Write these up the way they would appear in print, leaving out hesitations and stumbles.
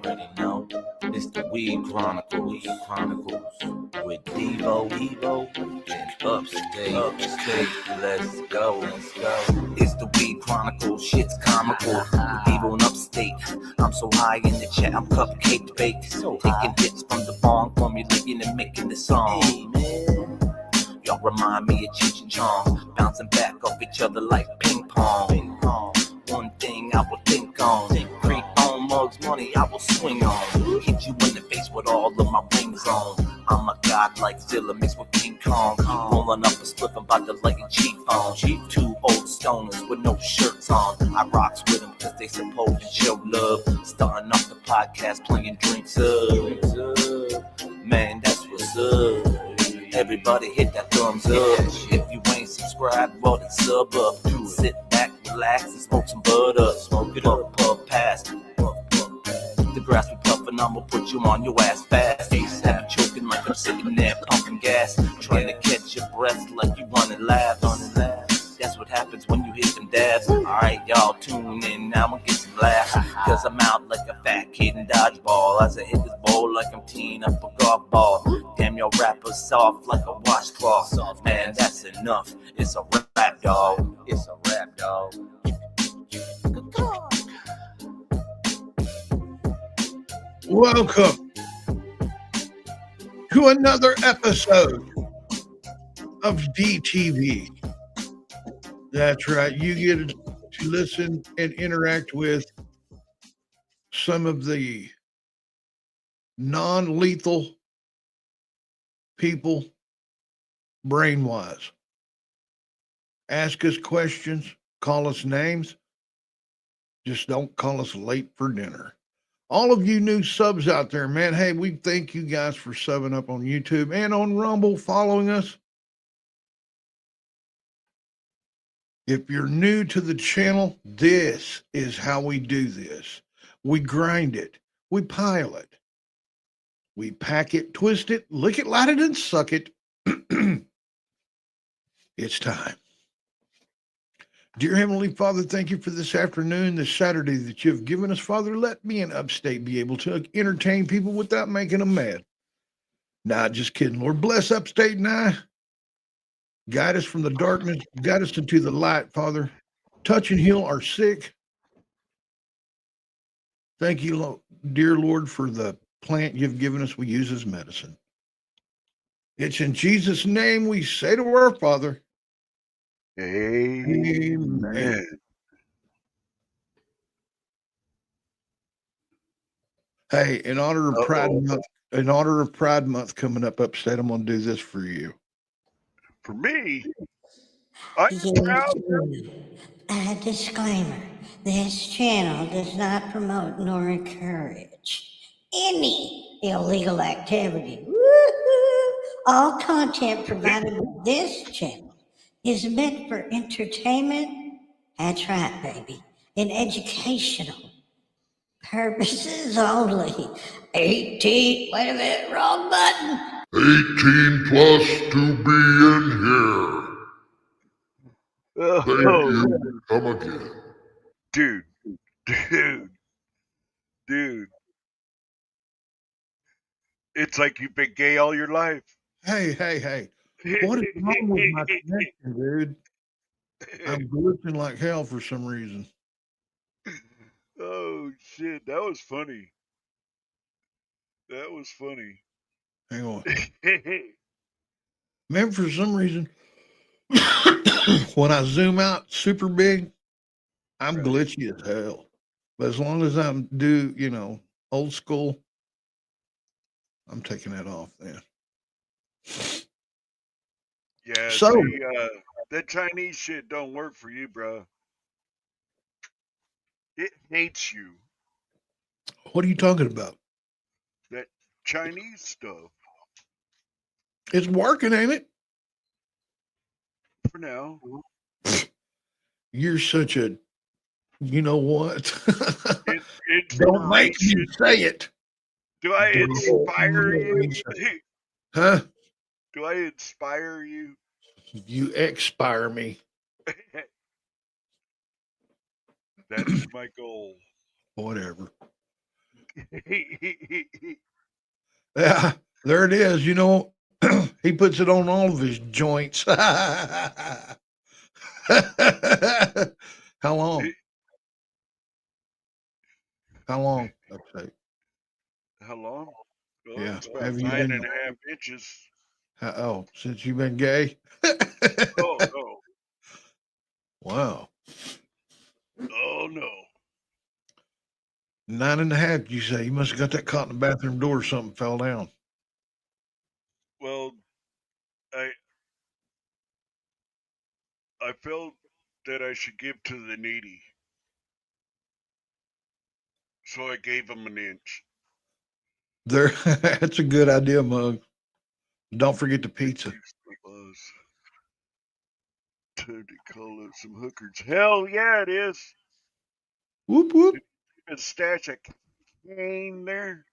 already know. It's the Weed Chronicles with Devo and Upstate. Let's go. It's the Weed Chronicles, shit's comical. With Devo and Upstate. I'm so high in the chat, I'm cupcake baked. Taking hits from the bong, formulating and making the song. Y'all remind me of Cheech and Chong, bouncing back off each other like ping pong. One thing I will think on, creep on mugs, money I will swing on. Hit you in the face with all of my rings on. I'm a god like Zilla mixed with King Kong. Rolling up a split about the light and cheek on. Two old stoners with no shirts on. I rocks with them cause they supposed to show love. Starting off the podcast playing drinks up. Man, that's what's up. Everybody hit that thumbs up. If you ain't subscribed, well then sub up. Sit back, relax, and smoke some bud up. Smoke it up, puff past. The grass we puffin', I'ma put you on your ass fast. Have you choking like I'm sitting there pumping gas. Trying to catch your breath like you running laps. That's what happens when you hit them dabs. Alright, y'all tune in, now I'ma get some laughs. Cause I'm out like a fat kid in dodgeball. As I hit this bowl like I'm teeing up a golf ball. Damn, your rapper's soft like a washcloth. Man, that's enough. It's a rap, dog. It's a rap, dog. Welcome to another episode of DTV. That's right. You get to listen and interact with some of the non-lethal people brain-wise. Ask us questions, call us names. Just don't call us late for dinner. All of you new subs out there, man, hey, we thank you guys for subbing up on YouTube and on Rumble, following us. If you're new to the channel, this is how we do this. We grind it. We pile it. We pack it, twist it, lick it, light it, and suck it. It's time. Dear Heavenly Father, thank you for this afternoon, this Saturday that you have given us. Father, let me in Upstate be able to entertain people without making them mad. Nah, just kidding. Lord, bless Upstate and I. Guide us from the darkness. Guide us into the light, Father. Touch and heal our sick. Thank you, dear Lord, for the plant you've given us. We use as medicine. It's in Jesus' name we say to our Father. Amen. Hey, in honor of Pride Month coming up Upstate, I'm going to do this for you. For me? I'm proud. A disclaimer. This channel does not promote nor encourage any illegal activity. Woo-hoo! All content provided by this channel is meant for entertainment, that's right, baby, and educational purposes only. 18, wait a minute, wrong button. 18 plus to be in here. Thank you. Come again. Dude. It's like you've been gay all your life. Hey. What is wrong with my connection, dude? I'm glitching like hell for some reason. Oh, shit. That was funny. Hang on. Man, for some reason, when I zoom out super big, I'm glitchy as hell. But as long as I'm old school, I'm taking that off then. Yeah, so see, that Chinese shit don't work for you, bro. It hates you. What are you talking about? That Chinese stuff. It's working, ain't it? For now. You're such a, you know what? Don't make me say it. Do I inspire you? Huh? Do I inspire you? You expire me. That's my goal. Whatever. Yeah, there it is. He puts it on all of his joints. How long? How long? Okay. How long? Well, Yeah. it's about Have you nine been? and a half inches. Oh, since you've been gay? Oh no. Wow. Oh no. 9.5, you say? You must have got that caught in the bathroom door or something fell down. Well, I I felt that I should give to the needy, so I gave him an inch. There, that's a good idea, Mug. Don't forget the Thank pizza. you so much. Time to call up some hookers. Hell yeah, it is. Whoop, whoop. A stash of cane there.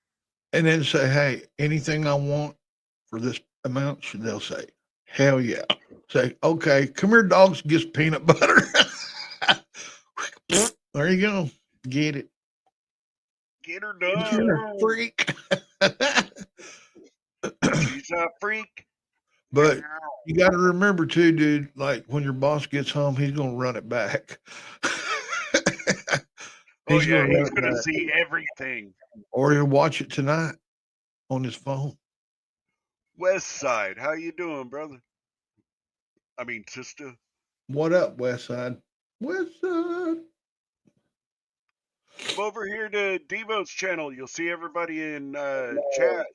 And then say, hey, anything I want for this amount, they'll say, hell yeah. Say, okay, come here, dogs, get some peanut butter. There you go. Get it. Get her Get done. her, freak. She's a freak. But you got to remember too, dude, like when your boss gets home, he's going to run it back. Oh He's yeah, going to run he's it gonna back. see everything. Or he'll watch it tonight on his phone. West Side, how you doing, brother? I mean, sister. What up, West Side? West Side. Come over here to Devo's channel. You'll see everybody in chat.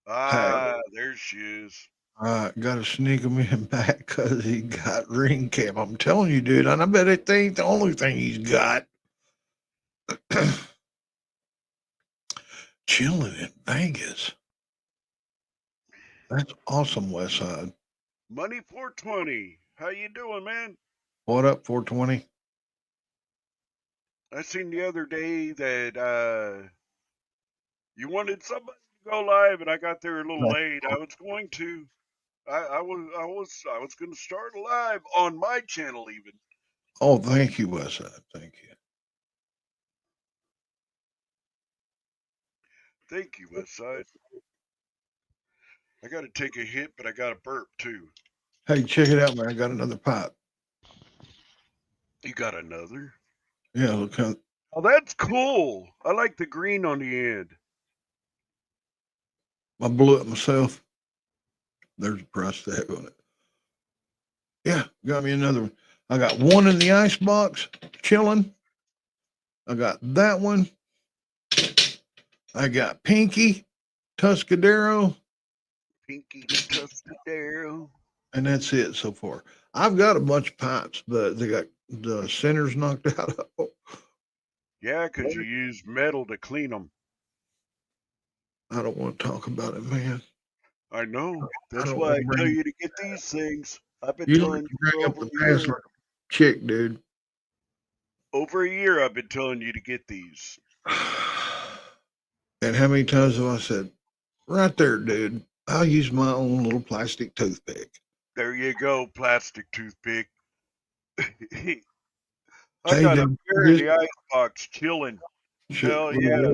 Hey, Ah, there she is. got to sneak him in back because he got ring cam. I'm telling you, dude. And I bet it ain't the only thing he's got. Chilling in Vegas. That's awesome, West Side. Money 420. How you doing, man? What up, 420? I seen the other day that you wanted somebody to go live, and I got there a little late. I was going to. I was going to start live on my channel even. Oh, thank you, West Side. Thank you. Thank you, Westside. I got to take a hit, but I got to burp too. Hey, check it out, man. I got another pipe. You got another? Yeah, look how Oh, that's cool. I like the green on the end. I blew it myself. There's a price tag on it. Yeah, got me another one. I got one in the ice box, chilling. I got that one. I got Pinky, Tuscadero, Pinky Tuscadero. and that's it so far. I've got a bunch of pipes, but they got the centers knocked out of them. Yeah, 'cause you use metal to clean them. I don't want to talk about it, man. I know. I That's don't why want I to tell bring you to get these things. I've been you like telling to you bring for up over the a past year. like a chick, dude. Over a year, I've been telling you to get these. And how many times have I said, right there, dude, I'll use my own little plastic toothpick. There you go, plastic toothpick. I Hey, got a dude, pair in his the icebox chilling. shit, Hell yeah.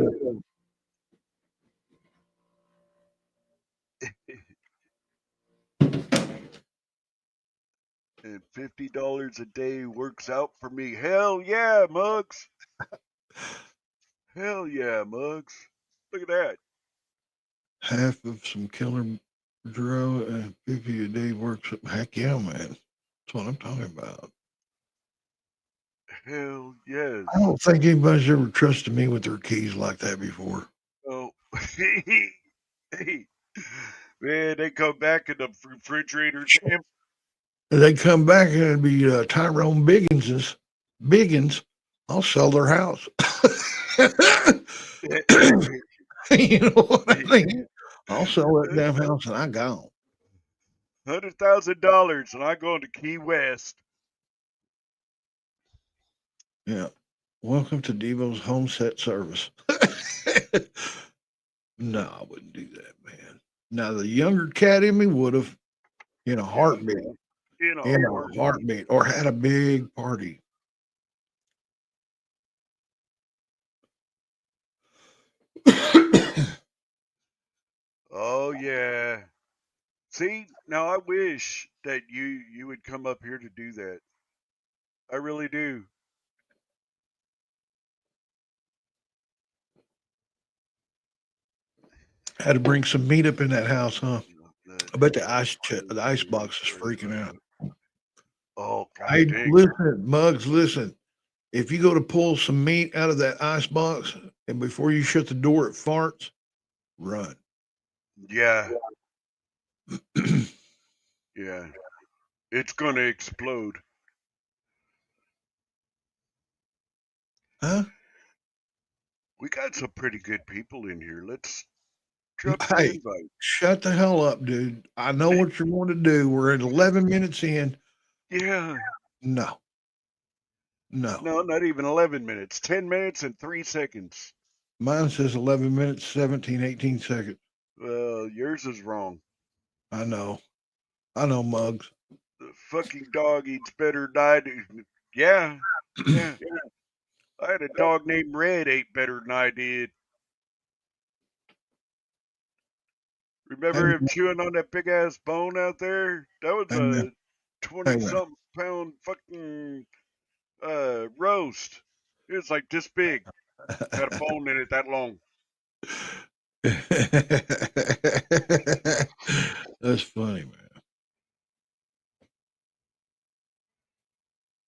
And $50 a day works out for me. Hell yeah, Mugs. Hell yeah, Mugs. Look at that. half of some killer dro and 50 a day works. Heck yeah, man. That's what I'm talking about. Hell yes. I don't think anybody's ever trusted me with their keys like that before. Oh, hey, man, they come back and the refrigerator's empty. If they come back and it'd be Tyrone Biggins, I'll sell their house. You know what I mean? I'll sell that damn house and I gone. $100,000 and I go into Key West. Yeah. Welcome to Devo's home set service. No, I wouldn't do that, man. Now the younger cat in me would have in a heartbeat. In a In a heartbeat. heartbeat, or had a big party. Oh yeah. See, now I wish that you would come up here to do that. I really do. Had to bring some meat up in that house, huh? I bet the ice The box is freaking out. Oh god Hey, dang. listen, Muggs, listen. If you go to pull some meat out of that ice box and before you shut the door it farts, run. Yeah. Yeah. It's gonna explode. Huh? We got some pretty good people in here. Let's drop some Hey, invite. shut the hell up, dude. I know what you want to do. We're at 11 minutes in. Yeah. No. No, not even 11 minutes. 10 minutes and 3 seconds. Mine says 11 minutes, 17, 18 seconds. Well, yours is wrong. I know. I know, Muggs. The fucking dog eats better than I do. Yeah. Yeah. I had a dog named Red ate better than I did. Remember him chewing on that big ass bone out there? That was a 20-something pound fucking roast. It was like this big. Had a bone in it that long. That's funny, man.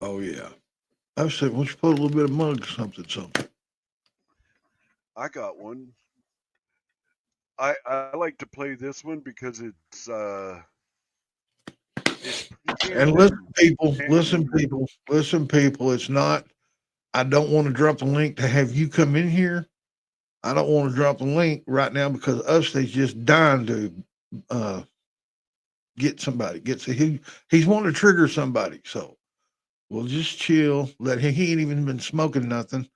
Oh yeah. I said, why don't you put a little bit of mug, something. I got one. I like to play this one because it's pretty And listen, people. It's not. I don't want to drop the link to have you come in here. I don't want to drop the link right now because Upstate's just dying to get somebody. He's wanting to trigger somebody. So we'll just chill. Let him. He ain't even been smoking nothing.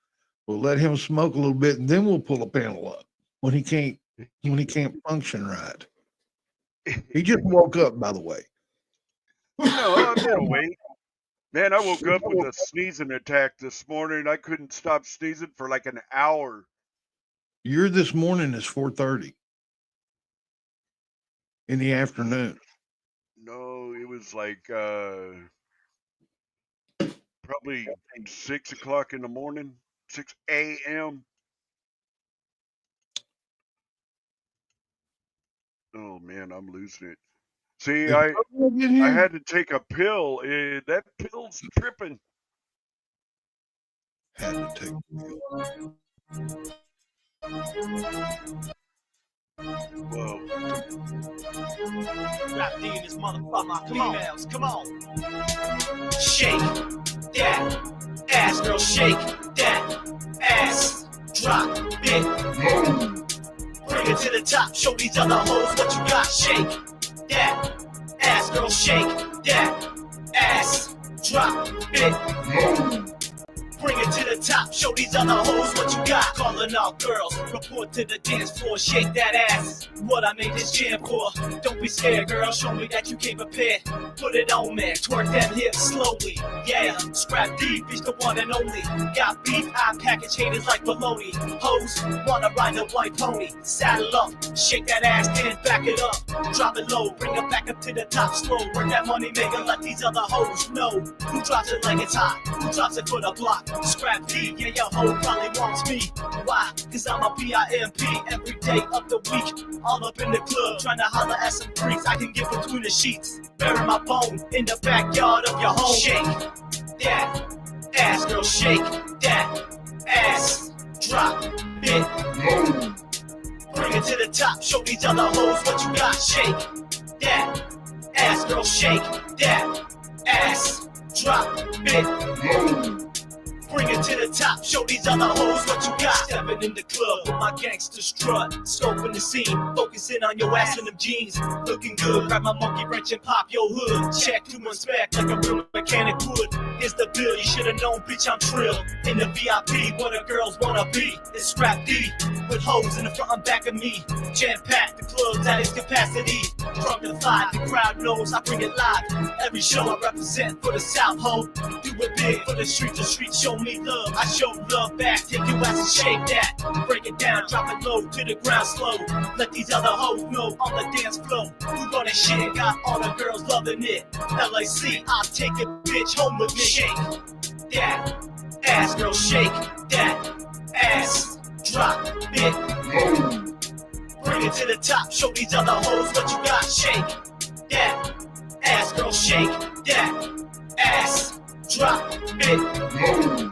We'll let him smoke a little bit, and then we'll pull a panel up when he can't function right. He just woke up, by the way. No, I've been awake. Man, I woke up with a sneezing attack this morning. I couldn't stop sneezing for like an hour. Your this morning is 4:30 in the afternoon. No, it was like probably 6 o'clock in the morning, 6 a.m. Oh man, I'm losing it. See, I had to take a pill. That pill's tripping. Had to take a pill. Whoa. Rap D in this motherfucker. Females, come on. Shake that ass, girl. Shake that ass. Drop it. Bring it to the top. Show these other hoes what you got. Shake that ass, girl. Shake that ass. Drop it. Bring it to the top, show these other hoes what you got. Calling out girls, report to the dance floor, shake that ass. What I made this jam for. Don't be scared, girl, show me that you came prepared. Put it on, man, twerk that hip slowly. Yeah, scrap deep, he's the one and only. Got beef, I package haters like baloney. Hoes, wanna ride the white pony. Saddle up, shake that ass, then back it up. Drop it low, bring it back up to the top slow. Work that money maker, let these other hoes know. Who drops it like it's hot, who drops it for the block. Scrap D, yeah, your hoe probably wants me. Why? Cause I'm a PIMP every day of the week. All up in the club, trying to holler at some freaks I can get between the sheets. Bury my bone in the backyard of your home. Shake that ass, girl, shake that ass. Drop it. Bring it to the top, show these other hoes what you got. Shake that ass, girl, shake that ass. Drop it. Bring it to the top, show these other hoes what you got. Stepping in the club with my gangster strut, scoping the scene, focusing on your ass in them jeans. Looking good, grab my monkey wrench and pop your hood. Check to inspect like a real mechanic would. Here's the bill, you should've known, bitch, I'm trill. In the VIP, where the girls wanna be. It's Scrap D, with hoes in the front and back of me. Jam-packed, the club's at its capacity. Drunk and fly, the crowd knows I bring it live. Every show I represent for the South, ho. Do it big for the streets show me love. love, I show love back. Take your ass and shake that. Break it down, drop it low to the ground slow. Let these other hoes know on the dance floor. We run that shit, got all the girls loving it. LAC, I'll take a bitch home with me. Shake that ass, girl, shake that ass. Drop it low. Bring it to the top, show these other hoes what you got. Shake that ass, girl, shake that ass. Drop it low.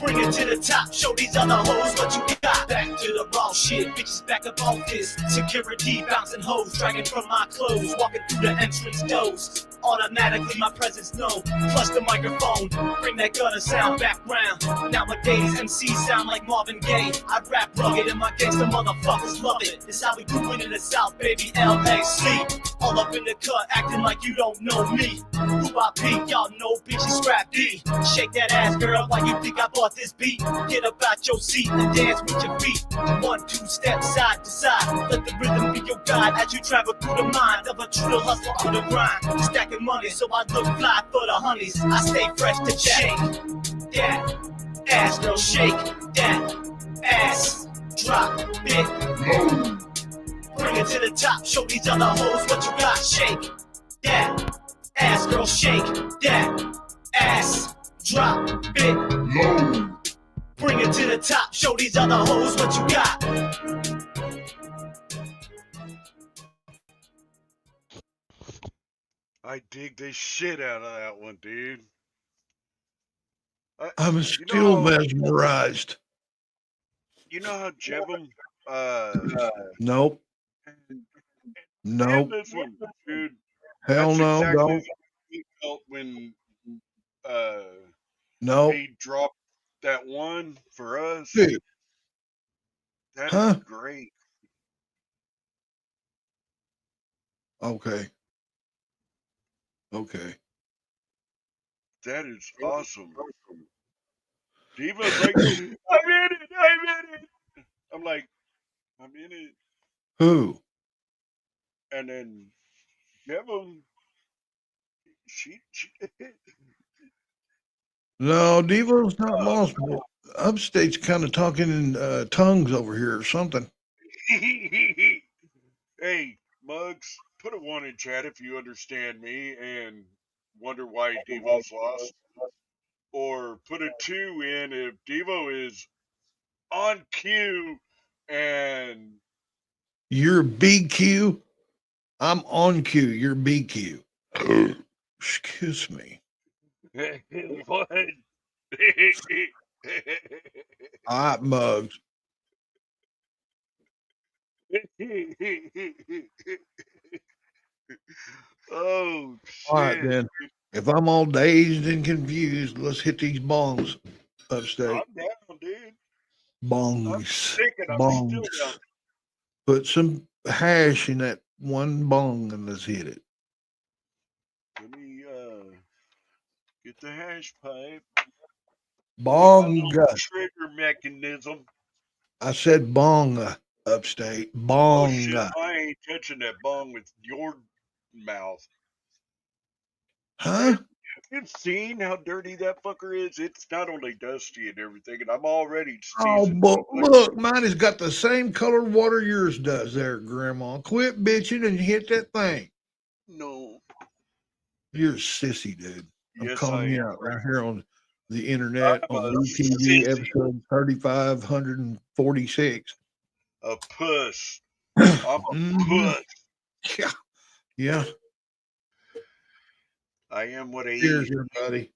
Bring it to the top, show these other hoes what you got. Back to the raw shit, bitches back up off this. Security bouncing hoes, dragging from my clothes. Walking through the entrance doors. Automatically my presence known. Plus the microphone, bring that gutter sound background. Nowadays MCs sound like Marvin Gaye. I rap rugged and my gangsta motherfuckers love it. This how we do it in the South, baby, LAC. All up in the cut, acting like you don't know me. Who I be, y'all know bitches scrap D. Shake that ass, girl, why you think I bought this beat? Get up out your seat and dance with your feet. 1, 2 steps side to side. Let the rhythm be your guide as you travel through the mind of a true hustler on the grind. Stacking money so I look fly for the honeys. I stay fresh to shake that ass, girl, shake that ass. Drop it low. Bring it to the top, show these other hoes what you got. Shake that ass, girl, shake that ass. Drop it low. Bring it to the top, show these other hoes what you got. I dig the shit out of that one, dude. I'm still mesmerized. You know how Jevem, Nope. Nope. this one, dude. Hell That's no. exactly Don't. how he felt when Nope. he dropped that one for us. Dude. That Huh? is great. Okay. Okay. That is awesome. Devo's like, I'm in it. I'm like, I'm in it. Who? And then Jevem, she No, Devo's not lost. But Upstate's kind of talking in tongues over here or something. Hey, Muggs, put a 1 in chat if you understand me and wonder why Devo's lost. Or put a 2 in if Devo is on cue and You're BQ. I'm on cue. You're BQ. Excuse me. what? All right, Mugs. Oh All right, shit! then. If I'm all dazed and confused, let's hit these bongs. Upstate. I'm down, dude. I'm Bongs. thinking I'm Bongs. still down. Put some hash in that one bong and let's hit it. Let me get the hash pipe. Bong. Trigger mechanism. I said bong. Upstate. Bong. Oh shit! I ain't touching that bong with your mouth. Huh? You've seen how dirty that fucker is? It's not only dusty and everything, and I'm already Oh, seasoned. but look, mine has got the same color water yours does there, Grandma. Quit bitching and hit that thing. No. You're a sissy, dude. I'm Yes, calling I you am. out right here on the internet I'm on a BTV sissy. episode 3546. A puss. I'm a puss. Yeah. Yeah. I am what I Cheers, eat. everybody.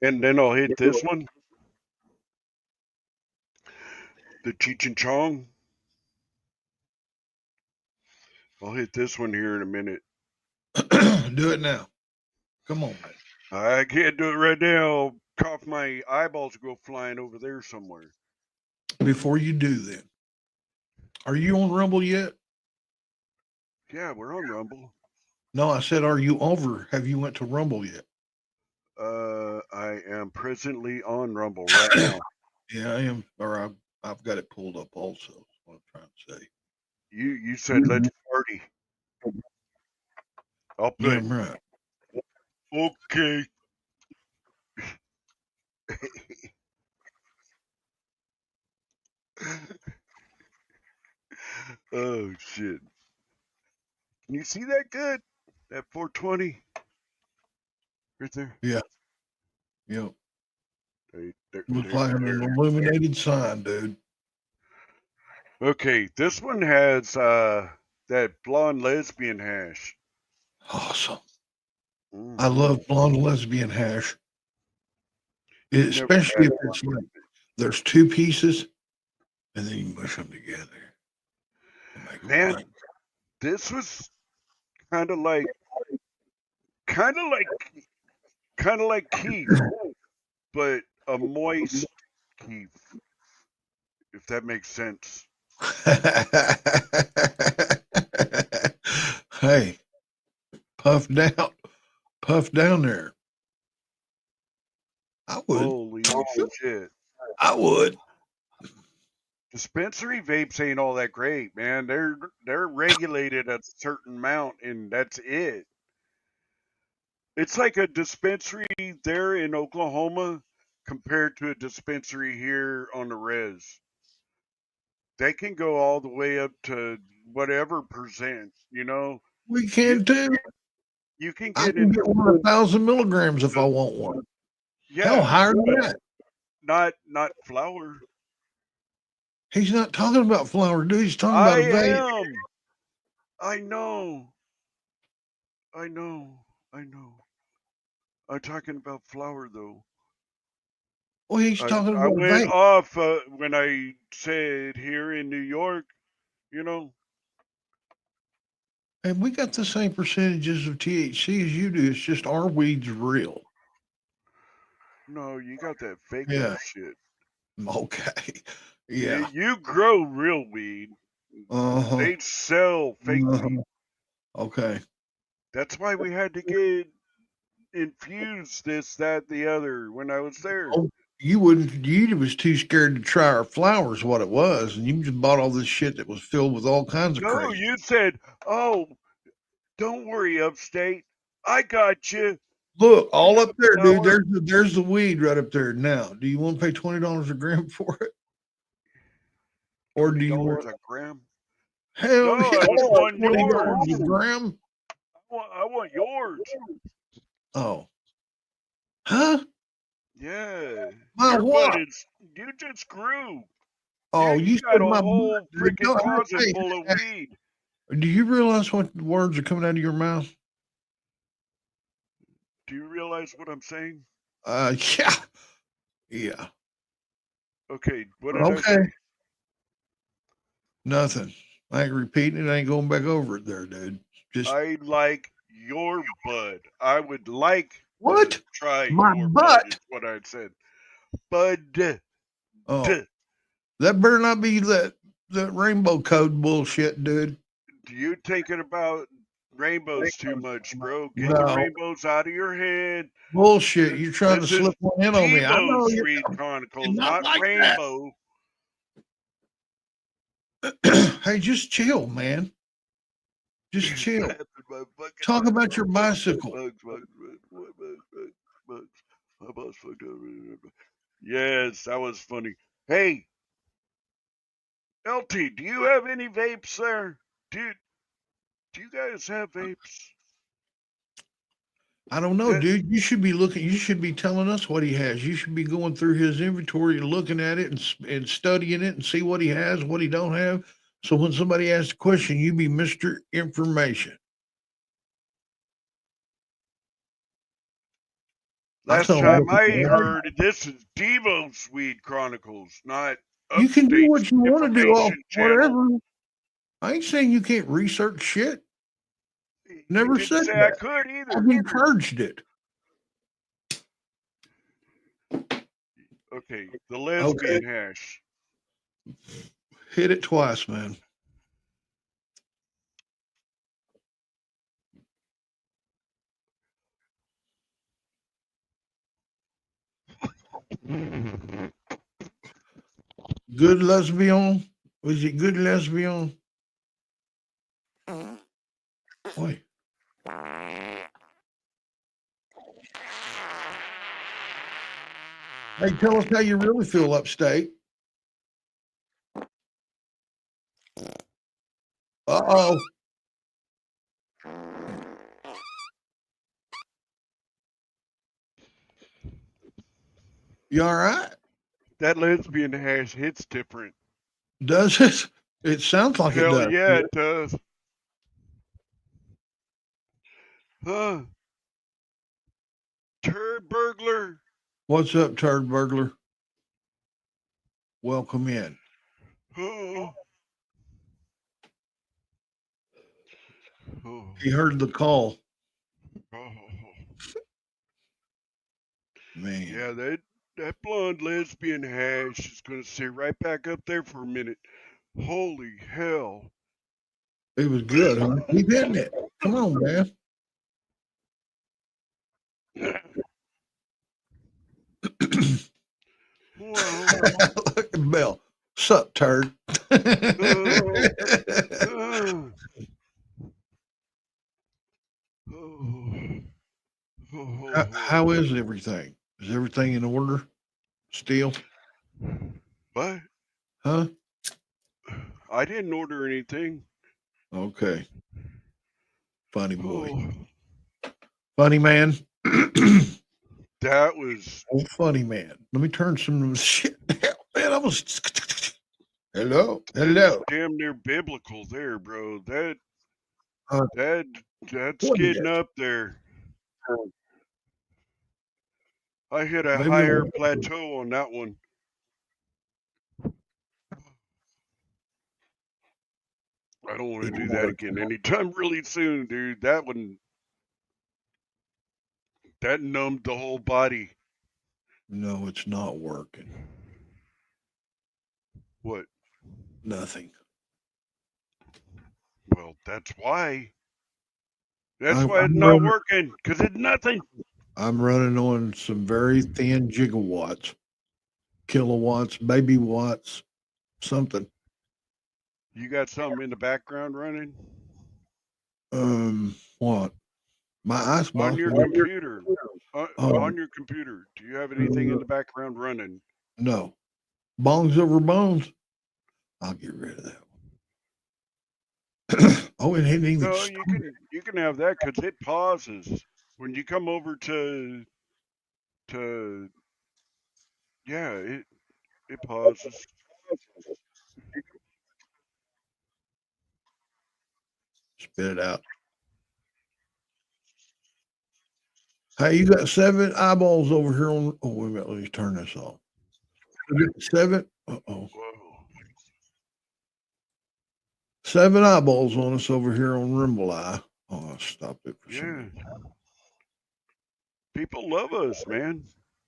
And then I'll hit this one. The Cheech and Chong. I'll hit this one here in a minute. Do it now. Come on, man. I can't do it right now. Cough my eyeballs go flying over there somewhere. Before you do, then, are you on Rumble yet? Yeah, we're on Rumble. No, I said, are you over? Have you went to Rumble yet? I am presently on Rumble right now. Yeah, I am. Or I've got it pulled up also. That's what I'm trying to say. You said let's party. I'll Yeah, put right. okay. Oh shit! Can you see that good? That 420 right there. Yeah. Yep. Looks There, like an there. illuminated sign, dude. Okay, this one has that blonde lesbian hash. Awesome. I Mm-hmm. love blonde lesbian hash, Never especially had if it's like there's two pieces and then you mush them together and make a man. blend. This was kind of like, kind of like, kind of like Keith, but a moist Keith, if that makes sense. Hey, puff down, puff down there. I would. Holy shit! I would. Dispensary vapes ain't all that great, man. They're regulated at a certain amount, and that's it. It's like a dispensary there in Oklahoma compared to a dispensary here on the res. They can go all the way up to whatever percent, you know. We You can too. you can I get can into get 1,000 milligrams if I want one. Hell, yeah, higher than that. not flour. He's not talking about flour, dude. He's talking I about a vape. am. I know. I know. I know. I'm talking about flour though. Well, he's talking I about a went vape. off when I said here in New York, you know. And we got the same percentages of THC as you do. It's just our weed's real. No, you got that fake Yeah. ass shit. Okay. You Yeah. you grow real weed. Uh-huh. They sell fake weed. Uh-huh. Okay. That's why we had to get infused this, that, the other when I was there. Oh, you wouldn't, you was too scared to try our flowers, what it was. And you just bought all this shit that was filled with all kinds of No, crazy. you said, "Oh, don't worry, Upstate. I got you. Look, You all know, up there, dude. flower There's the weed right up there. Now, do you want to pay $20 a gram for it, or do you want? $20 a gram." Hell No, I yeah, was wanting $20 yours. a gram. I want yours. Oh, huh? Yeah, My your butt what? is. You just grew. Oh, You you got said a my whole butt, dude. freaking No, closet hey, full of hey, weed. do you realize what words are coming out of your mouth? Do you realize what I'm saying? Yeah, yeah. Okay, what did I Okay, say? nothing. I ain't repeating it. I ain't going back over it there, dude. Just I like your bud. I would like to what? try My your bud, is butt. what I said. Bud. Oh, that better not be that rainbow code bullshit, dude. You thinking about rainbows too much, bro. Get the No rainbows out of your head. bullshit. You're trying to This is slip one in on me. I know Devo's you're Read Chronicles, not not like that. Rainbow. Hey, just chill, man. Just chill. Tapping my fucking Talk butt. about your bicycle. Bugs. My butt's fucked up. Yes, that was funny. Hey, LT, do you have any vapes there? Do you guys have vapes? I don't know, That, dude. You should be looking. You should be telling us what he has. You should be going through his inventory and looking at it and studying it and see what he has, what he don't have. So when somebody asks a question, you be Mister Information. I last tell all the time I people, heard, this is Devo's Weed Chronicles, not you can do Upstate's what you want to do off information channel. whatever. I ain't saying you can't research shit. You Never didn't said say I that. could I've either. encouraged it. Okay, the Okay. lesbian hash. Hit it twice, man. Good lesbian? Was it good lesbian? Wait. Hey, tell us how you really feel upstate. Uh-oh. You all right? That lesbian hash hits different. Does it? It sounds like it Hell does. yeah, it does. Huh? Turd burglar. What's up, turd burglar? Welcome in. Oh. Oh. He heard the call. Oh. Man. Yeah, that blonde lesbian hash is gonna stay right back up there for a minute. Holy hell. It was good, huh? Keep hitting it. Come on, man. Wow. Look at Bill. Sup, turd? How is everything? Is everything in order still? What? Huh? I didn't order anything. Okay. Funny boy. Oh, Funny man. that was. Oh, funny man. Let me turn some shit down. Man, I was. Hello. Hello. Damn near biblical there, bro. That's What is getting it? up there. I hit a Maybe higher plateau on that one. I don't want to do that again anytime really soon, dude. That one, that numbed the whole body. No, it's not working. What? Nothing. Well, that's why. That's I'm why it's not working, because it's nothing. I'm running on some very thin gigawatts, kilowatts, baby watts, something. You got something in the background running? What? My icebox. On your computer. Oh. On your computer. Do you have anything in the background running? No. Bongs over bones. I'll get rid of that one. Oh, it hadn't even. No, you can have that because it pauses when you come over to yeah, it pauses. Spit it out. Hey, you got 7 eyeballs over here on. Oh, wait a minute. Let me turn this off. 7. Uh-oh. Whoa. 7 eyeballs on us over here on Rimble Eye. Oh, I'll stop it for some reason. People love us, man.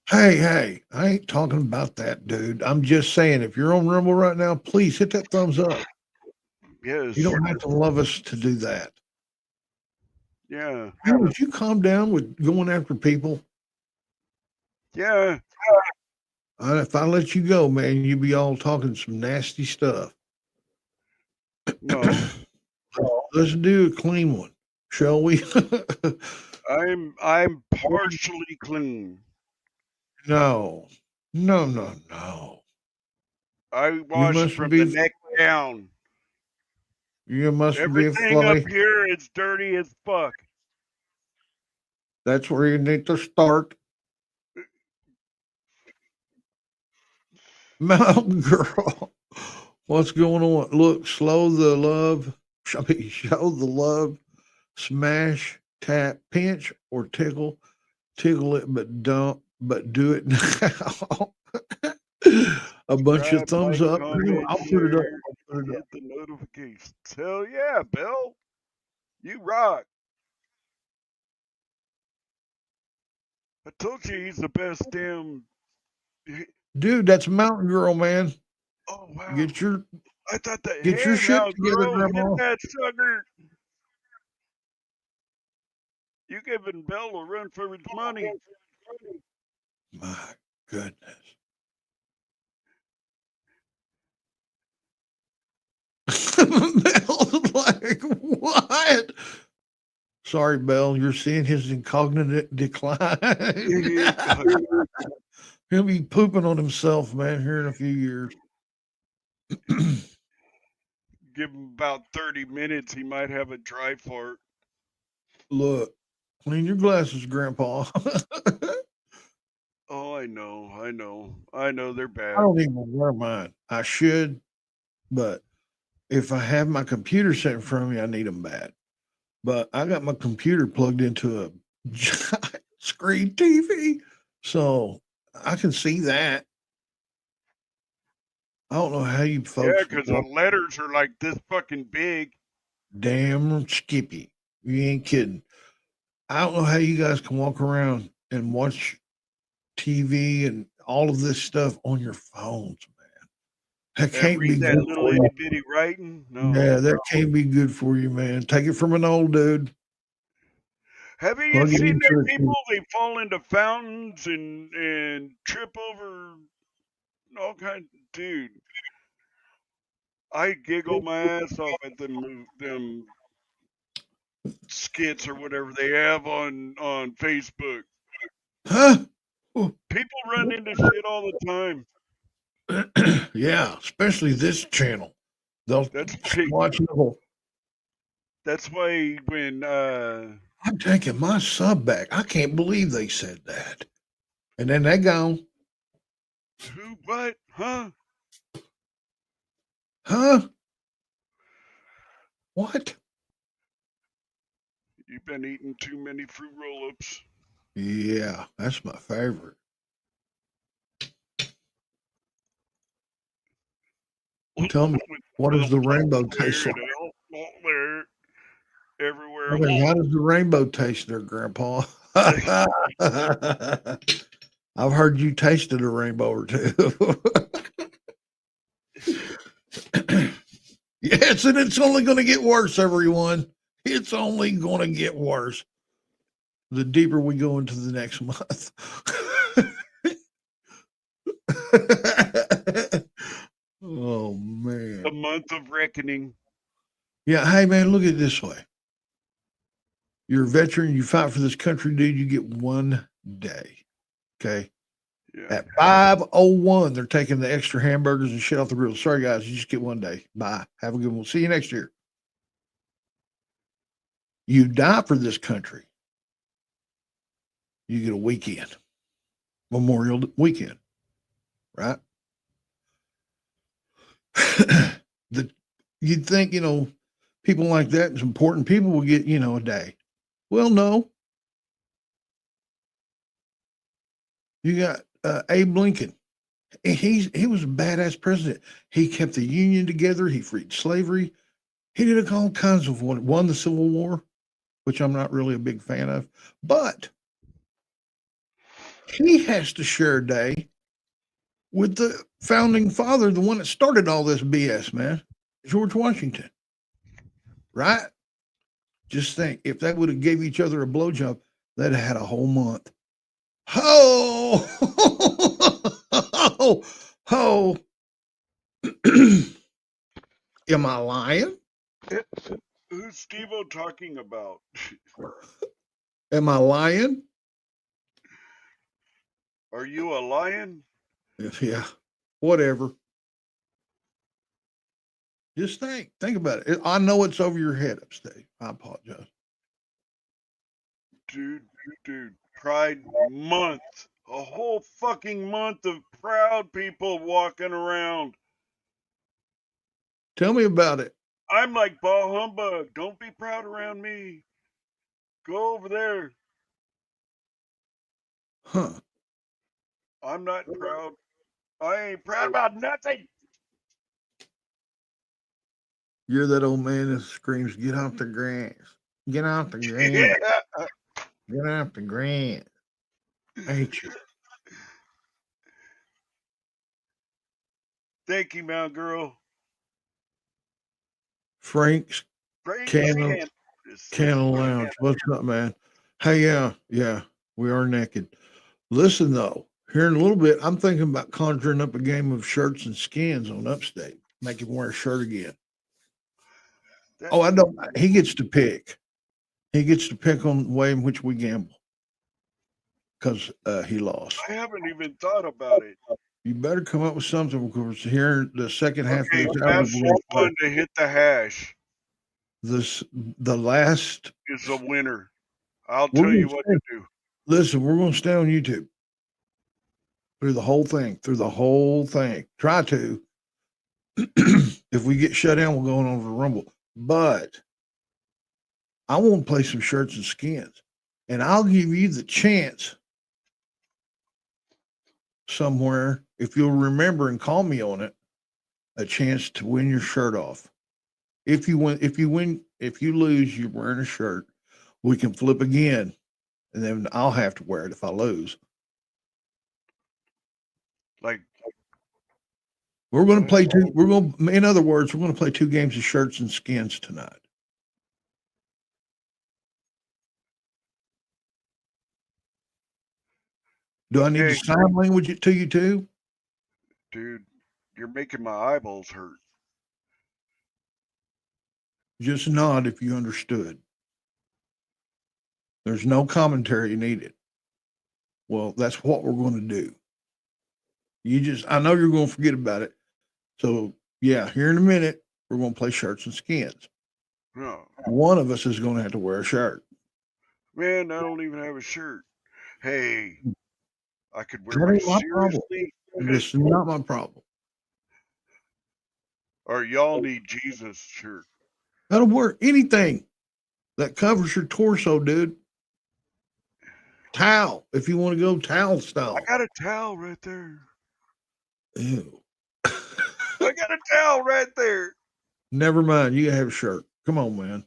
Hey, I ain't talking about that, dude. I'm just saying, if you're on Rumble right now, please hit that thumbs up. Yes. You don't have to love us to do that. Yeah. Would you calm down with going after people? Yeah. If I let you go, man, you'd be all talking some nasty stuff. No. Let's do a clean one, shall we? I'm partially clean. No. I wash from the neck down. You must Everything be up here is dirty as fuck. That's where you need to start. Mountain Girl. What's going on? Look, show the love, smash, tap, pinch, or tickle. Tickle it, but do it now. A bunch of thumbs up. Comment, I'll put it up. hit the notifications. Hell yeah, Bill. You rock. I told you he's the best damn. Dude, that's Mountain Girl, man. Oh wow. I thought that. Get your shit together, girl, Grandma. hit that sucker. You giving Bill a run for his money. My goodness. Bell's like, what? Sorry, Bell, you're seeing his cognitive decline. He'll be pooping on himself, man, here in a few years. Give him about 30 minutes, he might have a dry fart. Look, clean your glasses, Grandpa. Oh, I know they're I bad. don't even wear mine. I should, but if I have my computer set in front of me, I need them bad. But I got my computer plugged into a giant screen TV, so I can see that. I don't know how you Yeah, folks because the letters are like this fucking big. damn Skippy. You ain't kidding. I don't know how you guys can walk around and watch TV and all of this stuff on your phones, man. That And can't be read that good little for itty you. bitty writing. No. Yeah, that can't be good for you, man. Take it from an old dude. Haven't you Plug it seen into them a TV. people? They fall into fountains and trip over all kinds. Dude, I giggle my ass off at them skits or whatever they have on Facebook. Huh? People run into shit all the time. Yeah, especially this channel. They'll That's why. watch the whole. That's why when I'm taking my sub back. I can't believe they said that. And then they gone. who what huh? Huh? What? You've been eating too many fruit roll-ups. Yeah, that's my favorite. Tell me, what does the rainbow taste like? There, everywhere. Okay, how does the rainbow taste there, Grandpa? I've heard you tasted a rainbow or two. Yes, and it's only going to get worse, everyone. It's only going to get worse the deeper we go into the next month. Oh, man. The month of reckoning. Yeah, hey, man, look at it this way. You're a veteran, you fight for this country, dude, you get 1 day. Okay. Yeah. At 5:01, they're taking the extra hamburgers and shit off the grill. Sorry, guys, you just get 1 day. Bye. Have a good one. See you next year. You die for this country, you get a weekend, Memorial Weekend, right? You'd think, people like that, important people will get, a day. Well, no. You got Abe Lincoln. He was a badass president. He kept the Union together. He freed slavery. He did all kinds of won the Civil War, which I'm not really a big fan of. But he has to share a day with the founding father, the one that started all this BS, man, George Washington. Right? Just think, if they would have gave each other a blowjob, they'd have had a whole month. Ho! Ho! Ho! Am I lying? Who's Devo talking about? Am I lying? Are you a lion? Yeah, whatever. Just think about it. I know it's over your head, Upstate. I apologize. Dude, Pride Month. A whole fucking month of proud people walking around. Tell me about it. I'm like bah humbug. Don't be proud around me. Go over there. Huh. I'm not proud. I ain't proud about nothing. You're that old man that screams, "Get off the grass. Get off the grass. Yeah. Get off the grass." Ain't you? Thank you, Mount Girl. Frank's Praise Cannon Cannon. Lounge. What's up, man? Hey, yeah, we are naked. Listen though, Here in a little bit, I'm thinking about conjuring up a game of shirts and skins on Upstate. Make him wear a shirt again. Oh, I don't. He gets to pick. He gets to pick on the way in which we gamble because he lost. I haven't even thought about it. You better come up with something because here the second half Okay, of this hour, ask someone to hit the hash the last. is the winner. I'll We're tell you gonna what stay, to do. listen, we're going to stay on YouTube through the whole thing. Try to. If we get shut down, we're going over to Rumble. But I want to play some shirts and skins, and I'll give you the chance somewhere if you'll remember and call me on it. A chance to win your shirt off. If you win, if you lose, you're wearing a shirt. We can flip again, and then I'll have to wear it if I lose. Like, We're going to play two. We're going. In other words, we're going to play 2 games of shirts and skins tonight. Do I need to sign language it to you too? dude, you're making my eyeballs hurt. Just nod if you understood. There's no commentary needed. Well, that's what we're going to do. I know you're going to forget about it. So, yeah, here in a minute, we're going to play shirts and skins. No. One of us is going to have to wear a shirt. Man, I don't even have a shirt. Hey, I could wear That my ain't my problem. seriously. This is not my problem. Or y'all need Jesus shirt. That'll work. Anything that covers your torso, dude. Towel, if you want to go towel style. I got a towel right there. Ew. I got a towel right there. Never mind. You have a shirt. Come on, man.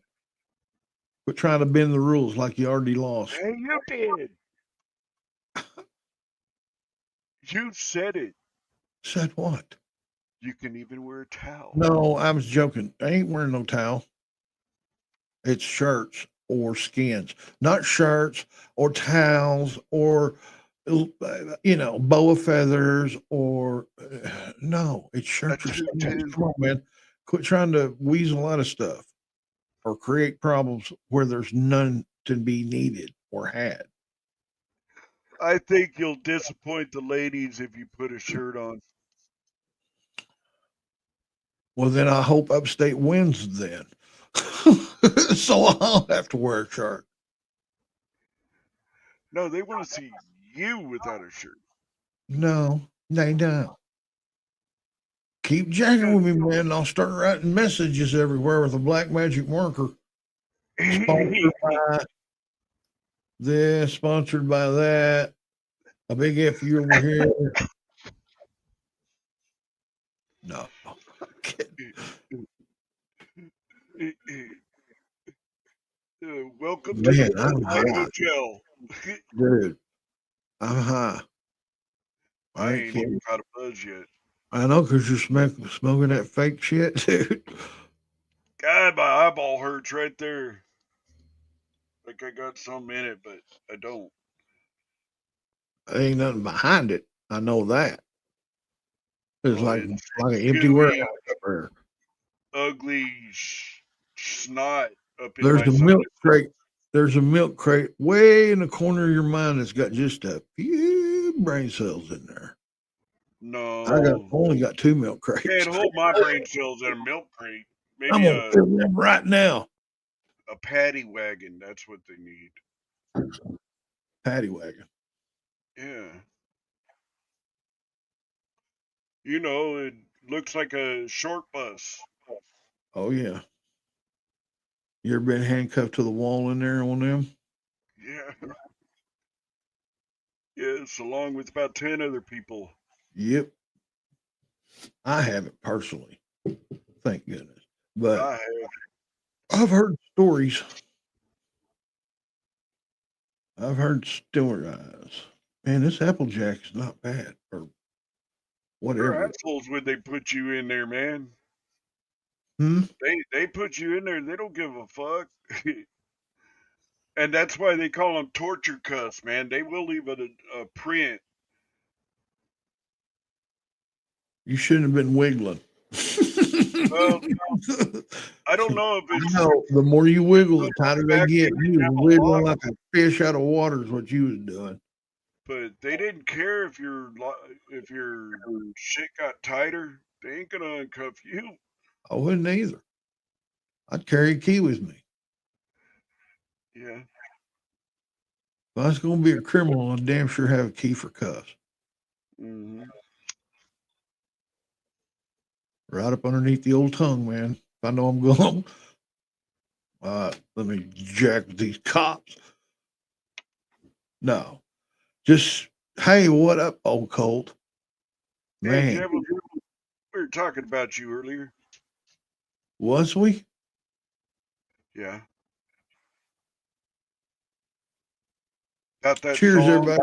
Quit trying to bend the rules like you already lost. Hey, you did. You said it. Said what? You can even wear a towel. No, I was joking. I ain't wearing no towel. It's shirts or skins, not shirts or towels or boa feathers or no. It's shirts or skins. Come on, man. Quit trying to weasel out of stuff or create problems where there's none to be needed or had. I think you'll disappoint the ladies if you put a shirt on. Well, then I hope Upstate wins then. So I'll have to wear a shirt. No, they want to see you without a shirt. No, they don't. Keep jacking with me, man, and I'll start writing messages everywhere with a black magic marker. Sponsored by this, sponsored by that. A big F you over here. No. Welcome Man, to the I'm high. hotel. Dude, I'm high. I ain't even got a buzz yet. I know, because you're smoking that fake shit, dude. God, my eyeball hurts right there. Like I got some in it, but I don't. There ain't nothing behind it. I know that. It's like an empty gooey, warehouse up there. Ugly snot up in There's my a milk crate. There's a milk crate way in the corner of your mind that's got just a few brain cells in there. No. I only got 2 milk crates. Can't hold my brain cells in a milk crate. Maybe I'm gonna fill them right now. A paddy wagon, that's what they need. Paddy wagon. Yeah. You know, it looks like a short bus. Oh yeah. You ever been handcuffed to the wall in there on them? Yeah. Yes, along with about 10 other people. Yep. I haven't personally. Thank goodness. But I have. I've heard stories. I've heard stories. Man, this Applejack is not bad. Or whatever. They're assholes when they put you in there, man. They put you in there, they don't give a fuck. And that's why they call them torture cuffs, man. They will leave a print You shouldn't have been wiggling. Well, I don't know if it's No, the more you wiggle, the tighter they back get. when You you was have a wiggling lock, like a fish out of water is what you was doing. but they didn't care if your shit got tighter. They ain't gonna uncuff you. I wouldn't either. I'd carry a key with me. Yeah. If I was going to be a criminal, I'd damn sure have a key for cuffs. Mm-hmm. Right up underneath the old tongue, man. If I know I'm going, let me jack with these cops. No. Just, hey, what up, old Colt? Hey, Man, Devo, we were talking about you earlier. was we? Yeah. Got that Cheers, song. everybody.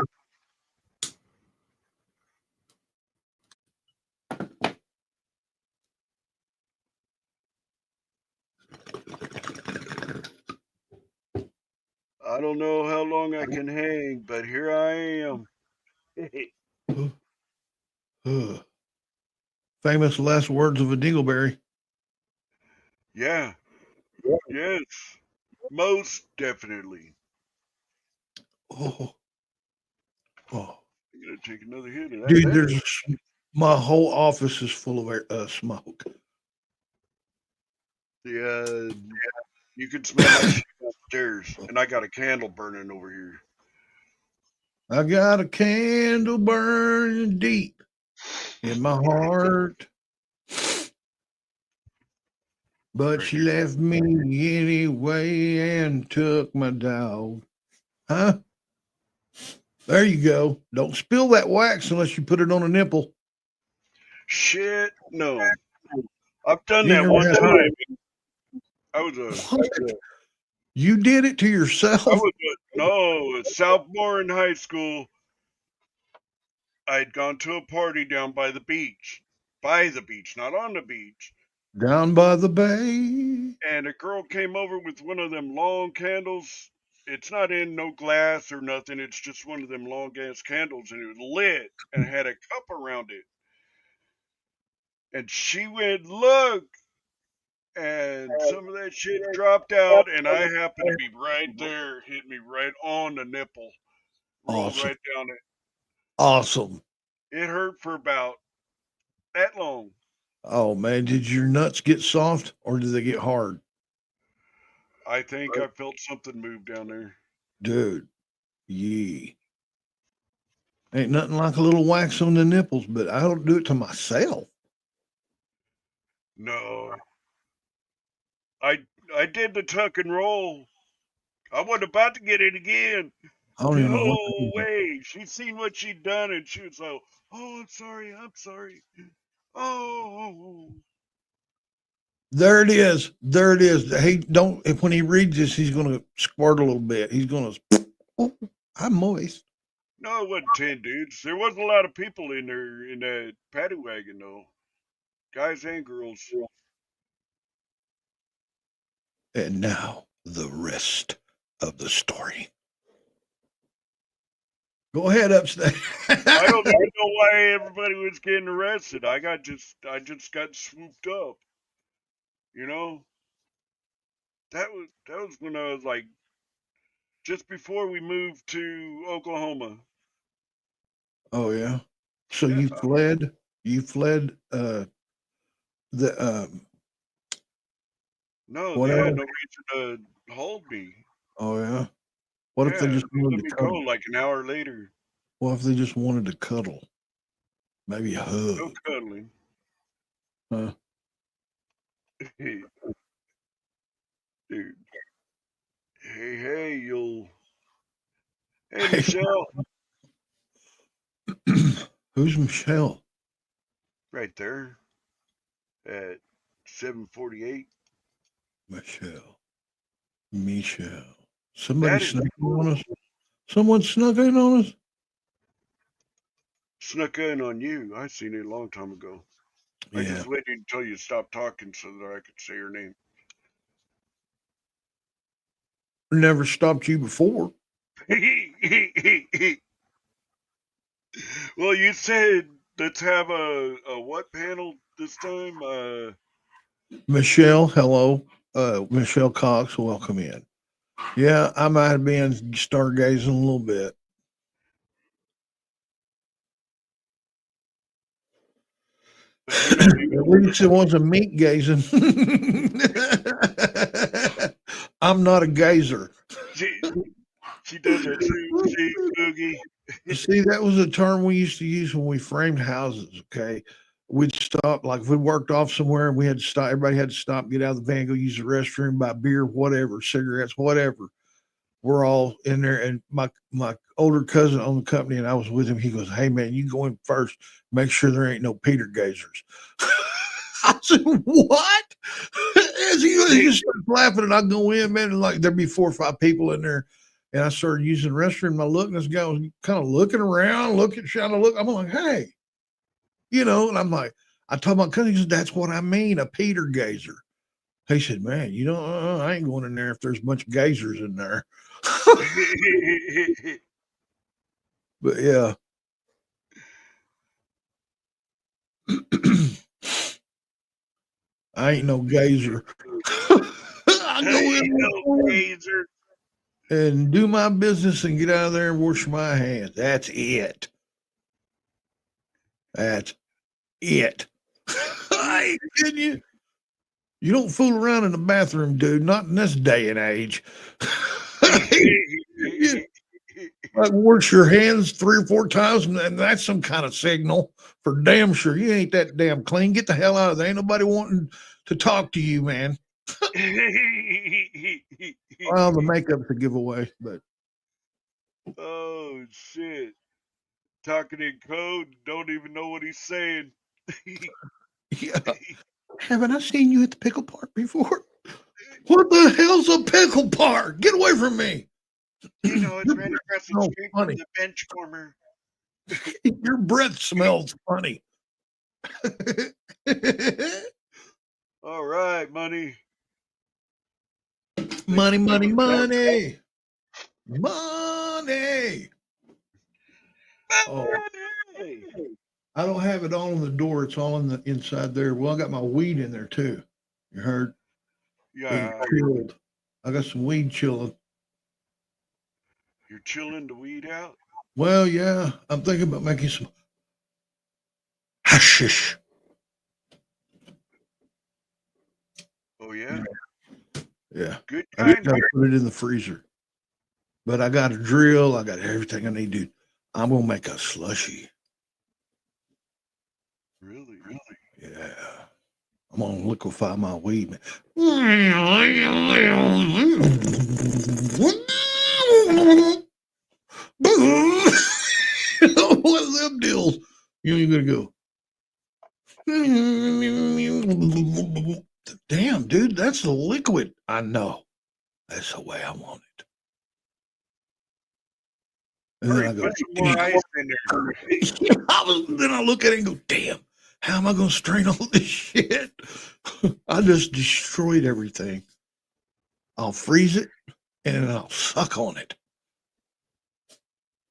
I don't know how long I can hang, but here I am. Famous last words of a dingleberry. Yeah. Yes. Most definitely. Oh, oh. I'm gonna take another hit of that Dude, there. my whole office is full of smoke. Yeah. You can smell my shit upstairs, and I got a candle burning over here. I got a candle burning deep in my heart, but she left me anyway and took my dog. Huh? There you go. Don't spill that wax unless you put it on a nipple. Shit, no. I've done You ain't that never one had time. I was What? You did it to yourself? at sophomore in high school. I'd gone to a party down by the beach. By the beach, not on the beach. Down by the bay. And a girl came over with one of them long candles. It's not in no glass or nothing. It's just one of them long ass candles, and it was lit and it had a cup around it. And she went, look, and some of that shit dropped out, and I happened to be right there, hit me right on the nipple, rolled Awesome. right down it. Awesome. It hurt for about that long. Oh, man. Did your nuts get soft or did they get hard? I think I felt something move down there. Dude, yee. Ain't nothing like a little wax on the nipples, but I don't do it to myself. No, I did the tuck and roll. I wasn't about to get it again. I don't even know what to No do. way. She'd seen what she'd done, and she was like, "Oh, I'm sorry. I'm sorry. Oh." There it is. There it is. He don't. If when he reads this, he's going to squirt a little bit. He's going to. Oh, I'm moist. No, it wasn't 10 dudes. There wasn't a lot of people in there in that paddy wagon, though. Guys and girls. And now the rest of the story. Go ahead, upstate. I don't even know why everybody was getting arrested. I just got swooped up. You know? That was when I was like just before we moved to Oklahoma. Oh yeah. So Yeah. you fled. You fled. The No, what they had else? no reason to hold me. Oh yeah. What if they Yeah, just they let wanted me to go cuddle? like an hour later. What if they just wanted to cuddle? Maybe a No hug. cuddling. Huh? Dude. Hey, you'll. Hey, Michelle. Who's Michelle? Right there at 7:48. Michelle. Michelle. Somebody That is snuck in on us. Someone snuck in on us. snuck in on you. I seen it a long time ago. I Yeah. just waited until you stopped talking so that I could say her name. Never stopped you before. Well, you said Let's have a what panel this time? Michelle, hello. Michelle Cox, welcome in. Yeah, I might have been stargazing a little bit. At least it wasn't meat gazing. I'm not a gazer. She does that too. See, Boogie. See, that was a term we used to use when we framed houses. Okay, we'd stop, like if we worked off somewhere and we had to stop. Everybody had to stop, get out of the van, go use the restroom, buy beer, whatever, cigarettes, whatever. We're all in there, and my older cousin owned the company, and I was with him. He goes, "Hey man, you go in first. Make sure there ain't no Peter gazers." I said, "What?" As he just starts laughing, and I go in, man, and like there'd be 4 or 5 people in there, and I started using the restroom. And I looked, and this guy was kind of looking around, trying to look. I'm like, "Hey," and I'm like, I told my cousin, he said, "That's what I mean, a Peter gazer." He said, "Man, I ain't going in there if there's a bunch of gazers in there." But yeah. I ain't no gazer. I go in and do my business and get out of there and wash my hands. That's it. That's it. I ain't kidding you. You don't fool around in the bathroom, dude. Not in this day and age. Like wash your hands 3 or 4 times, and that's some kind of signal for damn sure you ain't that damn clean. Get the hell out of there. Ain't nobody wanting to talk to you, man. Well, the makeup's a giveaway, but oh shit! Talking in code, don't even know what he's saying. yeah. Haven't I seen you at the pickle park before? What the hell's a pickle park? Get away from me. It's right across the street from Funny. the bench warmer. Your breath smells funny. All right, money. Money, money, money. Money. Oh, I don't have it all on the door. It's all in the inside there. Well, I got my weed in there too. You heard? Yeah. Chilled. I got some weed chilling. You're chilling the weed out? Well, yeah. I'm thinking about making some hashish. Oh yeah? Yeah. Good I just kind. gotta put it in the freezer. But I got a drill. I got everything I need to. I'm gonna make a slushy. Really? Yeah. I'm gonna liquefy my weed, man. What are them deals? You gonna go? Damn, dude, that's the liquid. I know. That's the way I want it. And then I go, put some more ice in there. Then I look at it and go, damn, how am I going to strain all this shit? I just destroyed everything. I'll freeze it and then I'll suck on it.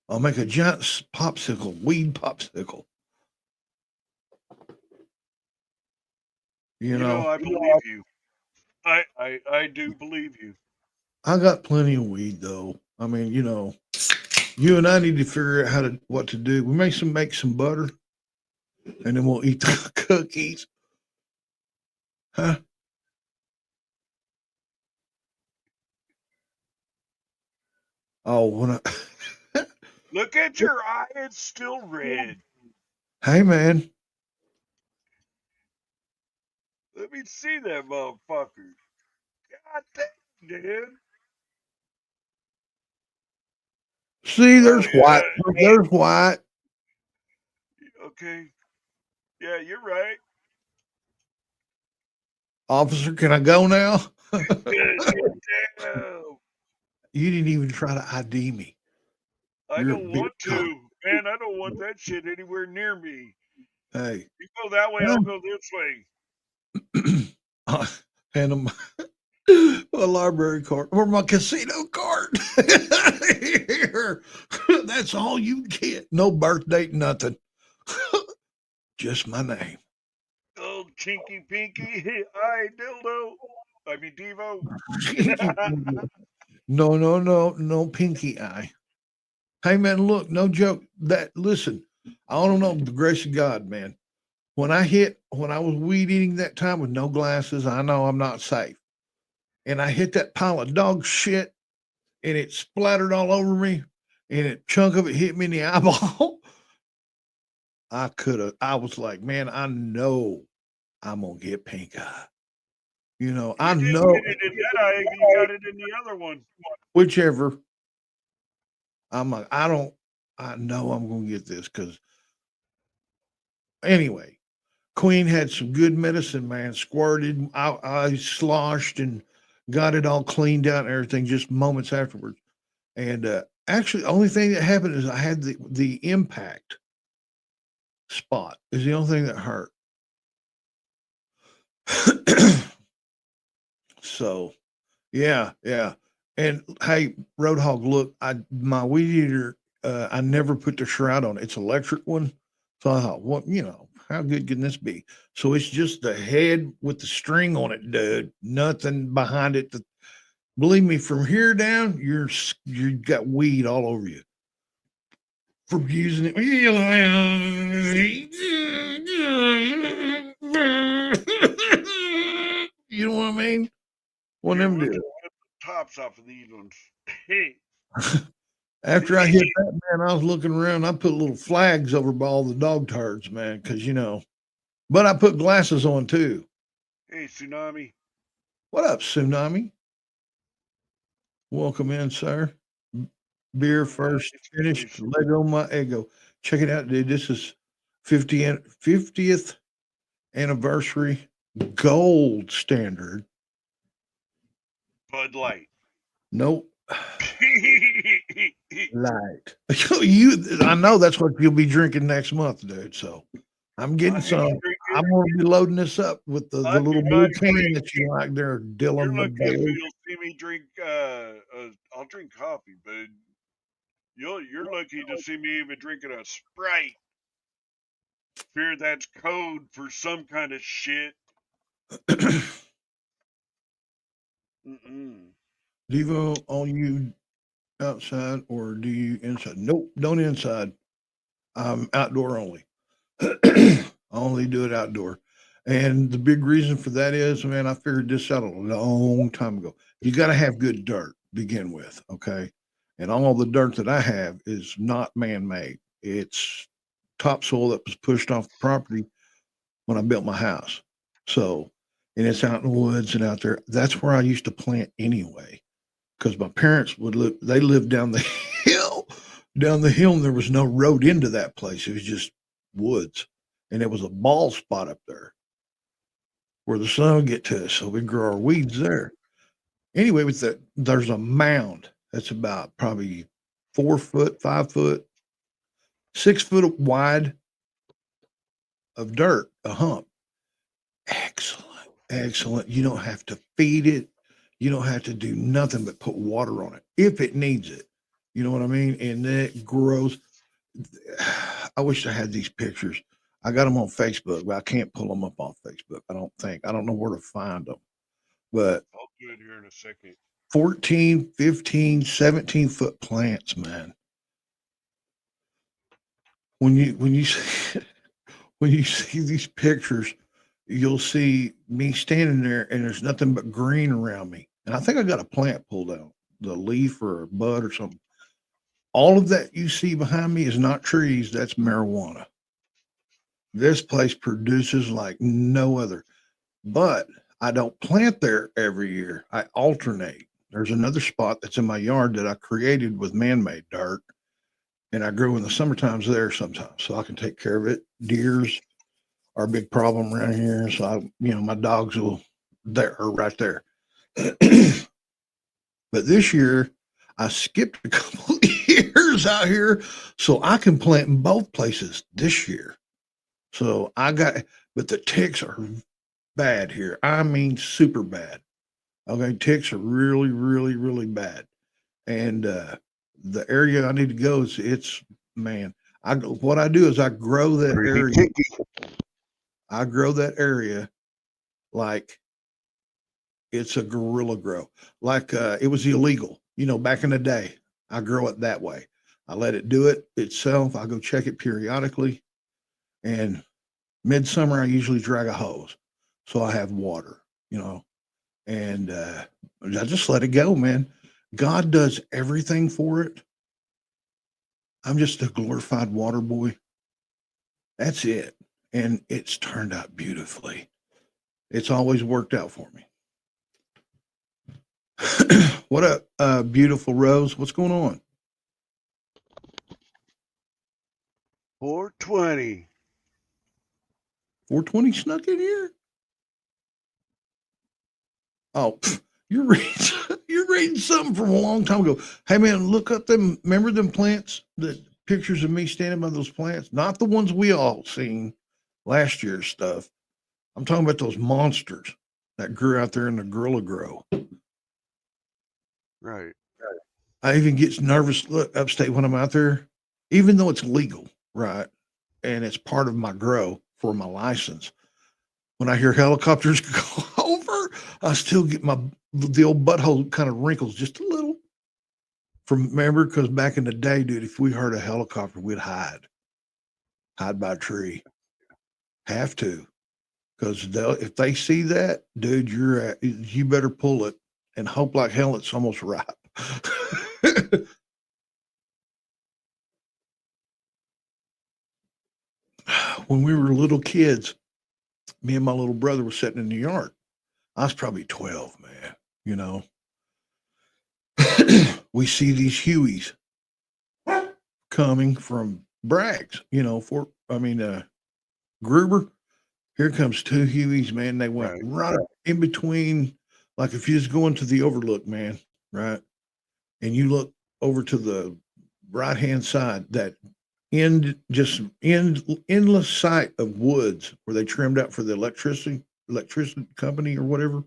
I'll make a giant popsicle, weed popsicle. You know, I believe you. I do believe you. I got plenty of weed though. I mean, you and I need to figure out what to do. We make some butter, and then we'll eat the cookies. Huh? Oh, Look at your eye; it's still red. Hey, man. Let me see that motherfucker. God damn, dude. See, there's white. There's white. Okay. Yeah, you're right. Officer, can I go now? Damn. You didn't even try to ID me. I don't want to. Man, I don't want that shit anywhere near me. Hey. You go that way, I'll go this way. Hand him my library card or my casino card. Here. That's all you get. No birth date, nothing. Just my name. Old Chinky Pinky, I dildo. I mean Devo. No pinky eye. Hey man, look, no joke. Listen, I don't know the grace of God, man. When I was weed eating that time with no glasses, I know I'm not safe. And I hit that pile of dog shit and it splattered all over me and a chunk of it hit me in the eyeball. I was like, man, I know I'm gonna get pink eye. I You didn't know get it in that eye, you got it in the other one. whichever. I'm like, I know I'm gonna get this because anyway, Queen had some good medicine, man. Squirted, I sloshed and got it all cleaned out and everything just moments afterwards. And actually, the only thing that happened is I had the impact spot is the only thing that hurt. So, yeah. And hey, Roadhog, look, my weed eater, I never put the shroud on. It's electric one. So I thought, what, how good can this be? So it's just the head with the string on it, dude. Nothing behind it. Believe me, from here down, you got weed all over you from using it. You know what I mean? One of them Look did. at the tops off of these ones. Hey. After I hit that, man, I was looking around. I put little flags over by all the dog turds, man, because but I put glasses on too. Hey, Tsunami. What up, Tsunami? Welcome in, sir. Beer first finished. Lego my ego. Check it out, dude. This is 50th anniversary gold standard. Bud Light. Nope. Light. I know that's what you'll be drinking next month, dude. So I'm getting some. I'm going to be loading this up with the little blue can that you like there, Dylan. You're lucky if you'll see me drink. I'll drink coffee, but you're lucky to see me even drinking a Sprite. Fear that's code for some kind of shit. Devo, all you outside or do you inside? Nope, don't inside. I'm outdoor only. I only do it outdoor. And the big reason for that is, man, I figured this out a long time ago. You got to have good dirt to begin with, okay? And all the dirt that I have is not man-made. It's topsoil that was pushed off the property when I built my house. So, and it's out in the woods and out there. That's where I used to plant anyway, because my parents they lived down the hill, and there was no road into that place. It was just woods. And it was a ball spot up there where the sun would get to us. So we grow our weeds there. Anyway, there's a mound that's about probably 4 foot, 5 foot, 6 foot wide of dirt, a hump. Excellent. You don't have to feed it. You don't have to do nothing but put water on it if it needs it. You know what I mean? And it grows. I wish I had these pictures. I got them on Facebook, but I can't pull them up on Facebook. I don't know where to find them. But I'll do it here in a second. 14, 15, 17 foot plants, man. When you see, when you see these pictures, you'll see me standing there and there's nothing but green around me. And I think I got a plant pulled out, the leaf or a bud or something. All of that you see behind me is not trees, that's marijuana. This place produces like no other. But I don't plant there every year. I alternate. There's another spot that's in my yard that I created with man-made dirt, and I grow in the summertimes there sometimes, so I can take care of it. Deers are a big problem around here, so my dogs are right there. But this year, I skipped a couple of years out here, so I can plant in both places this year. So but the ticks are bad here. I mean, super bad. Okay, ticks are really, really, really bad. And the area I need to go what I do is I grow that area. I grow that area like it's a guerrilla grow. Like it was illegal, back in the day. I grow it that way. I let it do it itself. I go check it periodically. And midsummer, I usually drag a hose. So I have water, and I just let it go, man. God does everything for it. I'm just a glorified water boy. That's it. And it's turned out beautifully. It's always worked out for me. What up, beautiful Rose? What's going on? 420. 420 snuck in here? Oh, you're reading, you're reading something from a long time ago. Hey, man, look up them. Remember them plants? The pictures of me standing by those plants? Not the ones we all seen last year's stuff. I'm talking about those monsters that grew out there in the Gorilla Grow. Right. I even get nervous upstate when I'm out there, even though it's legal, right? And it's part of my grow for my license. When I hear helicopters go over, I still get the old butthole kind of wrinkles just a little. Remember, because back in the day, dude, if we heard a helicopter, we'd hide by a tree. Have to, because if they see that, dude, you better pull it and hope like hell it's almost ripe. When we were little kids, me and my little brother were sitting in the yard. I was probably 12, man, we see these Hueys coming from Bragg's, Gruber. Here comes two Hueys, man. They went right up in between, like if you was going to the overlook, man, right? And you look over to the right hand side, that endless sight of woods where they trimmed out for the electricity company or whatever,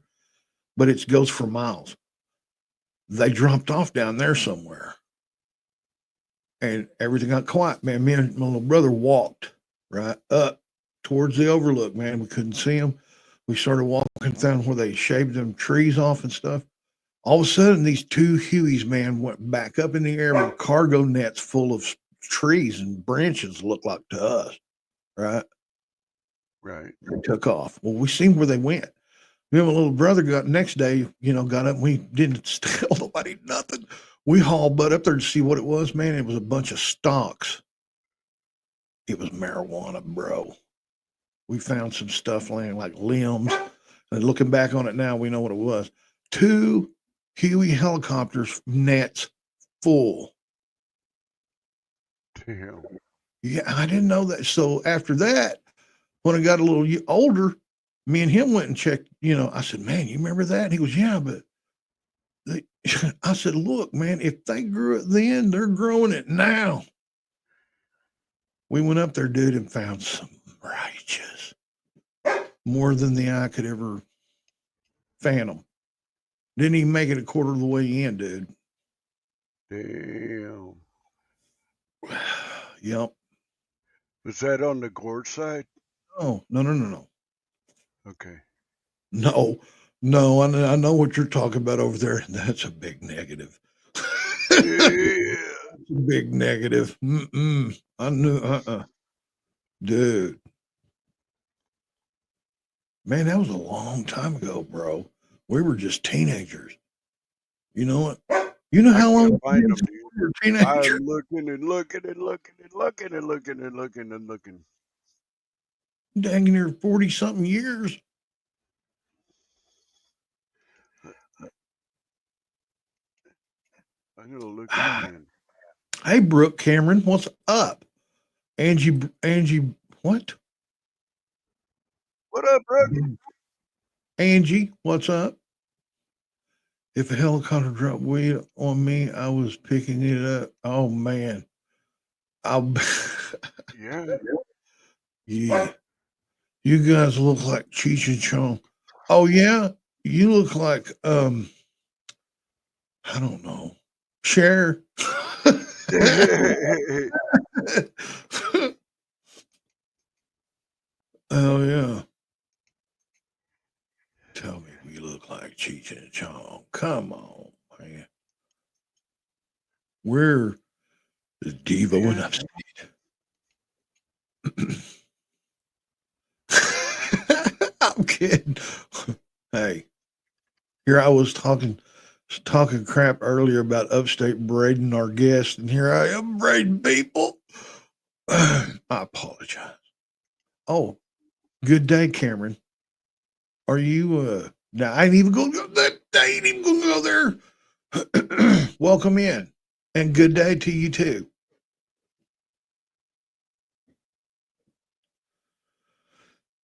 but it goes for miles. They dropped off down there somewhere. And everything got quiet, man. Me and my little brother walked right up towards the overlook, man. We couldn't see them. We started walking down where they shaved them trees off and stuff. All of a sudden, these two Hueys, man, went back up in the air with cargo nets full of trees and branches, looked like to us, right? Right. They took off. Well, we seen where they went. Me and my little brother next day, got up and we didn't tell nobody nothing. We hauled butt up there to see what it was, man. It was a bunch of stalks. It was marijuana, bro. We found some stuff laying like limbs. And looking back on it now, we know what it was. Two Huey helicopters, nets full. Damn. Yeah, I didn't know that. So after that, when I got a little older, me and him went and checked, I said, man, you remember that? And he goes, yeah, but I said, look, man, if they grew it then, they're growing it now. We went up there, dude, and found some righteous, more than the eye could ever fathom. Didn't even make it a quarter of the way in, dude. Damn. Yep. Was that on the gorge side? Oh, no. Okay. No, I know what you're talking about over there. That's a big negative. Yeah. That's a big negative. I knew, dude. Man, that was a long time ago, bro. We were just teenagers. You know what? You know how long Find them, we were teenagers? I'm looking and looking and looking and looking and looking and looking and looking. Dang near 40 something years. I'm gonna look again. Hey, Brooke Cameron, what's up? Angie, what? What up, Brooke? Angie, what's up? If a helicopter dropped weed on me, I was picking it up. Oh man, Yeah. yeah. You guys look like Cheech and Chong. Oh yeah, you look like I don't know, Cher. Oh yeah. Come on, man. Where is Devo and Upstate? I'm kidding. Hey, here I was talking crap earlier about Upstate braiding our guests, and here I am braiding people. I apologize. Oh, good day, Cameron. Are you now I ain't even gonna go that I ain't even gonna go there. Welcome in. And good day to you too.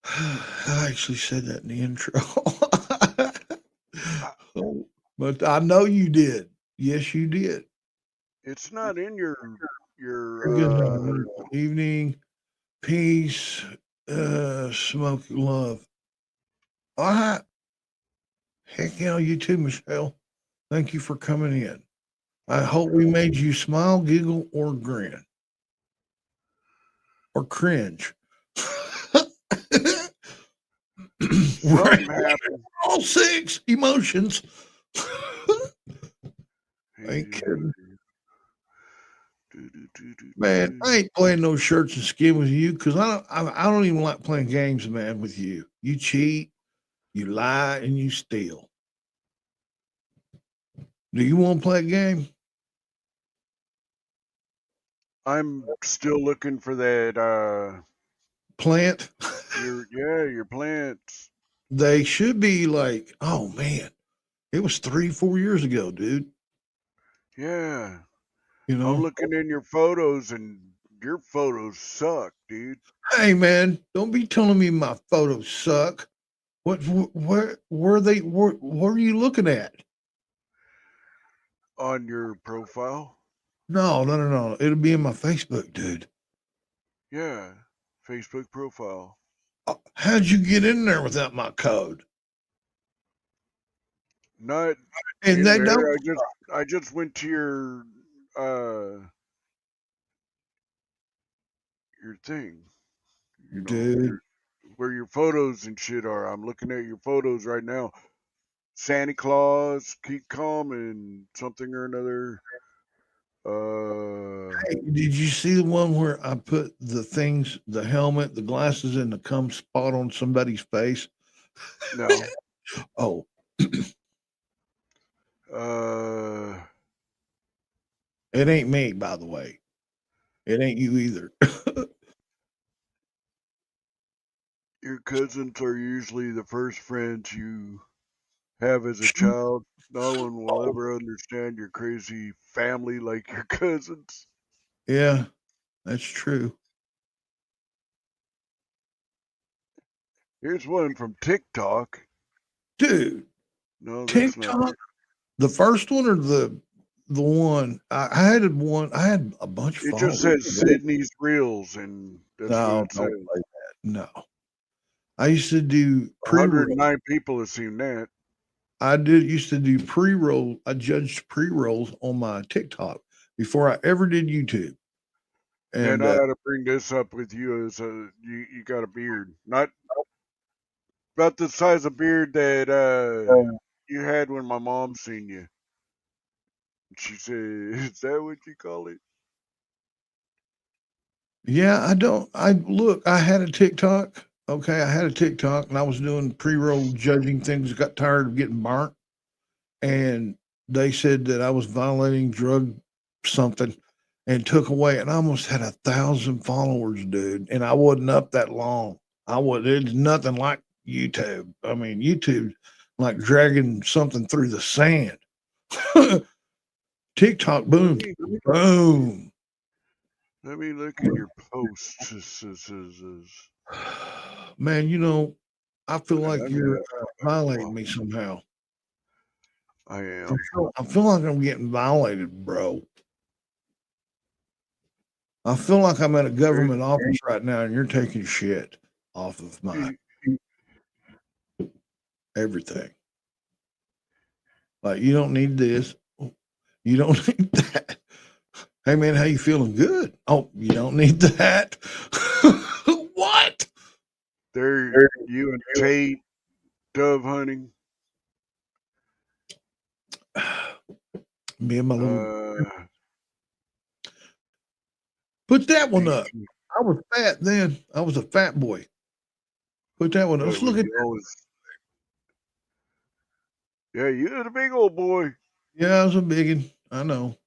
I actually said that in the intro. Oh, but I know you did. Yes, you did. It's not in your Good evening, peace, smoke, love. All right. Heck yeah, you too, Michelle. Thank you for coming in. I hope we made you smile, giggle, or grin. Or cringe. Right. something happened. All six emotions. Ain't kidding. Man, I ain't playing no shirts and skin with you because I don't even like playing games, man, with you. You cheat, you lie, and you steal. Do you want to play a game? I'm still looking for that Plant? your plants. They should be like, oh man, it was 3-4 years ago, dude. Yeah. You I'm know, looking in your photos and your photos suck, dude. hey man, don't be telling me my photos suck. Where are you looking at? On your profile? No. It'll be in my Facebook, dude. Yeah. Facebook profile. How'd you get in there without my code? Not And in they don't, there. I just went to your thing. You know, dude. where your photos and shit are. I'm looking at your photos right now. Santa Claus, keep calm, and something or another. Hey, did you see the one where I put the things, the helmet, the glasses, and the cum spot on somebody's face? No. Oh, Uh, it ain't me, by the way. It ain't you either. your cousins are usually the first friends you have as a child. No one will ever understand your crazy family like your cousins. Yeah, that's true. Here's one from TikTok. Dude, No, that's not TikTok, it. the first one or the one I had one. I had a bunch of It just followers. says Sydney's Reels, and that's what No, it don't says. play that. No, I used to do pre-roll. 109 people have seen that. I did used to do pre-roll. I judged pre-rolls on my TikTok before I ever did YouTube. Man, And I gotta bring this up with you as you got a beard. Not about the size of beard that you had when my mom seen you. She said, "Is that what you call it?" yeah, I don't. I look. I had a TikTok. Okay, I had a TikTok, and I was doing pre-roll judging things. Got tired of getting burnt, and they said that I was violating drug something, and took away. And I almost had 1,000 followers, dude. And I wasn't up that long. I was. It's nothing like YouTube. I mean, YouTube, like dragging something through the sand. TikTok, boom, boom. Let me look in your posts. Man, I feel Man, like I you're never violating me somehow. I I am. feel like I'm getting violated, bro. I feel like I'm at a government office right now and you're taking shit off of my everything. Like, you don't need this. You don't need that. Hey, man, how you feeling? Good. Oh, you don't need that. What? There, you and Tate dove hunting. Me and my little. Put that one up. I was fat then. I was a fat boy. Put that one up. Let's look at that. Yeah, you're the big old boy. Yeah, I was a biggin. I know.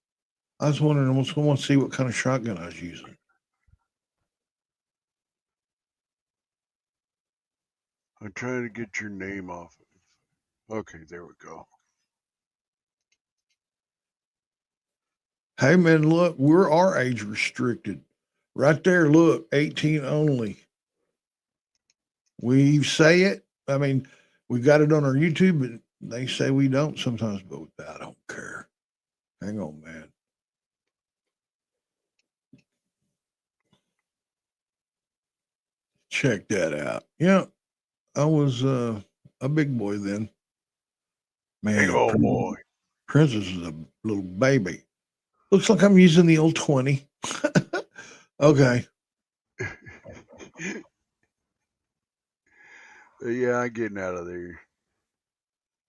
I was wondering, I want to see what kind of shotgun I was using. I'm trying to get your name off. Okay, there we go. Hey, man, look, we're our age restricted. Right there, look, 18 only. We say it. I mean, we got it on our YouTube, but they say we don't sometimes, but I don't care. Hang on, man. Check that out. Yeah, I was a big boy then. Man, Big old boy. Princess is a little baby. Looks like I'm using the old 20. Okay. Yeah, I'm getting out of there.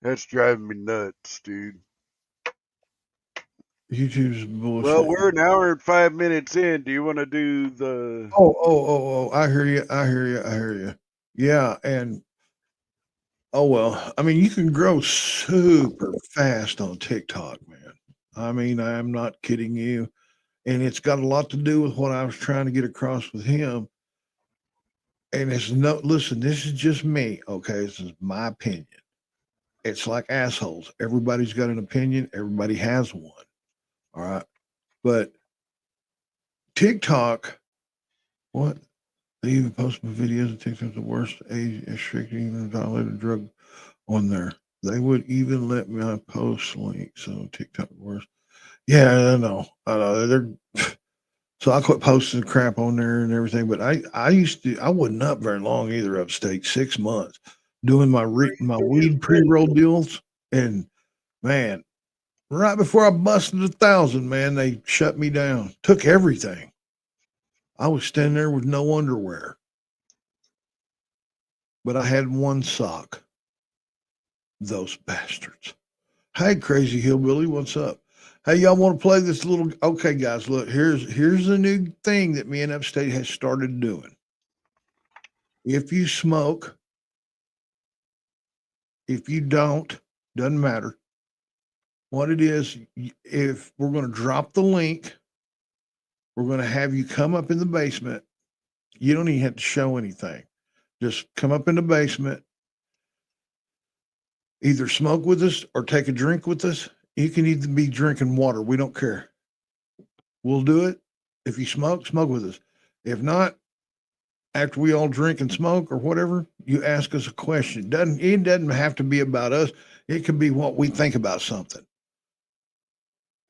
That's driving me nuts, dude. YouTube's bullshit. Well, we're an hour and 5 minutes in. Do you want to do the? Oh! I hear you. Yeah, and well, I mean, you can grow super fast on TikTok, man. I mean, I'm not kidding you, and it's got a lot to do with what I was trying to get across with him. And it's listen, this is just me, okay? This is my opinion. It's like assholes. Everybody's got an opinion. Everybody has one. All right. But TikTok, what? They even post my videos of TikTok, the worst age restricting and violated drug on there. They would even let me post links on TikTok worse. Yeah, I know. They're so I quit posting crap on there and everything. But I wasn't up very long either upstate, 6 months doing my weed pre-roll deals. And man, right before I busted 1,000, man, they shut me down, took everything. I was standing there with no underwear, but I had one sock. Those bastards. Hey, crazy hillbilly, what's up? Hey, y'all want to play this little? Okay, guys, look, here's a new thing that me and Upstate has started doing. If you smoke, if you don't, doesn't matter. What it is, if we're going to drop the link, we're going to have you come up in the basement. You don't even have to show anything. Just come up in the basement, either smoke with us or take a drink with us. You can either be drinking water. We don't care. We'll do it. If you smoke, smoke with us. If not, after we all drink and smoke or whatever, you ask us a question. It doesn't have to be about us. It could be what we think about something.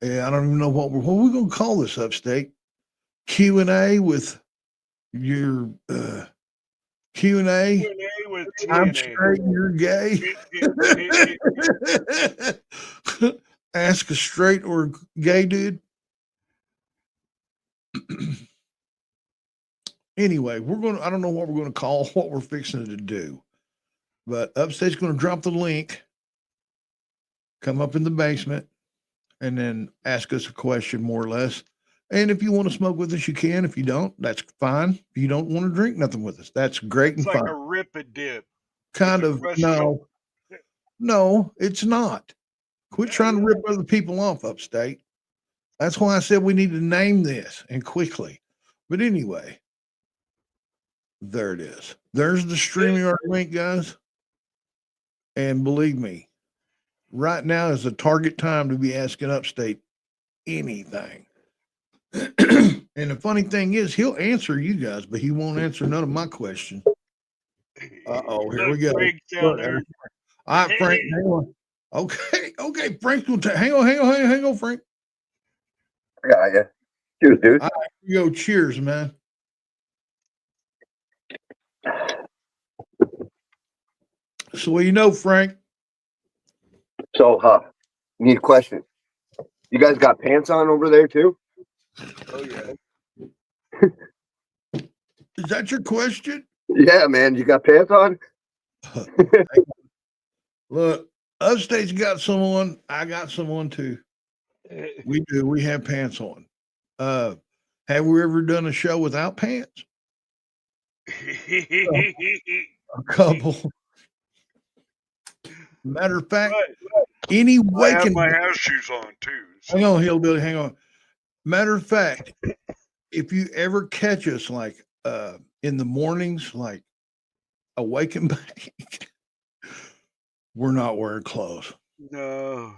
Yeah, I don't even know what we're going to call this, Upstate. Q&A with your Q&A with I'm TNA. straight, you're gay. Ask a straight or gay dude. Anyway, I don't know what we're going to call what we're fixing to do. But Upstate's going to drop the link, come up in the basement, and then ask us a question more or less. And if you want to smoke with us, you can. If you don't, that's fine. If you don't want to drink nothing with us, that's great and It's like fine. a rip and dip. Kind of. No, it's not. Quit trying to rip other people off, Upstate. That's why I said we need to name this and quickly. But anyway, there it is. There's the StreamYard link, guys. And believe me, right now is the target time to be asking Upstate anything. And the funny thing is, he'll answer you guys, but he won't answer none of my questions. Here we go. Look, all right, Frank, hang on. Okay, Frank's gonna hang on, Frank. I got you. Cheers, dude. All right, yo, cheers, man. So you know, Frank. So, need a question. You guys got pants on over there too? Oh yeah. Is that your question? Yeah, man. You got pants on? Look, Upstate's got some on. I got some on too. We do. We have pants on. Have we ever done a show without pants? A couple. Matter of fact, any I have waking. my house shoes on too. Hang on, Hillbilly. Hang on. Matter of fact, if you ever catch us like in the mornings, like awake and bake, we're not wearing clothes. No.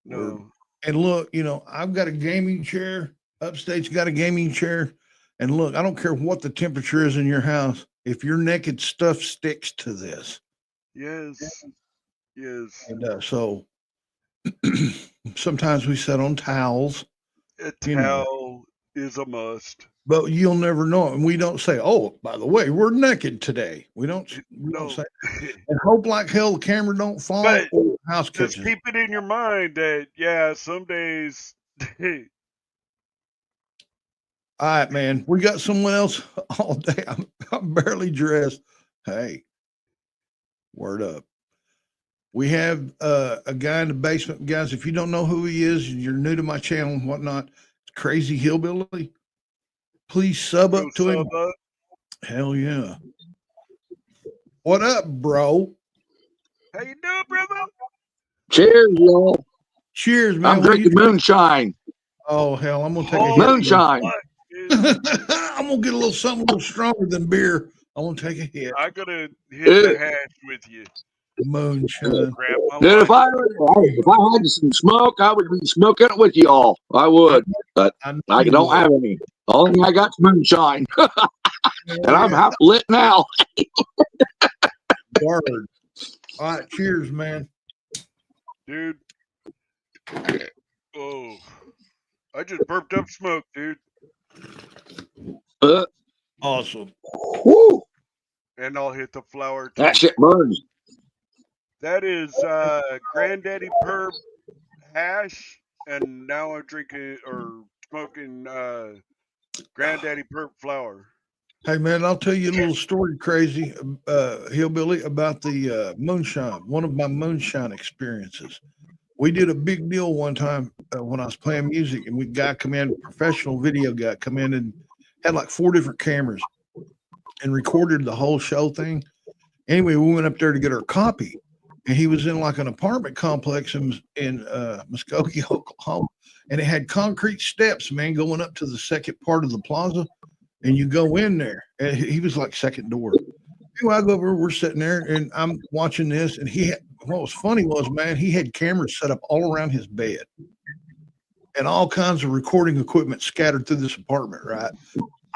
No. And look, I've got a gaming chair. Upstate's got a gaming chair. And look, I don't care what the temperature is in your house. If your naked stuff sticks to this. Yes. Yes. And so sometimes we sit on towels. A towel is a must. But you'll never know. And we don't say, oh, by the way, we're naked today. We don't say. And hope like hell the camera don't fall. But or the house just catches. keep it in your mind that, yeah, some days. All right, man. We got someone else all day. I'm barely dressed. Hey, word up. We have a guy in the basement. Guys, if you don't know who he is, and you're new to my channel and whatnot, Crazy Hillbilly, please sub up to him. Hell yeah. What up, bro? How you doing, brother? Cheers, y'all. Cheers, man. I'm drinking moonshine. Oh, hell. I'm going to take a moonshine. I'm going to get a little stronger than beer. I want to take a hit. I'm going to hit the hash with you. Moonshine. Dude, if I had some smoke, I would be smoking it with y'all. I would, but I don't have any. The only thing I got is moonshine, and I'm half lit now. Word. All right, cheers, man. Dude. Oh, I just burped up smoke, dude. Awesome. Woo. And I'll hit the flower too. That shit burns. That is Granddaddy Perp hash, and now I'm drinking or smoking Granddaddy Perp flower. Hey, man, I'll tell you a little story, Crazy Hillbilly, about the moonshine, one of my moonshine experiences. We did a big deal one time when I was playing music, and we guy come in, professional video guy come in and had like 4 different cameras and recorded the whole show thing. Anyway, we went up there to get our copy, and he was in like an apartment complex in Muskogee, Oklahoma, and it had concrete steps, man, going up to the second part of the plaza, and you go in there, and he was like second door. Anyway, I go over, we're sitting there, and I'm watching this, and what was funny was, man, he had cameras set up all around his bed and all kinds of recording equipment scattered through this apartment, right?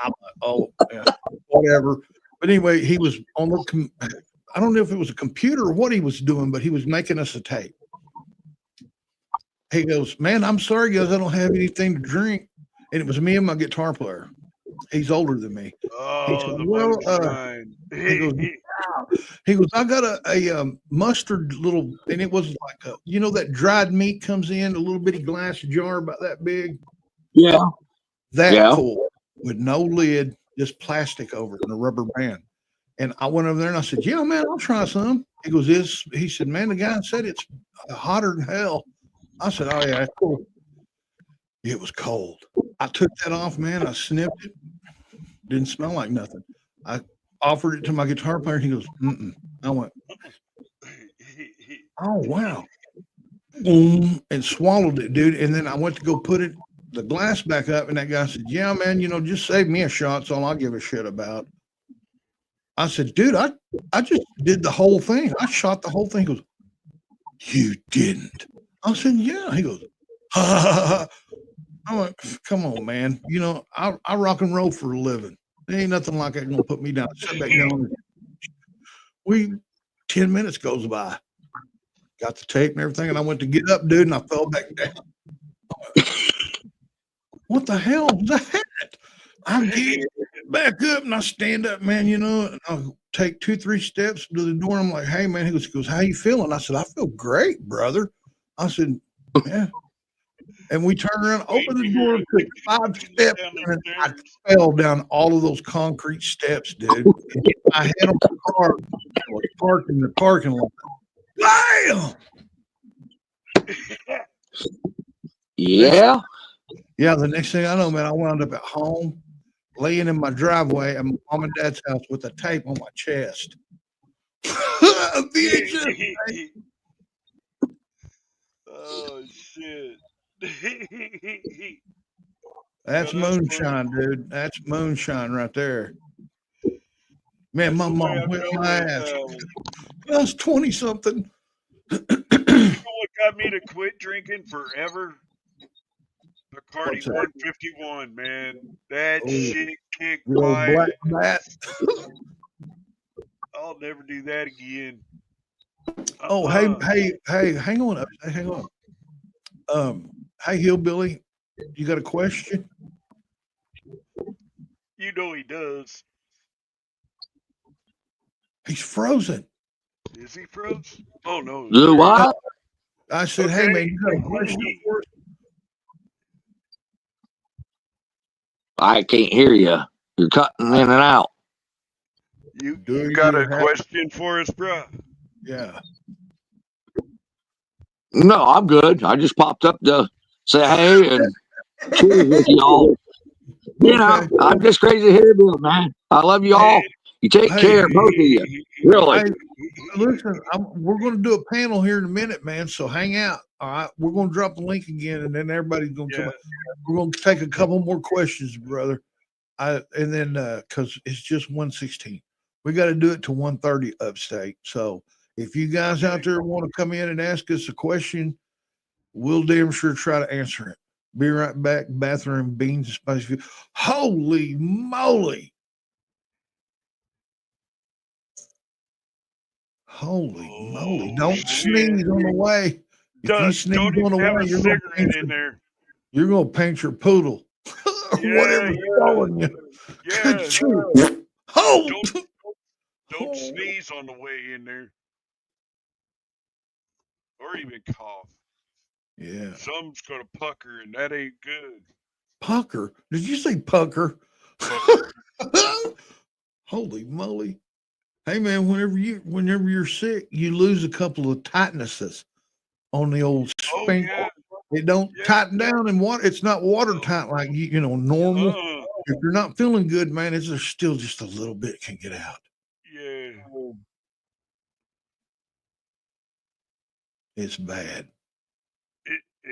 I'm like, oh, yeah, whatever. But anyway, he was on the, I don't know if it was a computer or what he was doing, but he was making us a tape. He goes, man, I'm sorry, guys, I don't have anything to drink. And it was me and my guitar player. He's older than me. Oh, the moonshine. He goes, I got a mustard little, and it was like that dried meat comes in a little bitty glass jar about that big. Yeah. Cool with no lid, just plastic over it and a rubber band. And I went over there and I said, yeah, man, I'll try some. He goes, he said, man, the guy said it's hotter than hell. I said, oh yeah, cool. It was cold. I took that off, man. I sniffed it. Didn't smell like nothing. I offered it to my guitar player. He goes, mm-mm. I went, oh, wow. Boom, and swallowed it, dude. And then I went to go put the glass back up. And that guy said, yeah, man, just save me a shot. That's all I'll give a shit about. I said, dude, I just did the whole thing. I shot the whole thing. He goes, you didn't. I said, yeah. He goes, ha, ha, ha, ha. I'm like, come on, man. I rock and roll for a living. There ain't nothing like that gonna put me down. Sit back down. 10 minutes goes by. Got the tape and everything, and I went to get up, dude, and I fell back down. What the hell was that? I get back up and I stand up, man, and I'll take 2-3 steps to the door. I'm like, hey, man. He goes, how you feeling? I said, I feel great, brother. I said, yeah. And we turned around, opened the door, took 5 steps, and I fell down all of those concrete steps, dude. Hit my head on the car. I was parked in the parking lot. Bam! Yeah. Yeah, the next thing I know, man, I wound up at home, laying in my driveway at my mom and dad's house with a tape on my chest. A VHS. Oh shit. That's Now, that's funny. moonshine, dude. That's moonshine right there. Man, That's my the way mom I whipped felt my at. ass. I was 20 something. You know what got me to quit drinking forever? Bacardi What's that? 151, man. That Oh, shit kicked the old my black bat. ass. I'll never do that again. Oh, hey, hang on. Hang on. Hey, Hillbilly, you got a question? You know he does. He's frozen. Is he froze? Oh no, Do there he is. what? I said, hey, Okay. man, you got a question for us? I can't hear you. You're cutting in and out. you Do got you a have, question for us, bruh? yeah. No, I'm good. I just popped up to say hey and cheers with y'all. You know, Okay. I'm just crazy to hear about, man. I love you all. You take Hey, care, both of you. Really. hey, listen, we're going to do a panel here in a minute, man. So hang out. All right. We're going to drop the link again, and then everybody's going to come Yeah. out. We're going to take a couple more questions, brother. And then, because it's just 1:16, we got to do it to 1:30 upstate. So if you guys out there want to come in and ask us a question, we'll damn sure try to answer it. Be right back. Bathroom beans and spicy food. Holy moly. Holy moly. Oh Don't shit. sneeze on the way. If you sneeze Don't on even the have way, a cigarette in there. you're gonna paint your poodle. Or Yeah, whatever's calling you. yeah. Oh, Don't sneeze on the way in there. Or even cough. yeah. Some's gonna pucker and that ain't good. Pucker. Did you say pucker? Pucker. Holy moly. Hey man, whenever you're sick, you lose a couple of tightnesses on the old Oh spink. yeah. It don't Yeah. tighten down and water. It's not watertight like normal. Uh If you're not feeling good, man, there's still just a little bit can get out. yeah. It's bad.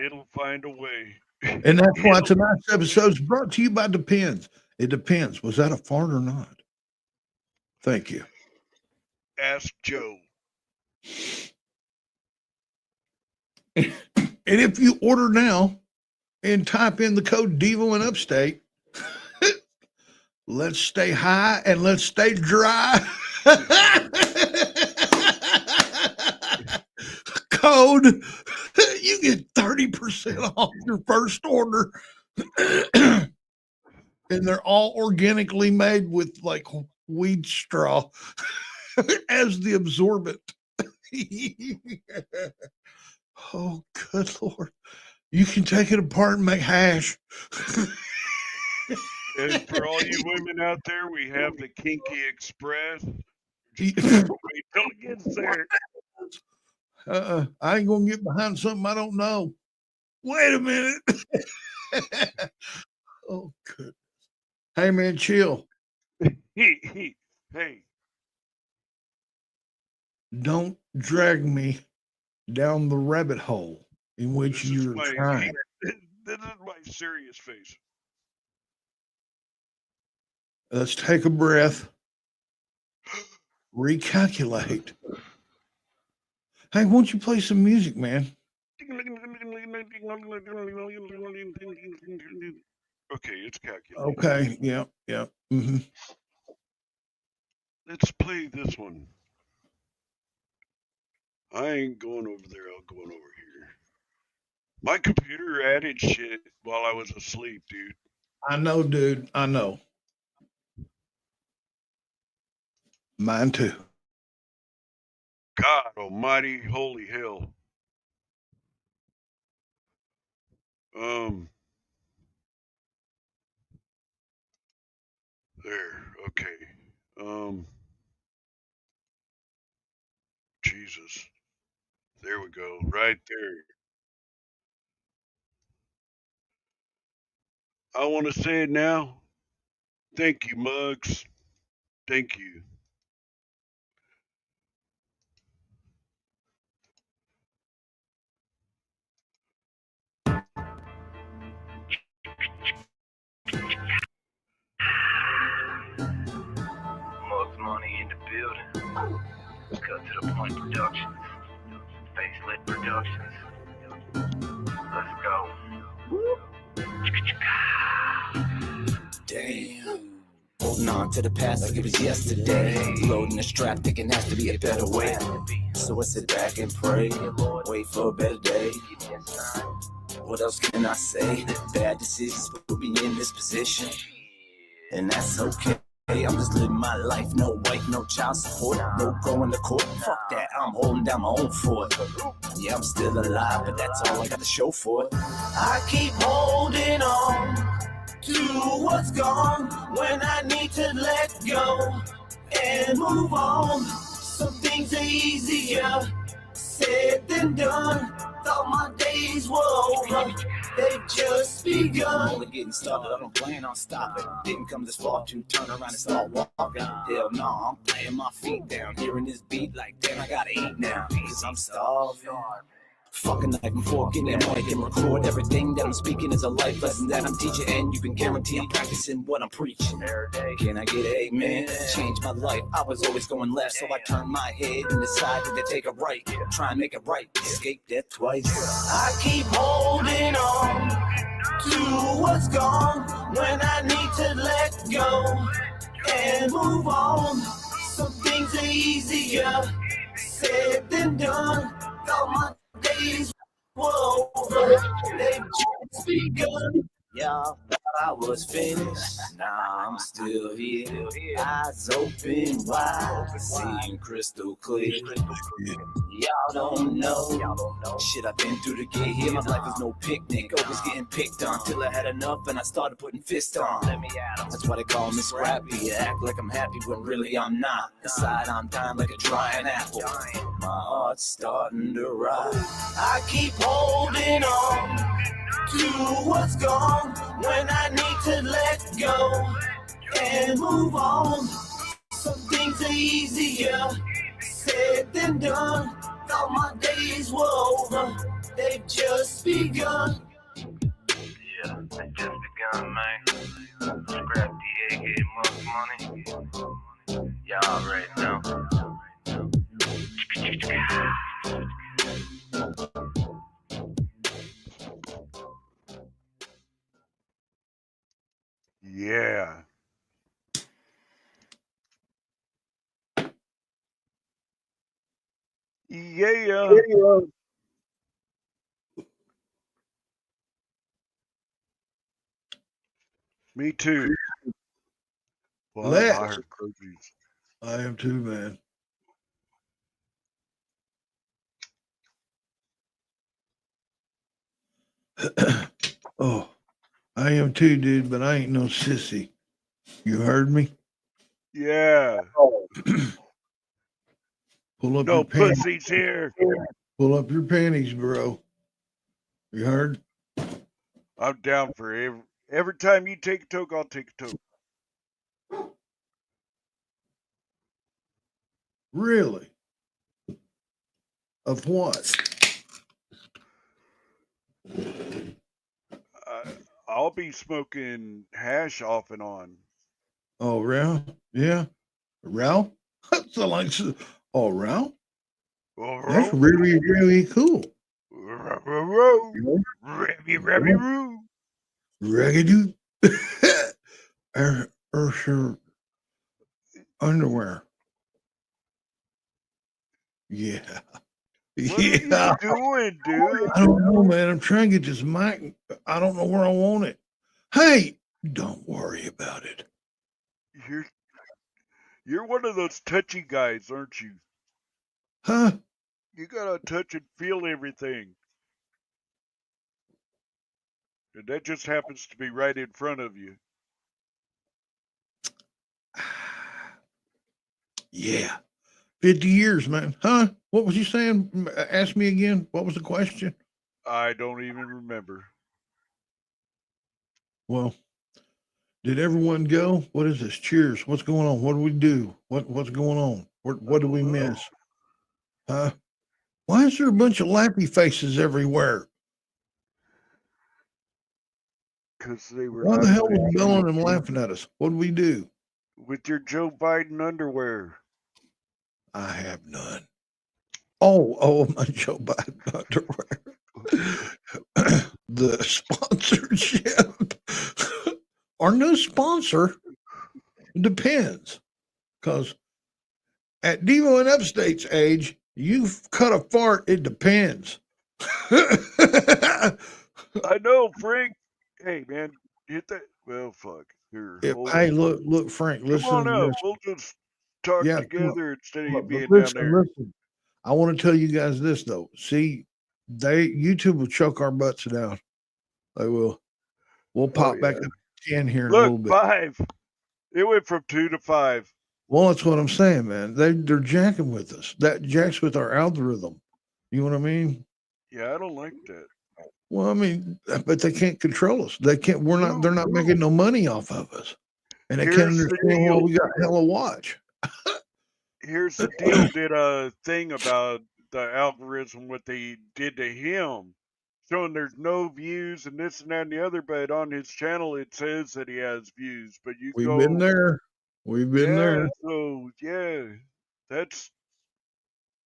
It'll find a way. And that's why tonight's episode is brought to you by Depends. It depends. Was that a fart or not? Thank you. Ask Joe. And if you order now and type in the code Devo in Upstate, let's stay high and let's stay dry. Code, you get 30% off your first order. And they're all organically made with like weed straw as the absorbent. Oh, good Lord. You can take it apart and make hash. And for all you women out there, we have the Kinky Express. Wait till it gets there. I ain't gonna get behind something I don't know. Wait a minute. Oh, good. Hey, man, chill. Hey, Don't drag me down the rabbit hole in which this is you're my trying. this is my serious face. Let's take a breath, recalculate. Hey, won't you play some music, man? Okay, it's calculated. Okay, yeah, yeah. Mm-hmm. Let's play this one. I ain't going over there. I'm going over here. My computer added shit while I was asleep, dude. I know, dude. I know. Mine too. God almighty, holy hell. Um, there. Okay. Um, Jesus. There we go. Right there. I want to say it now. Thank you, Muggs. Thank you. Mugs Money in the building. Cut to the point productions. Facelit Productions. Let's go. Damn. Holding on to the past like it was yesterday. Loading the strap, thinking has to be a better way. So I sit back and pray, wait for a better day. What else can I say? Bad decisions put me in this position, and that's okay. I'm just living my life, no wife, no child support, no going to court. Fuck that, I'm holding down my own fort. Yeah, I'm still alive, but that's all I got to show for it. I keep holding on to what's gone when I need to let go and move on. Some things are easier said than done. Thought my days were over, they've just begun. Only getting started, I don't plan on stopping. Didn't come this far to turn around and start walking. Hell no, I'm playing my feet down, hearing this beat like damn, I gotta eat now, cause I'm starving. Fucking knife and fork in your mic and record everything that I'm speaking is a life lesson that I'm teaching, and you can guarantee I'm practicing what I'm preaching. Can I get an amen? Change my life, I was always going left, so I turned my head and decided to take a right. Try and make it right, escape death twice. I keep holding on to what's gone when I need to let go and move on. Some things are easier said than done. Thought my days were over, they've just begun. Y'all thought I was finished, now I'm still here. Eyes open wide, seeing crystal clear. Y'all don't know shit I've been through to get here. My life was no picnic, always getting picked on till I had enough and I started putting fists on. That's why they call me scrappy. I act like I'm happy when really I'm not. Inside I'm dying like a drying apple. My heart's starting to rot. I keep holding on to what's gone when I need to let go and move on. Some things are easier said than done. Thought my days were over, they've just begun. Yeah, they just begun, man. Scrap the egg, get Mugs Money. Y'all already know. Yeah. Yeah. Me too. Well, I'm hired cookies. I am too, man. Oh, I am too, dude, but I ain't no sissy. You heard me? Yeah. Pull up No your panties. pussies here. Pull up your panties, bro. You heard? I'm down for every time you take a toke, I'll take a toke. Really? Of what? I'll be smoking hash off and on. Oh, Ralph? Yeah. Ralph? So like, oh, Ralph? That's really, really cool. Raggedy. Ursher underwear. Yeah. What are you doing, dude? I don't know, man. I'm trying to get this mic. I don't know where I want it. Hey, don't worry about it. You're one of those touchy guys, aren't you? Huh? You gotta touch and feel everything. And that just happens to be right in front of you. Yeah. 50 years, man. Huh? What was you saying? Ask me again. What was the question? I don't even remember. Well, Did everyone go? What is this? Cheers. What's going on? What do we do? What's going on? What do we miss? Huh? Why is there a bunch of lappy faces everywhere? Because they were Why the hell laughing was at Bellin you and laughing at us? What did we do? with your Joe Biden underwear. I have none. Oh, my Joe Biden underwear. The sponsorship. Our new sponsor depends. Because at Devo and Upstate's age, you cut a fart, it depends. I know, Frank. Hey, man, hit that. Well, fuck. Here, hold Hey, on. look, Frank, Come listen on to up. this. We'll just talk Yeah, come on. together instead of you But being down there. listen. I want to tell you guys this though. See, YouTube will choke our butts down. They will. We'll Oh, pop back yeah. up to 10 here in a Look, little bit. 5. It went from 2 to 5. Well, that's what I'm saying, man. They're jacking with us. That jacks with our algorithm. You know what I mean? Yeah, I don't like that. Well, I mean, but they can't control us. They can't. They're not making no money off of us, and they can't Here's the understand why deal. we got hella watch. Here's the deal. Did a thing about the algorithm, what they did to him, showing there's no views and this and that and the other, but on his channel it says that he has views. But you We've been go, there. We've been yeah, there. so yeah, that's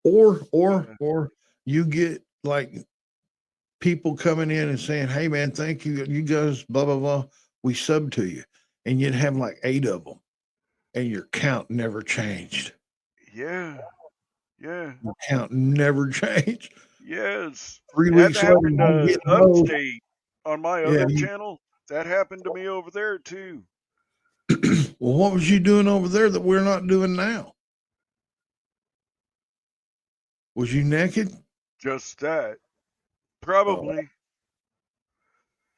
Or you get like people coming in and saying, "Hey, man, thank you. You guys, blah blah blah. We sub to you," and you'd have like 8 of them, and your count never changed. yeah, yeah, Your count never changed. yes. 3 That weeks later, happened you to get those. Upstate on my Yeah. other channel. That happened to me over there too. Well, what was you doing over there that we're not doing now? Was you naked? Just that. Oh, Probably.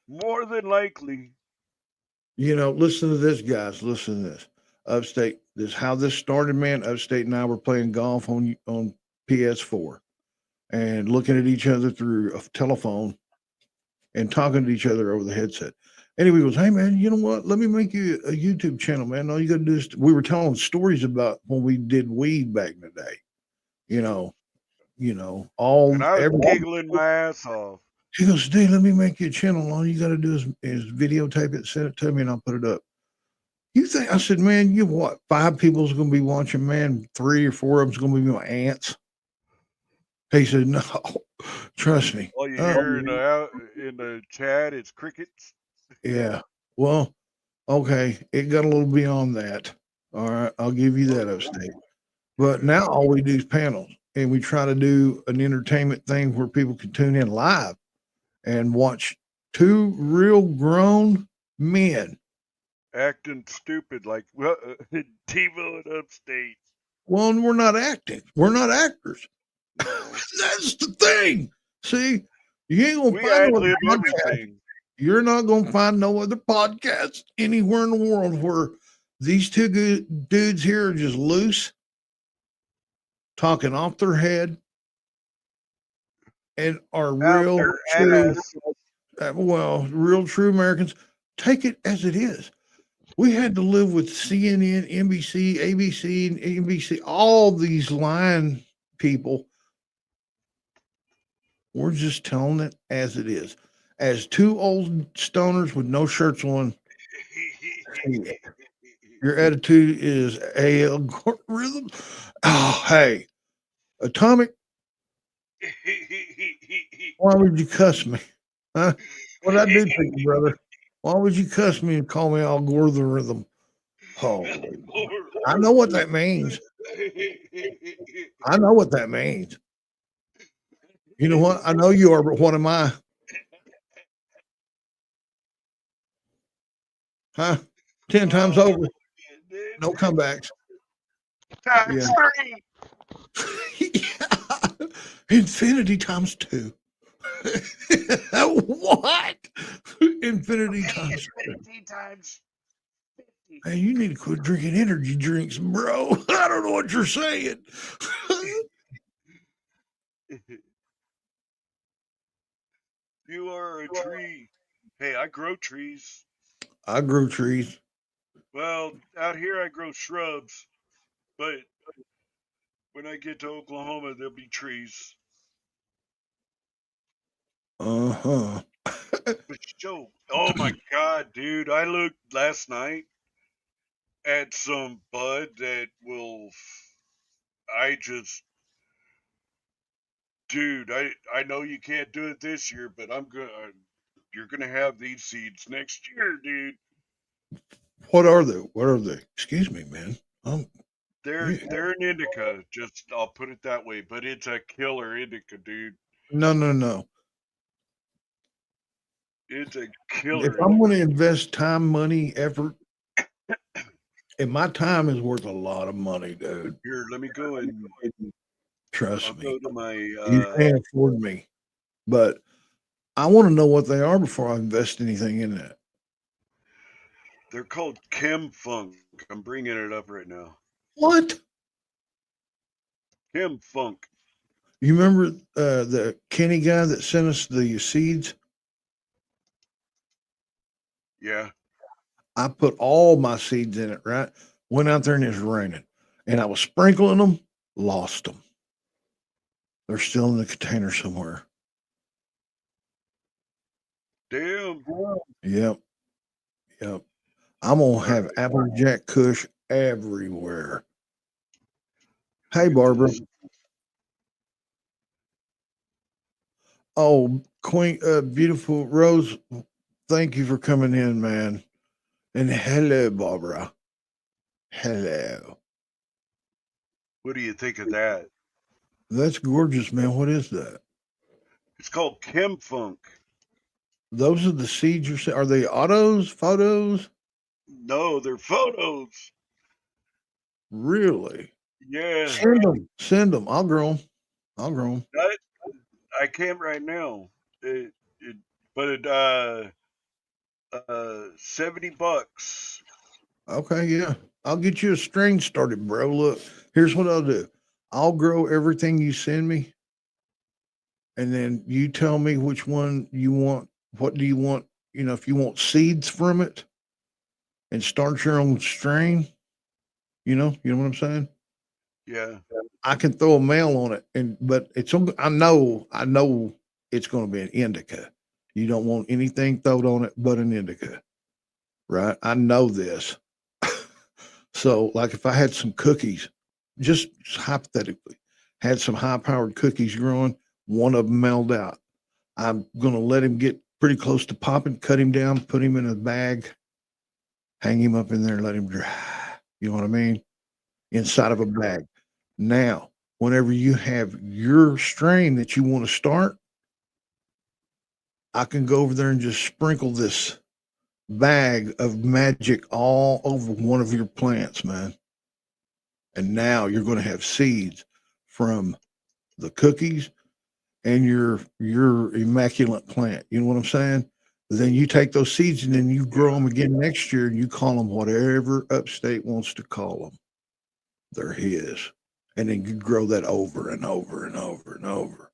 More than likely. listen to this, guys. Listen to this. Upstate. This how this started, man. Upstate and I were playing golf on PS4 and looking at each other through a telephone and talking to each other over the headset. Anyway, he goes, "Hey man, you know what? Let me make you a YouTube channel, man. All you got to do is." We were telling stories about when we did weed back in the day. You know, all And I was every. giggling my ass off. He goes, "Dude, let me make you a channel. All you got to do is videotape it, send it to me, and I'll put it up." You think? I said, "Man, you what? 5 people's going to be watching. Man, 3 or 4 of them's going to be my aunts." He said, "No, trust me." All you Oh, hear in the chat is crickets. yeah. Well, okay, it got a little beyond that. All right, I'll give you that, Upstate. But now all we do is panels, and we try to do an entertainment thing where people can tune in live and watch 2 real grown men. Acting stupid like Devo and Upstate. Well, and we're not acting. We're not actors. No. That's the thing. See, you ain't gonna We find no ad-lib other podcast. everything. You're not gonna find no other podcast anywhere in the world where these 2 good dudes here are just loose, talking off their head, and are Out real their true. ass. Real true Americans. Take it as it is. We had to live with CNN, NBC, ABC, and NBC, all these lying people. We're just telling it as it is. As 2 old stoners with no shirts on, your attitude is a algorithm. Oh, hey, Atomic, why would you cuss me? Huh? What I do to you, brother? Why would you cuss me and call me algorithm? Holy, I know what that means. I know what that means. You know what? I know you are, but what am I? Huh? 10 times over. No comebacks. Times Yeah. 3. Yeah. Infinity times 2. What? Infinity times 2. Infinity times 50. Hey, you need to quit drinking energy drinks, bro. I don't know what you're saying. You are a tree. Hey, I grow trees. I grew trees. Well, out here I grow shrubs, but when I get to Oklahoma, there'll be trees. Uh-huh. But show, oh my God, dude! I looked last night at some bud that will. I just, dude, I know you can't do it this year, but I'm gonna. You're gonna have these seeds next year, dude. What are they? What are they? Excuse me, man. They're Yeah. they're an indica. Just I'll put it that way, but it's a killer indica, dude. No, no, no. It's a If killer I'm indica. going to invest time, money, effort, and my time is worth a lot of money, dude. Here, let me go and I'll Trust me. go to my. You can't afford me. But I want to know what they are before I invest anything in that. They're called Chem Funk. I'm bringing it up right now. What? Chem Funk. You remember the Kenny guy that sent us the seeds? Yeah. I put all my seeds in it, right? Went out there and it's raining. And I was sprinkling them, lost them. They're still in the container somewhere. Damn. Yep. Yep. I'm going to have Applejack Kush everywhere. Hey, Barbara. Oh, Queen, beautiful Rose, thank you for coming in, man. And hello, Barbara. Hello. What do you think of that? That's gorgeous, man. What is that? It's called Chem Funk. Those are the seeds you're saying. Are they autos, photos? No, they're photos. Really? Yeah. Send them. Send them. I'll grow them. I'll grow them. I can't right now. But $70. Okay, yeah. I'll get you a string started, bro. Look, here's what I'll do. I'll grow everything you send me, and then you tell me which one you want. What do you want? You know, if you want seeds from it and start your own strain, you know what I'm saying? Yeah. I can throw a mail on it, but I know it's going to be an indica. You don't want anything thrown on it but an indica, right? I know this. So, like, if I had some cookies, just hypothetically, had some high-powered cookies growing, one of them mailed out. I'm going to let him get pretty close to popping, cut him down, put him in a bag, hang him up in there, let him dry. You know what I mean? Inside of a bag. Now, whenever you have your strain that you want to start, I can go over there and just sprinkle this bag of magic all over one of your plants, man. And now you're going to have seeds from the cookies and your immaculate plant. You know what I'm saying? Then you take those seeds and then you grow them again next year and you call them whatever Upstate wants to call them. They're his. And then you grow that over and over and over and over.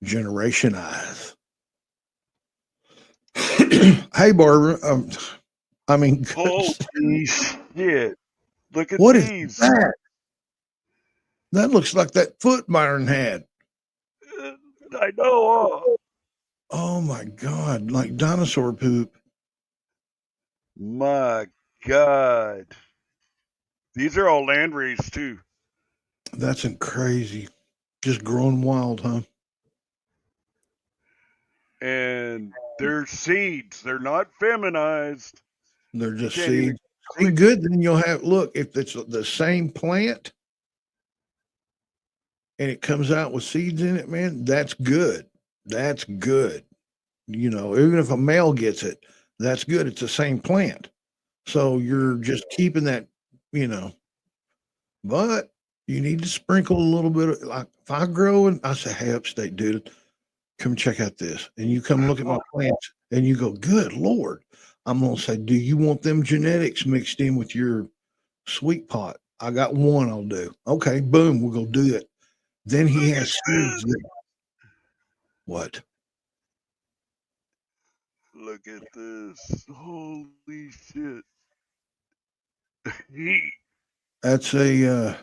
Generation eyes. Hey, Barbara. Holy shit. Look at what is these. that? That looks like that foot Myron had. I know. Oh my God, like dinosaur poop. My God. These are all land raised too. That's crazy. Just growing wild, huh? And they're seeds. They're not feminized. They're just can't even seeds. See, good. Then you'll have, look, if it's the same plant and it comes out with seeds in it, man, that's good. That's good. You know, even if a male gets it, that's good. It's the same plant. So you're just keeping that, you know, but you need to sprinkle a little bit of, like, if I grow and I say, hey, Upstate dude, come check out this. And you come look at my plants and you go, good Lord. I'm going to say, do you want them genetics mixed in with your sweet pot? I got one I'll do. Okay, boom, we'll go do it. Then he has seeds. What? Look at this. Holy shit. That's an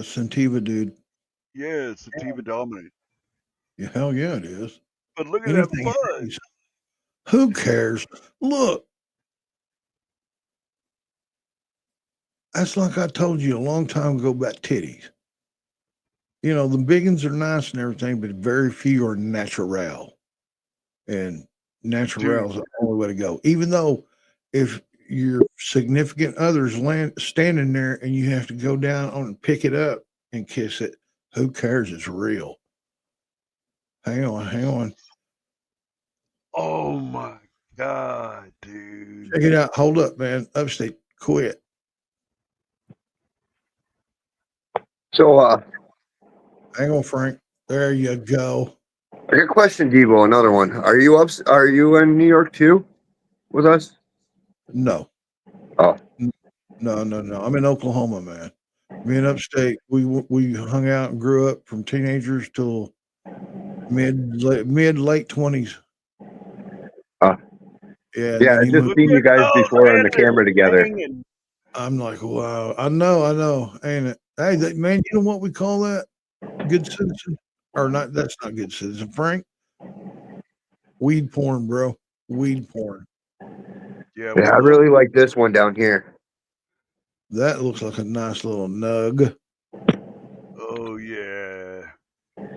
sativa, dude. Yeah, it's sativa dominant. Yeah, hell yeah, it is. But look at that Anything bud. haze. Who cares? Look, that's like I told you a long time ago about titties. You know, the big ones are nice and everything, but very few are natural. And natural is the only way to go. Even though if your significant other's standing there and you have to go down on and pick it up and kiss it, who cares? It's real. Hang on. Oh my God, dude. Check it out. Hold up, man. Upstate, quit. So, Hang on, Frank. There you go. I got a question, Devo. Another one. Are you in New York too with us? No. Oh, No. I'm in Oklahoma, man. Me and Upstate, we hung out and grew up from teenagers till mid late 20s. yeah. Yeah. I just seen you guys before on the camera together. I'm like, wow. I know, ain't it? Hey, man, you know what we call that? Good citizen, or not? That's not good citizen, Frank. Weed porn, bro. Weed porn. Yeah, I really like this one down here. That looks like a nice little nug. Oh yeah.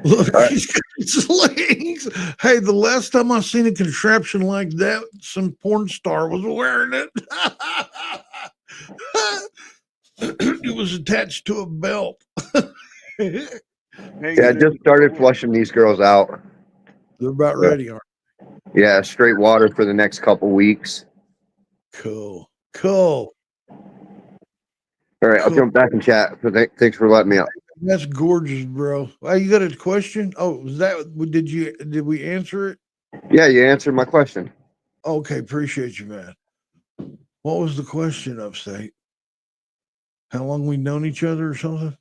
Look, he's got his legs. Hey, the last time I seen a contraption like that, some porn star was wearing it. It was attached to a belt. Yeah, I just started flushing these girls out. They're about ready, aren't they? Yeah, straight water for the next couple weeks. Cool. All right, I'll jump back in chat. Thanks for letting me up. That's gorgeous, bro. Hey, you got a question? Oh, did we answer it? Yeah, you answered my question. Okay, appreciate you, man. What was the question, Upstate? How long we known each other or something?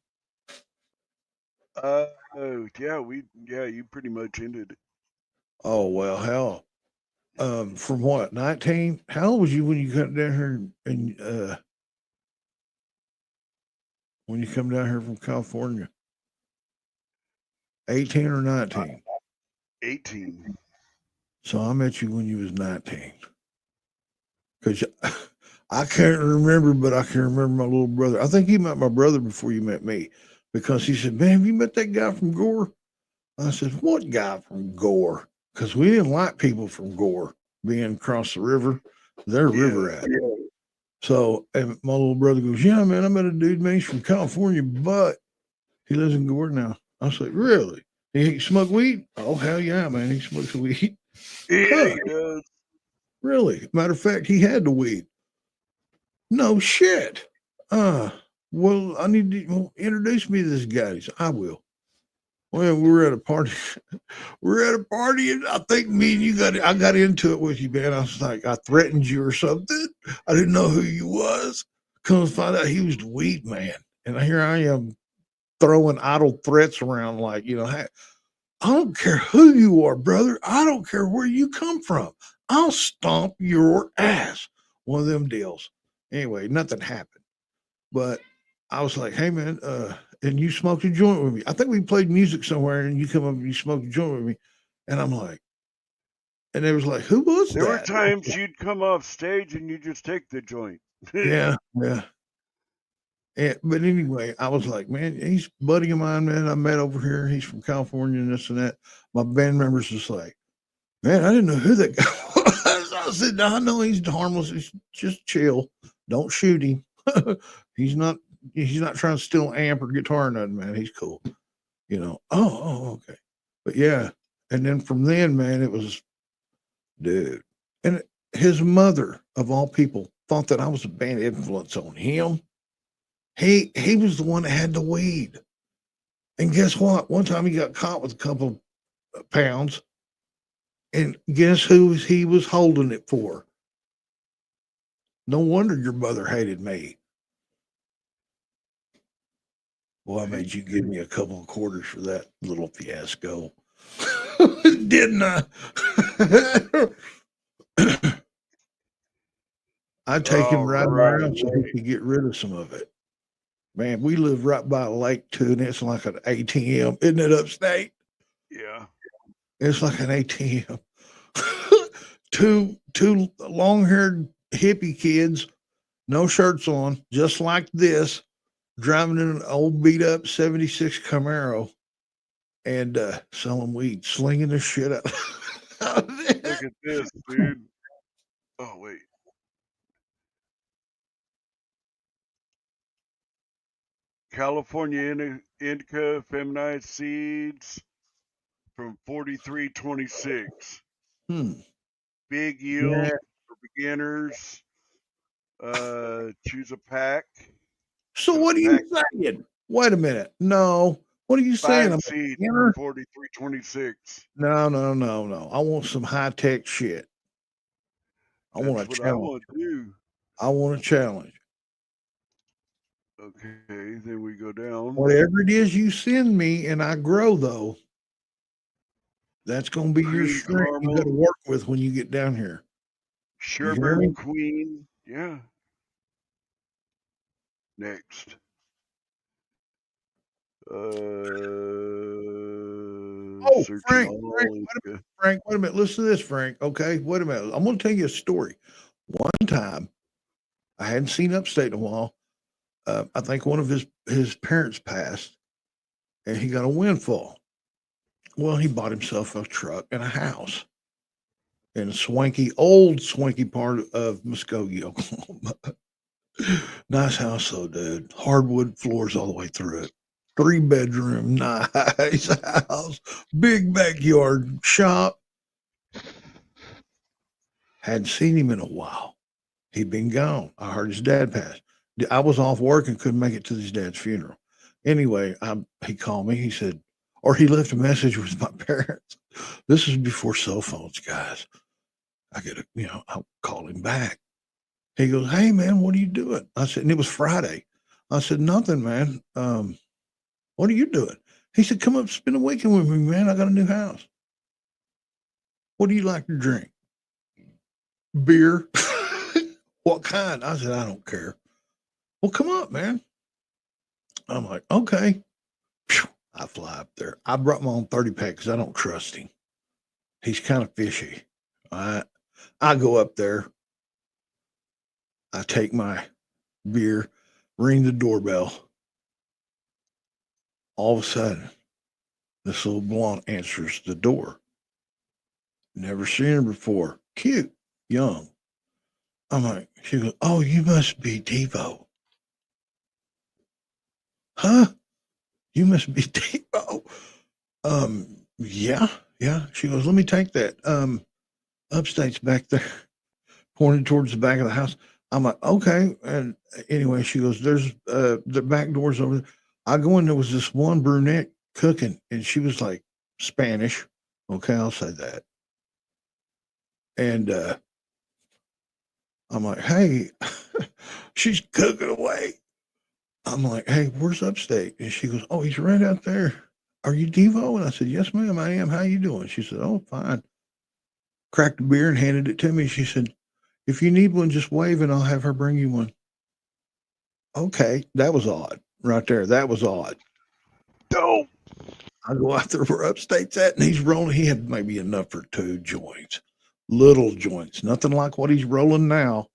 You pretty much ended it. Oh well, hell. From what, 19? How old was you when you come down here and when you come down here from California? 18 or 19? 18. So I met you when you was 19. Because I can't remember, but I can remember my little brother. I think you met my brother before you met me, because he said, "Man, have you met that guy from Gore?" I said, "What guy from Gore?" Because we didn't like people from Gore being across the river. Their river at. So, and my little brother goes, "Yeah, man, I met a dude, man, he's from California, but he lives in Gore now." I was like, "Really? He smoke weed?" "Oh, hell yeah, man, he smokes weed." Yeah, he does. Really? Matter of fact, he had the weed. No shit. Well, I need to introduce me to this guy. He said, "I will." Well, we were at a party. We're at a party, and I think me and you I got into it with you, man. I was like, I threatened you or something. I didn't know who you was. Come to find out he was the weed man. And here I am throwing idle threats around like, hey, I don't care who you are, brother. I don't care where you come from. I'll stomp your ass. One of them deals. Anyway, nothing happened. But I was like, hey, man, and you smoked a joint with me. I think we played music somewhere and you come up and you smoked a joint with me. And I'm like, and they was like, who was there that? There were times you'd come off stage and you just take the joint. Yeah. But anyway, I was like, man, he's a buddy of mine, man. I met over here. He's from California and this and that. My band members just like, man, I didn't know who that guy was. I said, no, I know he's harmless. He's just chill. Don't shoot him. He's not trying to steal an amp or guitar or nothing, man. He's cool. Oh, okay. But yeah. And then from then, man, it was, dude. And his mother, of all people, thought that I was a bad influence on him. He was the one that had the weed. And guess what? One time he got caught with a couple of pounds. And guess who he was holding it for? No wonder your mother hated me. Well, I made you give me a couple of quarters for that little fiasco. Didn't I? I'd take him All riding right. around so he could get rid of some of it. Man, we live right by a lake too, and it's like an ATM, isn't it, upstate? Yeah. It's like an ATM. two long-haired hippie kids, no shirts on, just like this, driving in an old beat-up '76 Camaro and selling weed, slinging the shit out. Look at this, dude. Oh wait. California indica feminized seeds from 4326. Hmm. Big yield Yeah. for beginners. Choose a pack. So Got a what are pack you saying? Wait a minute. No. What are you saying? 5 I'm a seeds for beginner? 4326. No. I want some high-tech shit. I want That's a what I challenge. want to do. I want a challenge. Okay, then we go down. Whatever it is you send me and I grow, though, that's going to be your Cream strength you got to caramel, work with when you get down here. You hear sherbet me? queen. Yeah. Next. Oh, Searching Frank, all. Frank, wait a minute. Listen to this, Frank. Okay, wait a minute. I'm going to tell you a story. One time, I hadn't seen Upstate in a while. I think one of his parents passed, and he got a windfall. Well, he bought himself a truck and a house in a old swanky part of Muskogee, Oklahoma. Nice house, though, dude. Hardwood floors all the way through it. 3-bedroom, nice house, big backyard, shop. Hadn't seen him in a while. He'd been gone. I heard his dad passed. I was off work and couldn't make it to his dad's funeral. Anyway, he called me. He said, or he left a message with my parents. This is before cell phones, guys. I'll call him back. He goes, "Hey, man, what are you doing?" I said, and it was Friday. I said, "Nothing, man. What are you doing?" He said, "Come up, spend a weekend with me, man. I got a new house. What do you like to drink? Beer." "What kind?" I said, "I don't care." "Well, come up, man." I'm like, "Okay." Phew, I fly up there. I brought my own 30 pack because I don't trust him. He's kind of fishy. I go up there. I take my beer, ring the doorbell. All of a sudden, this little blonde answers the door. Never seen her before. Cute, young. I'm like, she goes, "Oh, you must be Devo." "Huh? You must be Devo." Yeah. She goes, "Let me take that. Upstate's back there," pointed towards the back of the house. I'm like, "Okay." And anyway, she goes, "There's the back door's over there." I go in, there was this one brunette cooking, and she was like Spanish. Okay, I'll say that. And I'm like, "Hey," she's cooking away. I'm like, "Hey, where's Upstate?" And she goes, "Oh, he's right out there. Are you Devo?" And I said, "Yes, ma'am, I am. How you doing?" She said, "Oh, fine." Cracked a beer and handed it to me. She said, "If you need one, just wave and I'll have her bring you one." Okay, that was odd right there. That was odd. Dope. I go out there where Upstate's at, and he's rolling. He had maybe enough for 2 joints, little joints, nothing like what he's rolling now.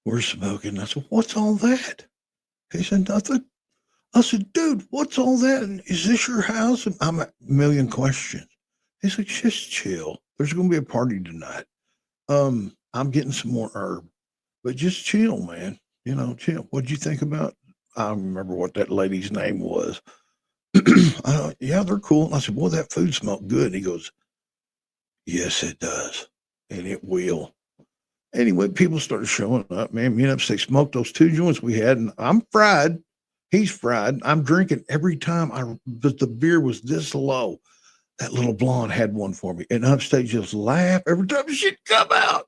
We're smoking. I said, "What's all that?" He said, "Nothing." I said, "Dude, what's all that? And is this your house?" And I'm a million questions. He's like, "Just chill. There's going to be a party tonight. I'm getting some more herb, but just chill, man. Chill." "What'd you think about?" I don't remember what that lady's name was. "Yeah, they're cool." And I said, "Boy, that food smelled good." And he goes, "Yes, it does. And it will." Anyway, people started showing up, man. Me and Upstate smoked those 2 joints we had, and I'm fried. He's fried. I'm drinking every time but the beer was this low. That little blonde had one for me, and Upstate just laughed every time the shit come out.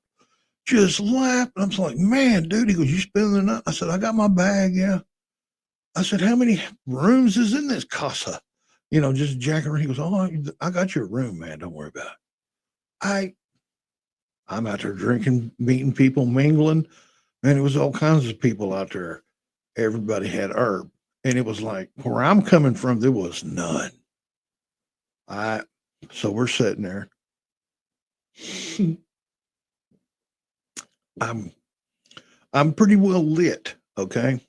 Just laugh. And I'm just like, "Man, dude." He goes, "You spending the night?" I said, "I got my bag, yeah." I said, "How many rooms is in this casa?" Just jacking around. He goes, "Oh, I got your room, man. Don't worry about it." I'm out there drinking, meeting people, mingling, and it was all kinds of people out there. Everybody had herb, and it was like where I'm coming from, there was none. So we're sitting there. I'm pretty well lit, okay.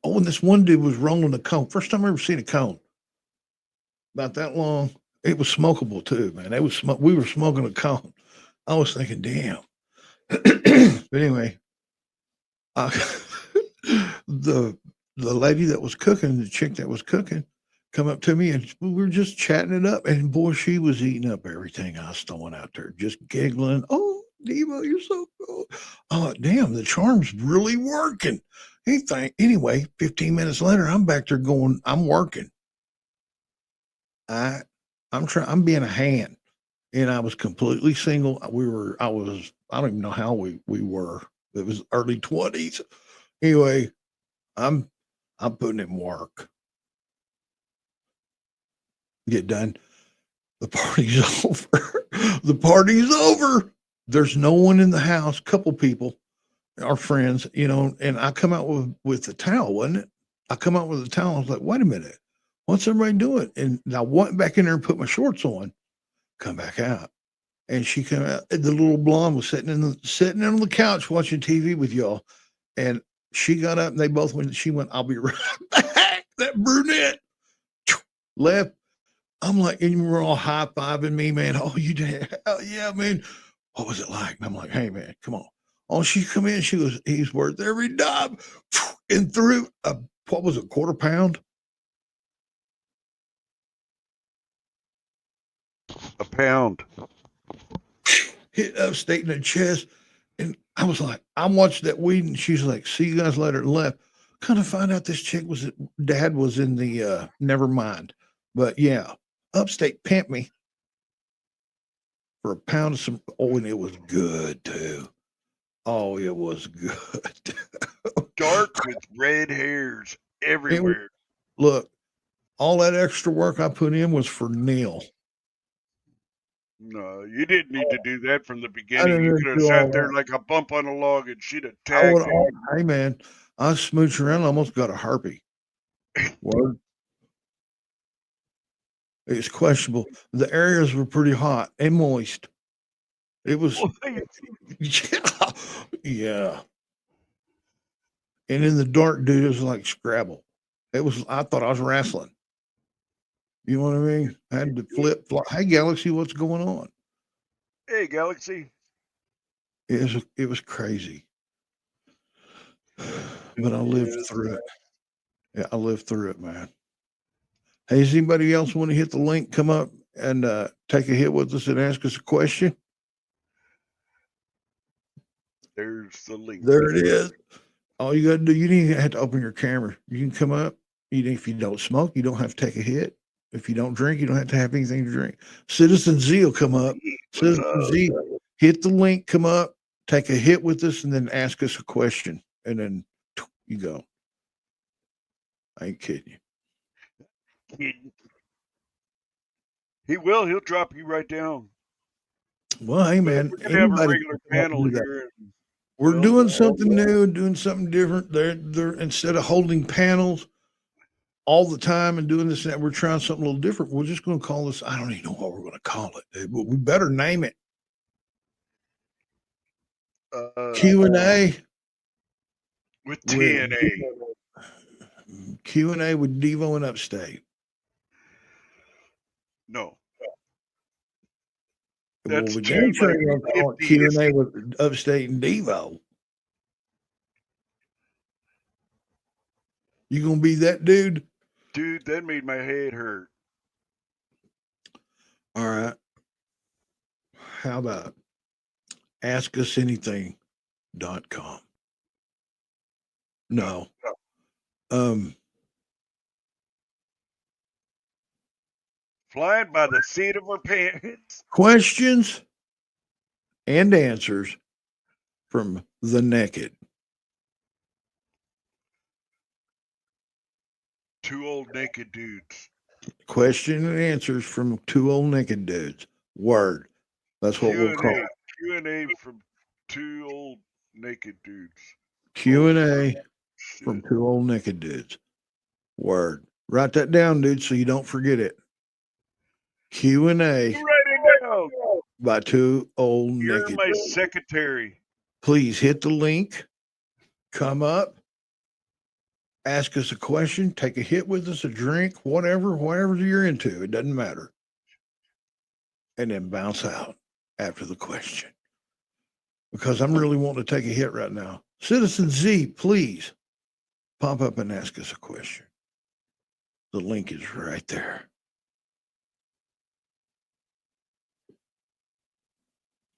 Oh, and this one dude was rolling a cone. First time I ever seen a cone. About that long. It was smokable too, man. We were smoking a cone. I was thinking, damn. But anyway, uh, the lady that was cooking, the chick that was cooking, come up to me and we were just chatting it up. And boy, she was eating up everything I was throwing out there, just giggling. Oh, Devo, you're so cool. Oh, damn, the charm's really working. Anyway, 15 minutes later, I'm back there going, I'm working. I'm being a hand. And I was completely single. I don't even know how we were. It was early 20s. Anyway, I'm putting in work. Get done. The party's over. The party's over. There's no one in the house. Couple people, our friends, and I come out with the towel, wasn't it? I come out with the towel. I was like, wait a minute. What's everybody doing? And I went back in there and put my shorts on, come back out. And she came out. The little blonde was sitting on the couch watching TV with y'all. And she got up and they both went. She went, I'll be right back. That brunette left. I'm like, and we're all high fiving me, man. Oh, you did? Hell yeah, man. What was it like? And I'm like, hey, man, come on. Oh, she come in. She goes, he's worth every dime. And threw what was it, quarter pound? A pound. Hit Upstate in the chest. And I was like, I'm watching that weed. And she's like, see you guys later, and left. Kind of find out this chick dad was in the, never mind. But yeah, Upstate pimped me for a pound of some. Oh, and it was good too. Oh, it was good. Dark with red hairs everywhere. Look, all that extra work I put in was for Neil. No, you didn't need to do that from the I beginning. You didn't could have do all sat there that. like a bump on a log and she'd have I tagged would. you. Hey man, I smooched around, almost got a harpy. Word. It's questionable. The areas were pretty hot and moist. It was, yeah, yeah. And in the dark, dude, it was like Scrabble. I thought I was wrestling. You know what I mean? I had to flip, flop. Hey, Galaxy, what's going on? Hey, Galaxy. It was crazy. But I lived through it. Yeah, I lived through it, man. Hey, does anybody else want to hit the link, come up and take a hit with us and ask us a question? There's the link. There it is. All you got to do, you don't even have to open your camera. You can come up. If you don't smoke, you don't have to take a hit. If you don't drink, you don't have to have anything to drink. Citizen Z will come up. Citizen Z, hit the link, come up, take a hit with us, and then ask us a question. And then you go. I ain't kidding you. Kidding. He will. He'll drop you right down. Well, hey, man. We're going to have a regular panel here. We're doing something new, doing something different. They're instead of holding panels all the time and doing this and that, we're trying something a little different. We're just going to call this. I don't even know what we're going to call it, dude, but we better name it. Q&A with TNA. Q&A with Devo and Upstate. No. That's well, too like Q&A with Upstate and Devo. You gonna be that dude? Dude, that made my head hurt. All right. How about askUsAnything.com? No. Flying by the seat of our pants. Questions and answers from the naked. Two old naked dudes. Question and answers from two old naked dudes. Word. That's what we'll call it. Q&A from two old naked dudes. Q&A Shit. from two old naked dudes. Word. Write that down, dude, so you don't forget it. Q&A Write it down. by two old You're naked my dudes. secretary. Please hit the link, come up, ask us a question, take a hit with us, a drink, whatever you're into. It doesn't matter. And then bounce out after the question. Because I'm really wanting to take a hit right now. Citizen Z, please pop up and ask us a question. The link is right there.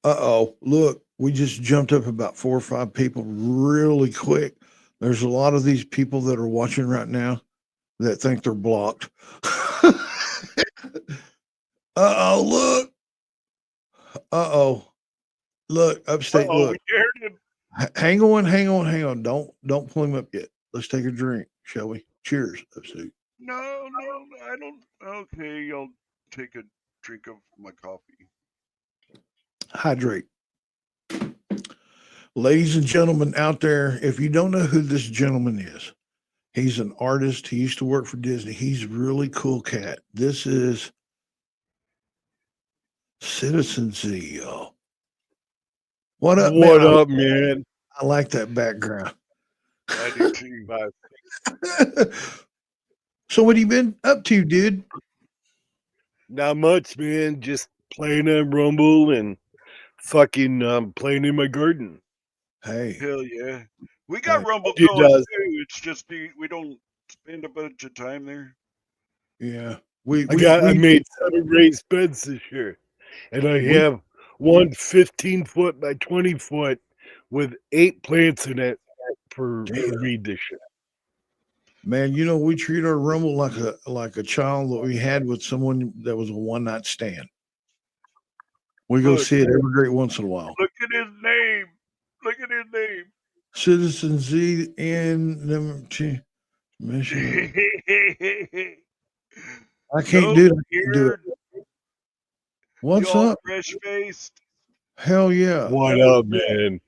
Uh-oh, look, we just jumped up about 4 or 5 people really quick. There's a lot of these people that are watching right now that think they're blocked. Uh-oh, look. Uh-oh. Look, Upstate, look. Hang on. Don't pull him up yet. Let's take a drink, shall we? Cheers, Upstate. No, I don't. Okay, I'll take a drink of my coffee. Hydrate. Ladies and gentlemen out there, if you don't know who this gentleman is, he's an artist. He used to work for Disney. He's a really cool cat. This is Citizen Z, y'all. What up, What man? up, man? I like that background. I do too. So what have you been up to, dude? Not much, man. Just playing on Rumble and fucking playing in my garden. Hey. Hell yeah. We got Hey. Rumble It going does. too. It's just we don't spend a bunch of time there. Yeah. I made 7 raised beds this year. And I have one 15-foot by 20-foot with 8 plants in it for reed this year. Man, you know, we treat our Rumble like a child that we had with someone that was a one-night stand. We go see it every great once in a while. Look at his name. Look at his name. Citizen Z and them mission. I can't do it. What's up? Fresh faced. Hell yeah. What up, man?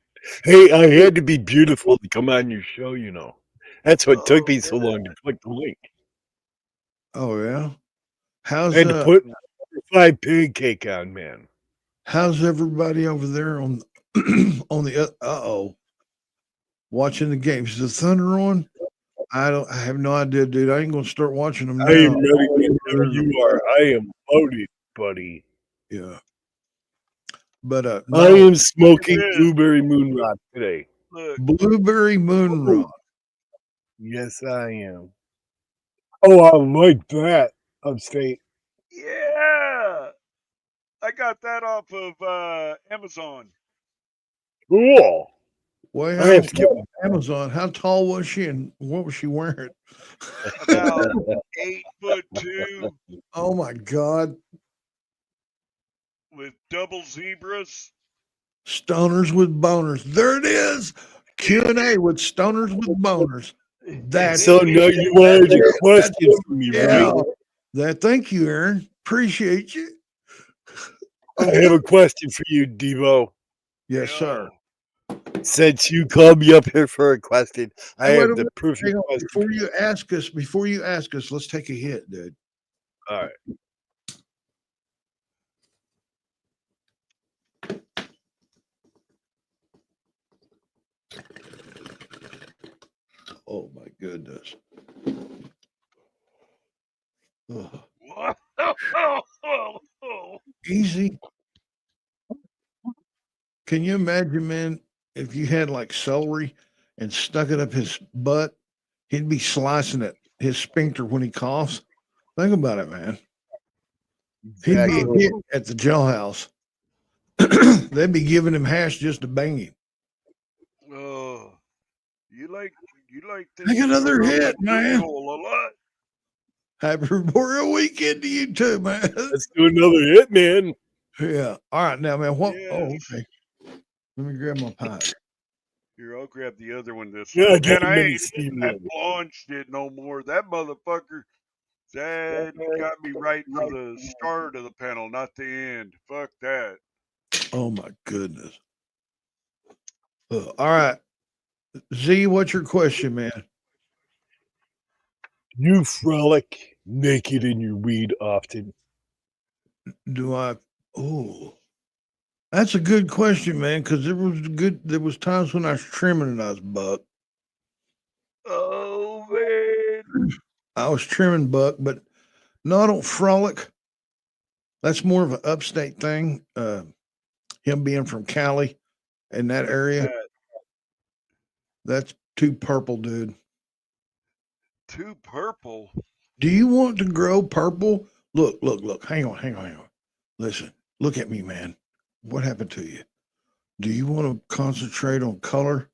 Hey, I had to be beautiful to come on your show, you know. That's what took me so long to click the link. Oh yeah. I had to put 5 pancake on, man. How's everybody over there on on the watching the games? Is the Thunder on? I have no idea, dude. I ain't gonna start watching them now. I am ready whenever you are. I am loaded, buddy. Yeah. But I am smoking blueberry moon rock today. Blueberry moon rock. Yes, I am. Oh, I like that. Upstate. Yeah. I got that off of Amazon. Cool. Well, I have to get Amazon. How tall was she and what was she wearing? About 8'2". Oh my God. With double zebras. Stoners with boners. There it is. Q&A with stoners with boners. That's so now you wanted a question from me, right? Thank you, Aaron. Appreciate you. I have a question for you, Devo. Yes, sir. Since you called me up here for a question, I have the perfect question. Before you ask us, let's take a hit, dude. All right. Oh my goodness. Easy. Can you imagine, man, if you had like celery and stuck it up his butt, he'd be slicing it, his sphincter when he coughs. Think about it, man. Exactly. He'd be a hit at the jailhouse. They'd be giving him hash just to bang him. Oh, you like this? Take another hit, man. A lot. Happy Memorial Weekend to you too, man. Let's do another hit, man. Yeah. All right, now, man. What? Yes. Oh, okay. Let me grab my pipe. Here, I'll grab the other one this Yeah, time. And I ain't eating that blonde shit no more. That motherfucker, that got me right for the start of the panel, not the end. Fuck that. Oh my goodness. All right. Z, what's your question, man? You frolic naked in your weed often? Do I? Oh, that's a good question, man. Because there was times when I was trimming and I was buck. Oh man. I was trimming buck, but no, I don't frolic. That's more of an upstate thing. Him being from Cali in that area, that's too purple, dude. Too purple. Do you want to grow purple? Look. Hang on. Listen, look at me, man. What happened to you? Do you want to concentrate on color,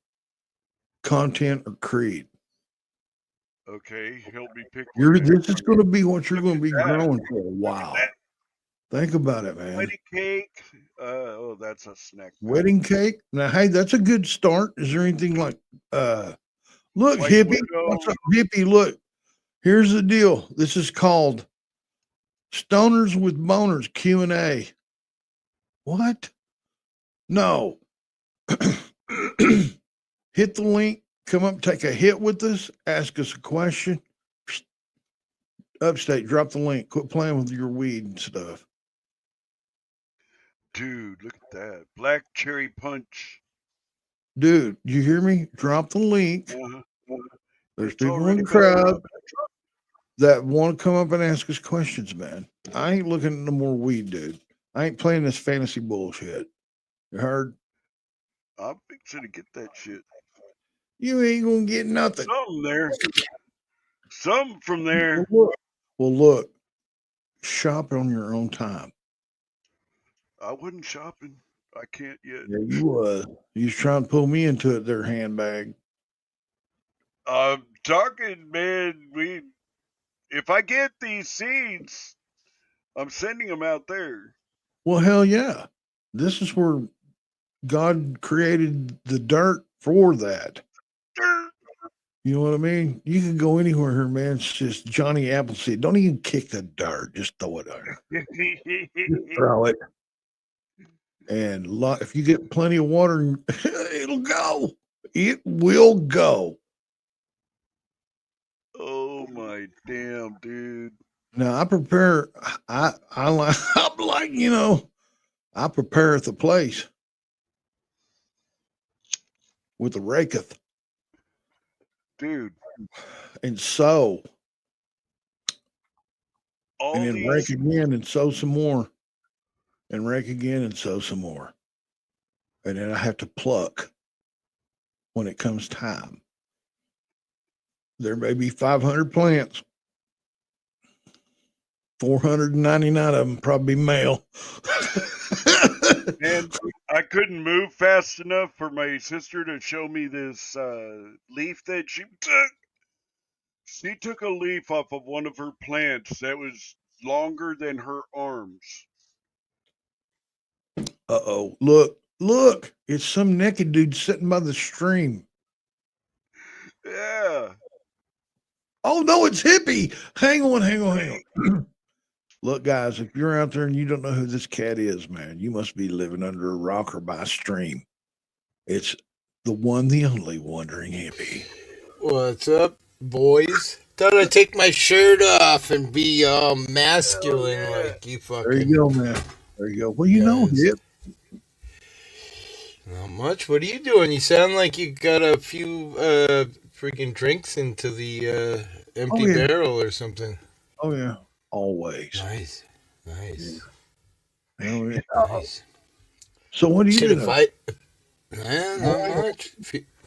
content, or creed? Okay, help me pick one. This is going to be what you're going to be that. growing for a while. Think about it, man. Wedding cake. Oh, that's a snack. Wedding cake. Now, hey, that's a good start. Is there anything like look, White hippie? Widow. What's up, hippie? Look, here's the deal. This is called Stoners with Boners Q&A. What? No. Hit the link, come up, take a hit with us, ask us a question. Upstate, drop the link. Quit playing with your weed and stuff. Dude, look at that. Black cherry punch. Dude, you hear me? Drop the link. There's It's people in already the crowd gone up. that want to come up and ask us questions, man. I ain't looking at no more weed, dude. I ain't playing this fantasy bullshit. You heard? I'm fixing to get that shit. You ain't gonna get nothing. Something there. Something from there. Well, look. Shop on your own time. I wasn't shopping. I can't yet. Yeah, you was. You was trying to pull me into it, their handbag. I'm talking, man. If I get these seeds, I'm sending them out there. Well, hell yeah. This is where God created the dirt for that. Dirt. You know what I mean? You can go anywhere here, man. It's just Johnny Appleseed. Don't even kick the dirt. Just throw it there. Just throw it. And if you get plenty of water, it'll go. It will go. Oh my damn, dude. Now I prepare. I'm like, I prepare the place with a raketh. Dude. And sow. All and then rake again and sow some more. And rake again and sow some more. And then I have to pluck when it comes time. There may be 500 plants. 499 of them probably male. And I couldn't move fast enough for my sister to show me this leaf that she took. She took a leaf off of one of her plants that was longer than her arms. Uh-oh. Look. It's some naked dude sitting by the stream. Yeah. Oh, no, it's Hippie. Hang on. Look, guys, if you're out there and you don't know who this cat is, man, you must be living under a rock or by a stream. It's the one, the only Wandering Hippie. What's up, boys? Thought I'd take my shirt off and be all masculine like you fucking. There you go, man. There you go. Well, you know, Hip. Not much. What are you doing? You sound like you got a few freaking drinks into the empty barrel or something. Oh, yeah. Always. Nice. Yeah. Oh, yeah. Nice. So what do you do? Not much.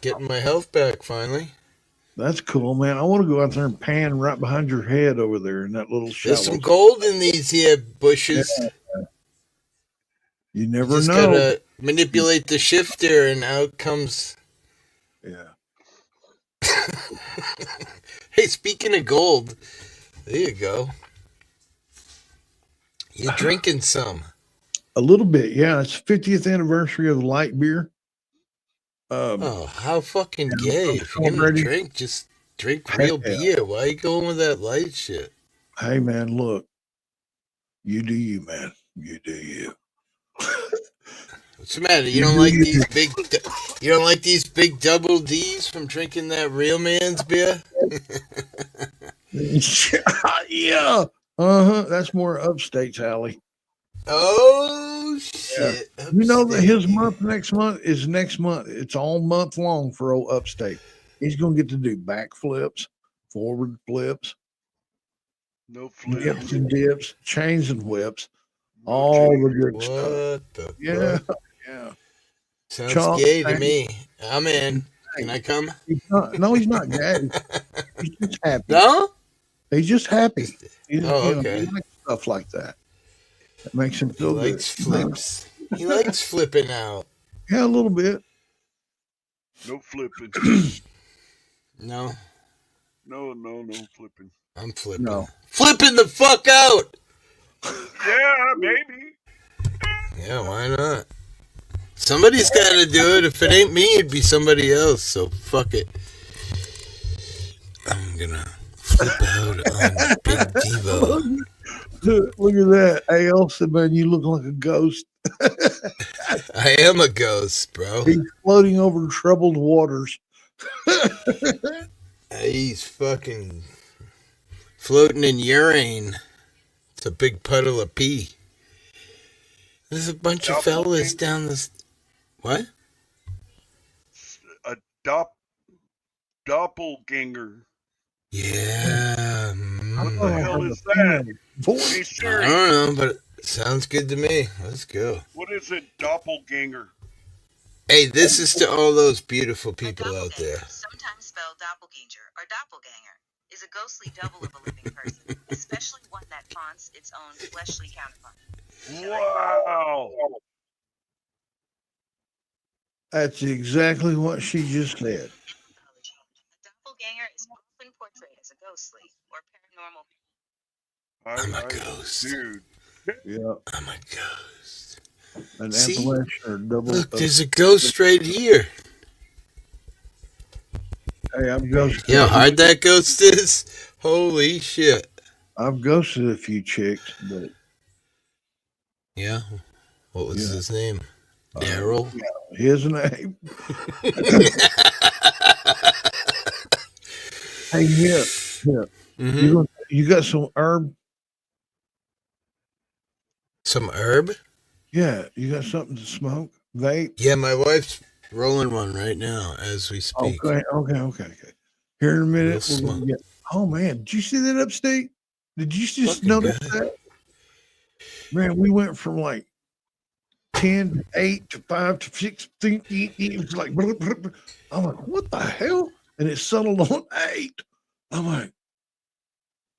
Getting my health back finally. That's cool, man. I want to go out there and pan right behind your head over there in that little shallow. There's some gold in these here bushes. Yeah. You never just know. Gotta manipulate the shifter and out comes. Yeah. Hey, speaking of gold, there you go. You're drinking some. A little bit, yeah. It's 50th anniversary of the light beer. How fucking gay. If you're going to drink, just drink real beer. Why are you going with that light shit? Hey, man, look. You do you, man. You do you. What's the matter? You don't like these big? You don't like these big double D's from drinking that real man's beer? Yeah. That's more upstate, Allie. Oh shit! Yeah. You know that Upstate. his month next month is next month. It's all month long for old upstate. He's gonna get to do backflips, forward flips, No dips flips. and dips, chains and whips, No all change. the good What stuff. the Yeah, fuck? yeah. Sounds Chalk, gay to thank- me. I'm in. Can I come? No, he's not gay. He's just happy. No? He's just happy. He's, Oh, he okay. likes stuff like that. That makes him He feel good. likes flips. He likes flipping out. Yeah, a little bit. No flipping. No, No flipping. I'm flipping. No. Flipping the fuck out! Yeah, maybe. Yeah, why not? Somebody's got to do it. If it ain't me, it'd be somebody else. So fuck it. I'm gonna flip out on Big Devo. Look at that. Hey, Elsa, man, you look like a ghost. I am a ghost, bro. He's floating over troubled waters. He's fucking floating in urine. It's a big puddle of pee. There's a bunch of fellas down this. What? A doppelganger. Yeah. What the hell is that? Hey, I Siri, don't know, but it sounds good to me. Let's go. what is a doppelganger? Hey, this is to all those beautiful people out there. Sometimes spelled doppelganger or doppelganger, is a ghostly double of a living person, especially one that haunts its own fleshly counterpart. Wow. That's exactly what she just said. A doppelganger is often portrayed as a ghostly or paranormal. I'm a ghost. Dude. Yeah. I'm a ghost. An See? Appalachian or double. Look, there's a ghost right here. Hey, I've ghosted. You know how hard that ghost is? Holy shit. I've ghosted a few chicks, but Yeah. What was Yeah. his name? Daryl? his name. Hey, here. Mm-hmm. You got some herb? Some herb? Yeah, you got something to smoke? Vape? Yeah, my wife's rolling one right now as we speak. Okay. Here in a minute, We'll we're gonna get. Oh man, did you see that upstate? Did you just Fucking notice good. that? Man, we went from like 10 to 8 to 5 to 6. It was like, I'm like, what the hell? And it settled on 8. I'm like,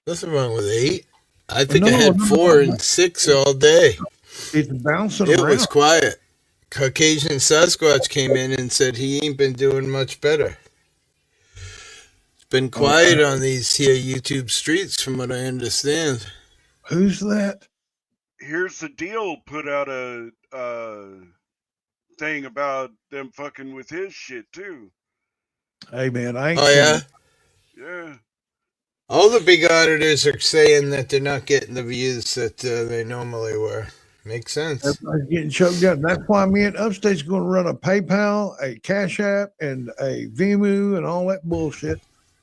Nothing wrong with 8. I think No, I had no, 4 no. and 6 all day. it's bouncing It around. was quiet. Caucasian Sasquatch came in and said he ain't been doing much better. It's been quiet on these here YouTube streets from what I understand. Who's that? Here's the deal. Put out a thing about them fucking with his shit too. Hey man, I ain't Oh, seen yeah? it. Yeah. All the big auditors are saying that they're not getting the views that they normally were. Makes sense. Everybody's getting choked up. That's why me and Upstate's going to run a PayPal, a Cash App, and a Vemu and all that bullshit.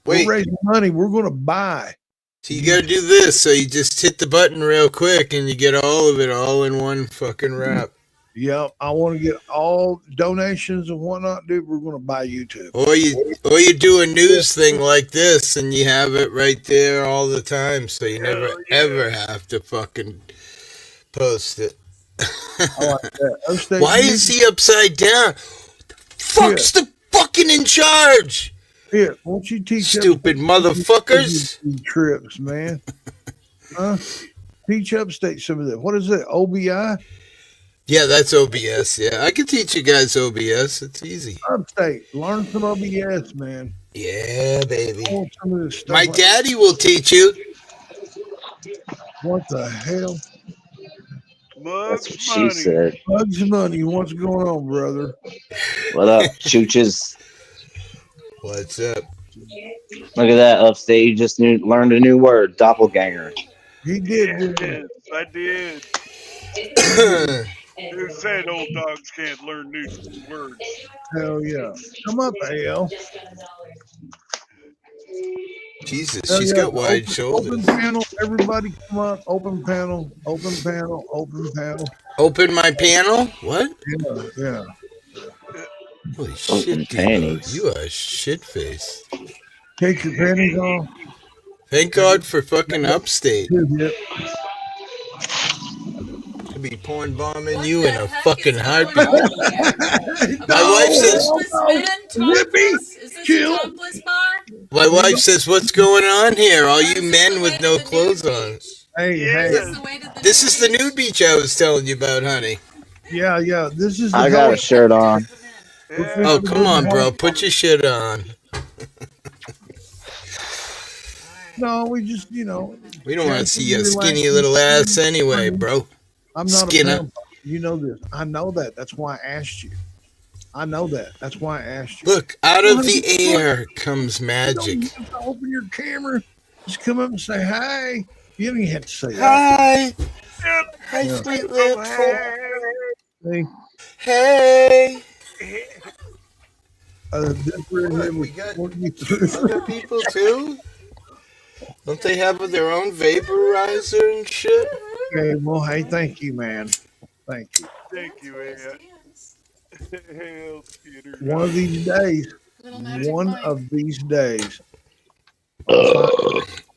Wait. We're raising money. We're going to buy. So you got to do this. So you just hit the button real quick and you get all of it all in one fucking wrap. Yep, I want to get all donations and whatnot, dude. We're going to buy YouTube. Or you do a news thing like this and you have it right there all the time, so you never ever have to fucking post it. I like that. Upstate Why News- is he upside down? Fuck's the fucking in charge? Here, won't you teach Stupid motherfuckers. these trips, man? Huh? Teach Upstate some of that. What is it? OBI? Yeah, that's OBS. Yeah, I can teach you guys OBS. It's easy. Upstate, learn some OBS, man. Yeah, baby. I want some of this stuff. My daddy will teach you. What the hell? Mugs That's what she money. said. Bugs Money, what's going on, brother? What up, Chooches? What's up? Look at that, Upstate. You just learned a new word, doppelganger. He did. Yes, I did. Who said old dogs can't learn new words? Hell yeah. Come up, AL. Jesus, Hell she's yeah. got wide Open shoulders. panel. Everybody come up. Open panel. Open panel. Open panel. Open my panel? What? Yeah, yeah. Holy Open shit, Devo. panties. You are shit face. Take your panties off. Thank God for fucking upstate. Yep. Could be porn bombing you in a fucking heartbeat. My No, wife says, Zippy, chill. my wife says, what's going on here? All you men with no clothes on. Hey, hey. Yes. This is the nude beach I was telling you about, honey. Yeah, yeah. This is the I got a shirt on. We're Yeah. Oh, fixing to come go on, bro. home. Put your shit on. No, we just, you know. We don't want to see your relax. skinny little ass anyway, bro. I'm not Skinner. a pimp. You know this. I know that. That's why I asked you. I know that. That's why I asked you. Look, out of the air comes You magic. don't have to open your camera. Just come up and say hi. You don't even have to say that. Hi. Hi, Yeah. sweet Oh, lips. hey. Hey. This right here We was got 43. other people too? Don't they have their own vaporizer and shit? Okay, well, hey, thank you, man. Thank you. Thank you, Ed. Hell, Skinner. One of these days,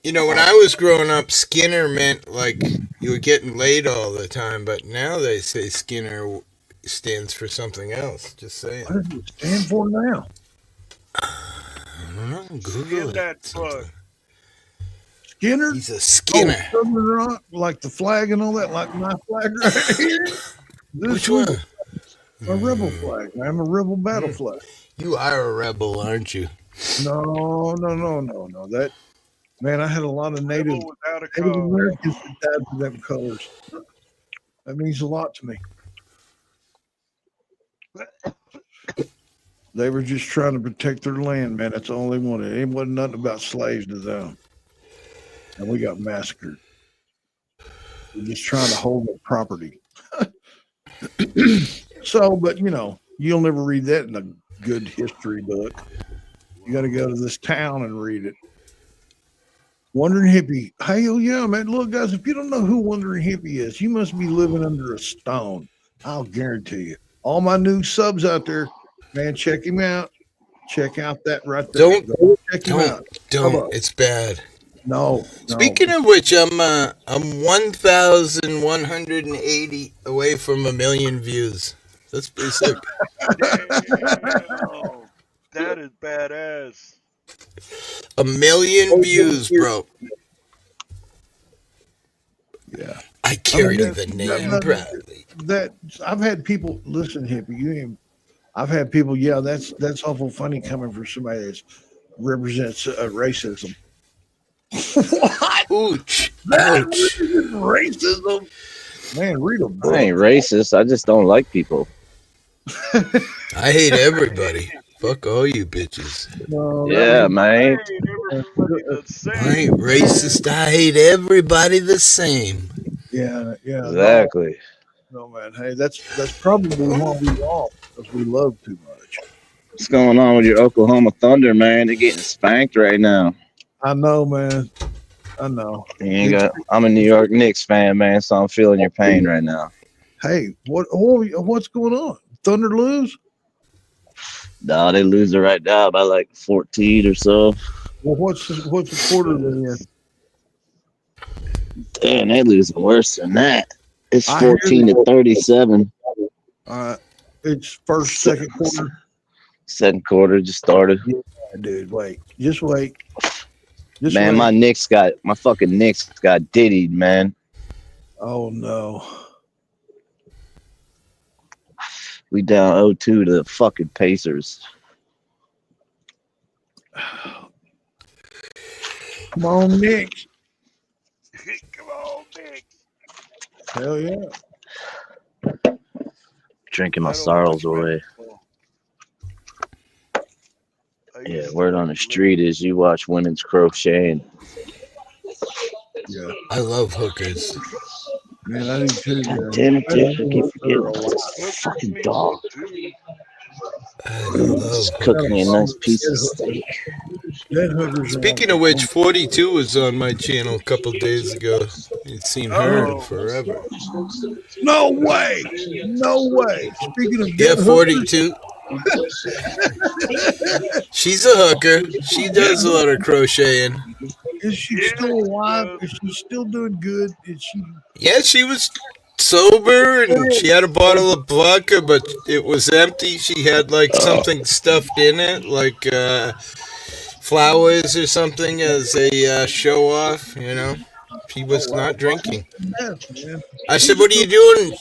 You know, when I was growing up, Skinner meant like you were getting laid all the time, but now they say Skinner stands for something else. Just saying. what does it stand for now? I don't know. Google Skin it. that fuck. Skinner? He's a Skinner. Oh, Southern Rock, like the flag and all that, like my flag right here. This Which one? A rebel flag. I'm a rebel battle flag. You are a rebel, aren't you? No. That man, I had a lot of Native Rebel without a Native cause. Americans that died for them colors. That means a lot to me. They were just trying to protect their land, man. That's all they wanted. It wasn't nothing about slaves to them. And we got massacred. We're just trying to hold their property. So, but you know, you'll never read that in a good history book. You got to go to this town and read it. Wandering Hippie. Hell yeah, man. Look, guys, if you don't know who Wandering Hippie is, you must be living under a stone. I'll guarantee you. All my new subs out there, man, check him out. Check out that right there. Check him out. Don't. It's bad. No. Speaking of which, I'm 1,180 away from 1,000,000 views. That's pretty sick. Damn. That is badass. 1,000,000 views, bro. Yeah. I carry the name proudly. That I've had people listen, Hippie. I've had people, yeah, that's awful funny coming from somebody that represents racism. What? Ouch. Ouch. Racism? Man, read a book. I ain't racist. I just don't like people. I hate everybody. Fuck all you bitches. No, Yeah, man. I ain't racist. I hate everybody the same. Yeah. Exactly. No, man. Hey, that's probably why we lost, because we love too much. What's going on with your Oklahoma Thunder, man? They're getting spanked right now. I know, man. I know. I'm a New York Knicks fan, man, so I'm feeling your pain right now. Hey, what's going on? Thunder lose? No, they lose it right now by like 14 or so. Well, what's the quarter then? Damn, they lose worse than that. It's 14-37. It's second quarter. Second quarter just started. Yeah, dude, wait. Just wait. Man, my fucking Knicks got diddied, man. Oh no. We down 0-2 to the fucking Pacers. Come on, Knicks. Come on, Knicks. Hell yeah. Drinking my sorrows away. Yeah, word on the street is you watch women's crocheting. Yeah. I love hookers. Man, I do too, God man. damn it, I dude. I don't keep know forgetting her a about lot. this Hookers fucking need dog. one too. I Just love cook Got a me a hookers. problem nice with piece of steak. dead hookers are like Speaking of which, 42 was on my channel a couple days ago. Ain't seen her in Oh, forever. no way. No way. Speaking of Yeah, dead hookers, 42. She's a hooker. She yeah, does a lot of crocheting. is she yeah, still she alive? does. Is she still doing good? Is she? Yeah, she was sober and she had a bottle of vodka, but it was empty. She had like something stuffed in it, like flowers or something as a show off, you know. She Oh was wow, not drinking. yes, man. I said, "What are you doing?"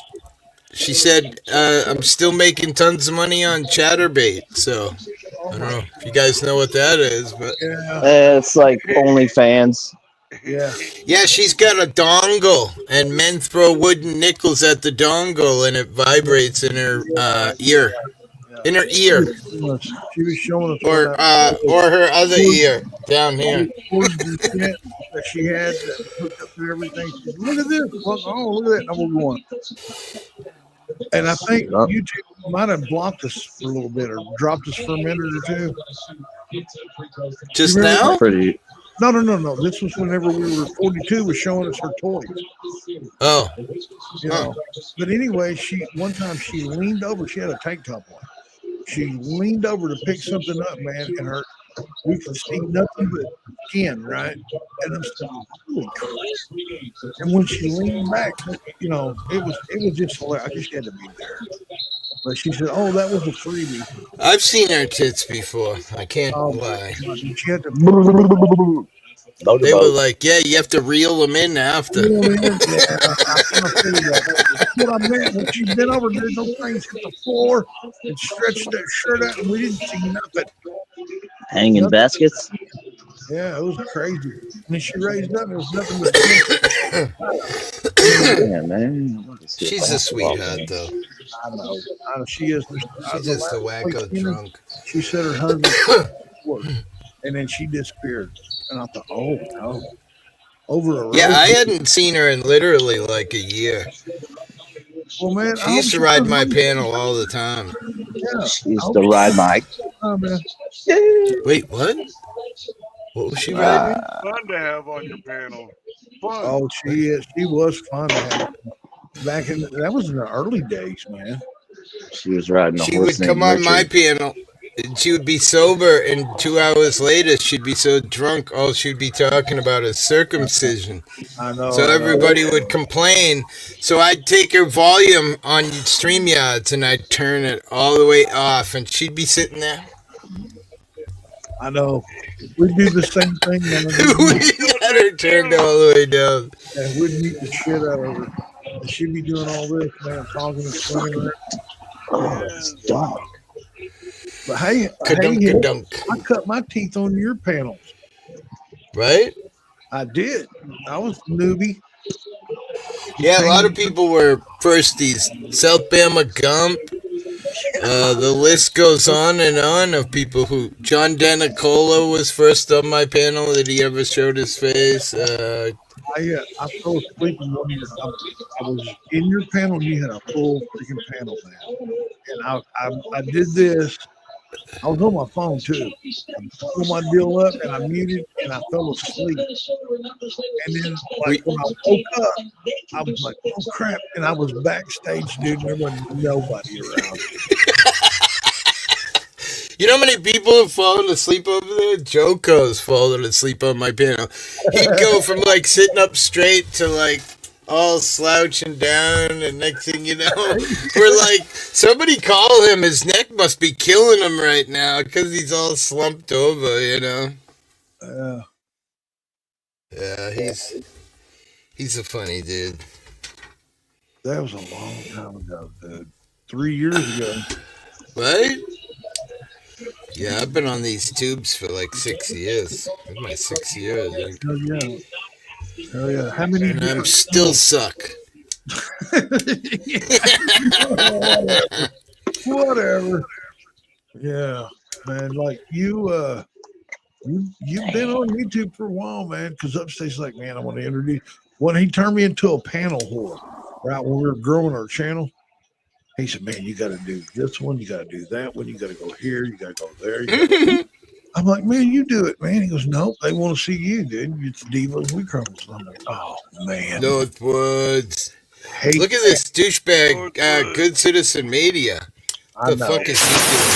She said, "I'm still making tons of money on Chatterbait." So Oh I don't my, know if you guys know what that is, but yeah, It's like OnlyFans. yeah. yeah, she's got a dongle, and men throw wooden nickels at the dongle, and it vibrates in her ear, Yeah. in her She ear, was showing us, she was showing us one night or her other cords, ear down here. cords and shit that she had that hooked up to everything. She said, look at this. Look, oh, look at that. And I was going. And I think Yup. YouTube might have blocked us for a little bit or dropped us for a minute or two. You Just remember I'm that? now? pretty. No. This was whenever we were 42 was showing us her toys, Oh, you huh. know. But anyway, one time she leaned over, she had a tank top on. She leaned over to pick something up, man, and we could see nothing but skin, right? And I'm thinking, holy crap. And when she leaned back, it was just hilarious. I just had to be there. But she said, oh, that was a freebie. I've seen her tits before. I can't Oh my lie. God. And she had to They were like, yeah, you have to reel them in after. reel it in. Yeah, I kind of figured that. That's what I meant. When she bent over, dude, those things hit the floor and stretched that shirt out, and we didn't see nothing. Hanging Nothing. baskets? Yeah, it was crazy. And then she raised up, and it was nothing but skin. I mean, Yeah, man. I want to see a She's a basketball sweetheart, game. though. I know. She is. She's The just a last place wacko we seen her, drunk. she said her husband worked, and then she disappeared. And I thought, oh no, over a Yeah, roast. I hadn't seen her in literally like a year. Well, man, I She hope used to she ride does my well. panel all the time. Yeah, She I used hope to she ride does my. well, man. Wait, what? What was she She'd riding? be fun to have on your panel. Fun. Oh, she is. She was fun to have back in. That was in the early days, man. She was riding a She horse would come named on my Richard. panel. And she would be sober, and 2 hours later, she'd be so drunk, all she'd be talking about is circumcision. I know. So I know. everybody would complain. So I'd take her volume on StreamYards and I'd turn it all the way off, and she'd be sitting there. I know. We do the same thing, man. We Doing had that her turned too. all the way down. And we'd meet the shit out of her. And she'd be doing all this, man, talking and swinging around. Oh, Yes. this dog. But hey, Kadunk kadunk. I cut my teeth on your panels. Right? I did. I was a newbie. You Yeah, a lot came. of people were firsties. South Bama Gump. The list goes on of people who. John Denicola was first on my panel that he ever showed his face. I fell asleep in one of your. I was in your panel. You had a full freaking panel, man. And I did this. I was on my phone too. I pulled my deal up and I muted and I fell asleep. And then, like we, when I woke up, I was like, "Oh crap!" And I was backstage, dude. And there was nobody around. You know how many people have fallen asleep over there? Joko's fallen asleep on my panel. He'd go from like sitting up straight to like all slouching down, and next thing you know, we're like, somebody call him. His neck must be killing him right now because he's all slumped over, you know? Yeah, he's a funny dude. That was a long time ago, dude. 3 years ago. Right? Yeah, I've been on these tubes for like 6 years. This is my 6th year, I think. Hell yeah. Hell yeah. How many And I'm different still suck. Whatever. Yeah, man. Like you've been on YouTube for a while, man. Because Upstate's like, man, I want to introduce. When he turned me into a panel whore. right when we were growing our channel. He said, "Man, you got to do this one. You got to do that one. You got to go here. You got to go there. You got to." I'm like, "Man, you do it, man." He goes, "Nope, they want to see you, dude. It's Devo's We Crumbles." I'm like, "Oh man, Northwoods. hate Look at that." this douchebag, Northwood. Good Citizen Media. I The know. fuck is he doing?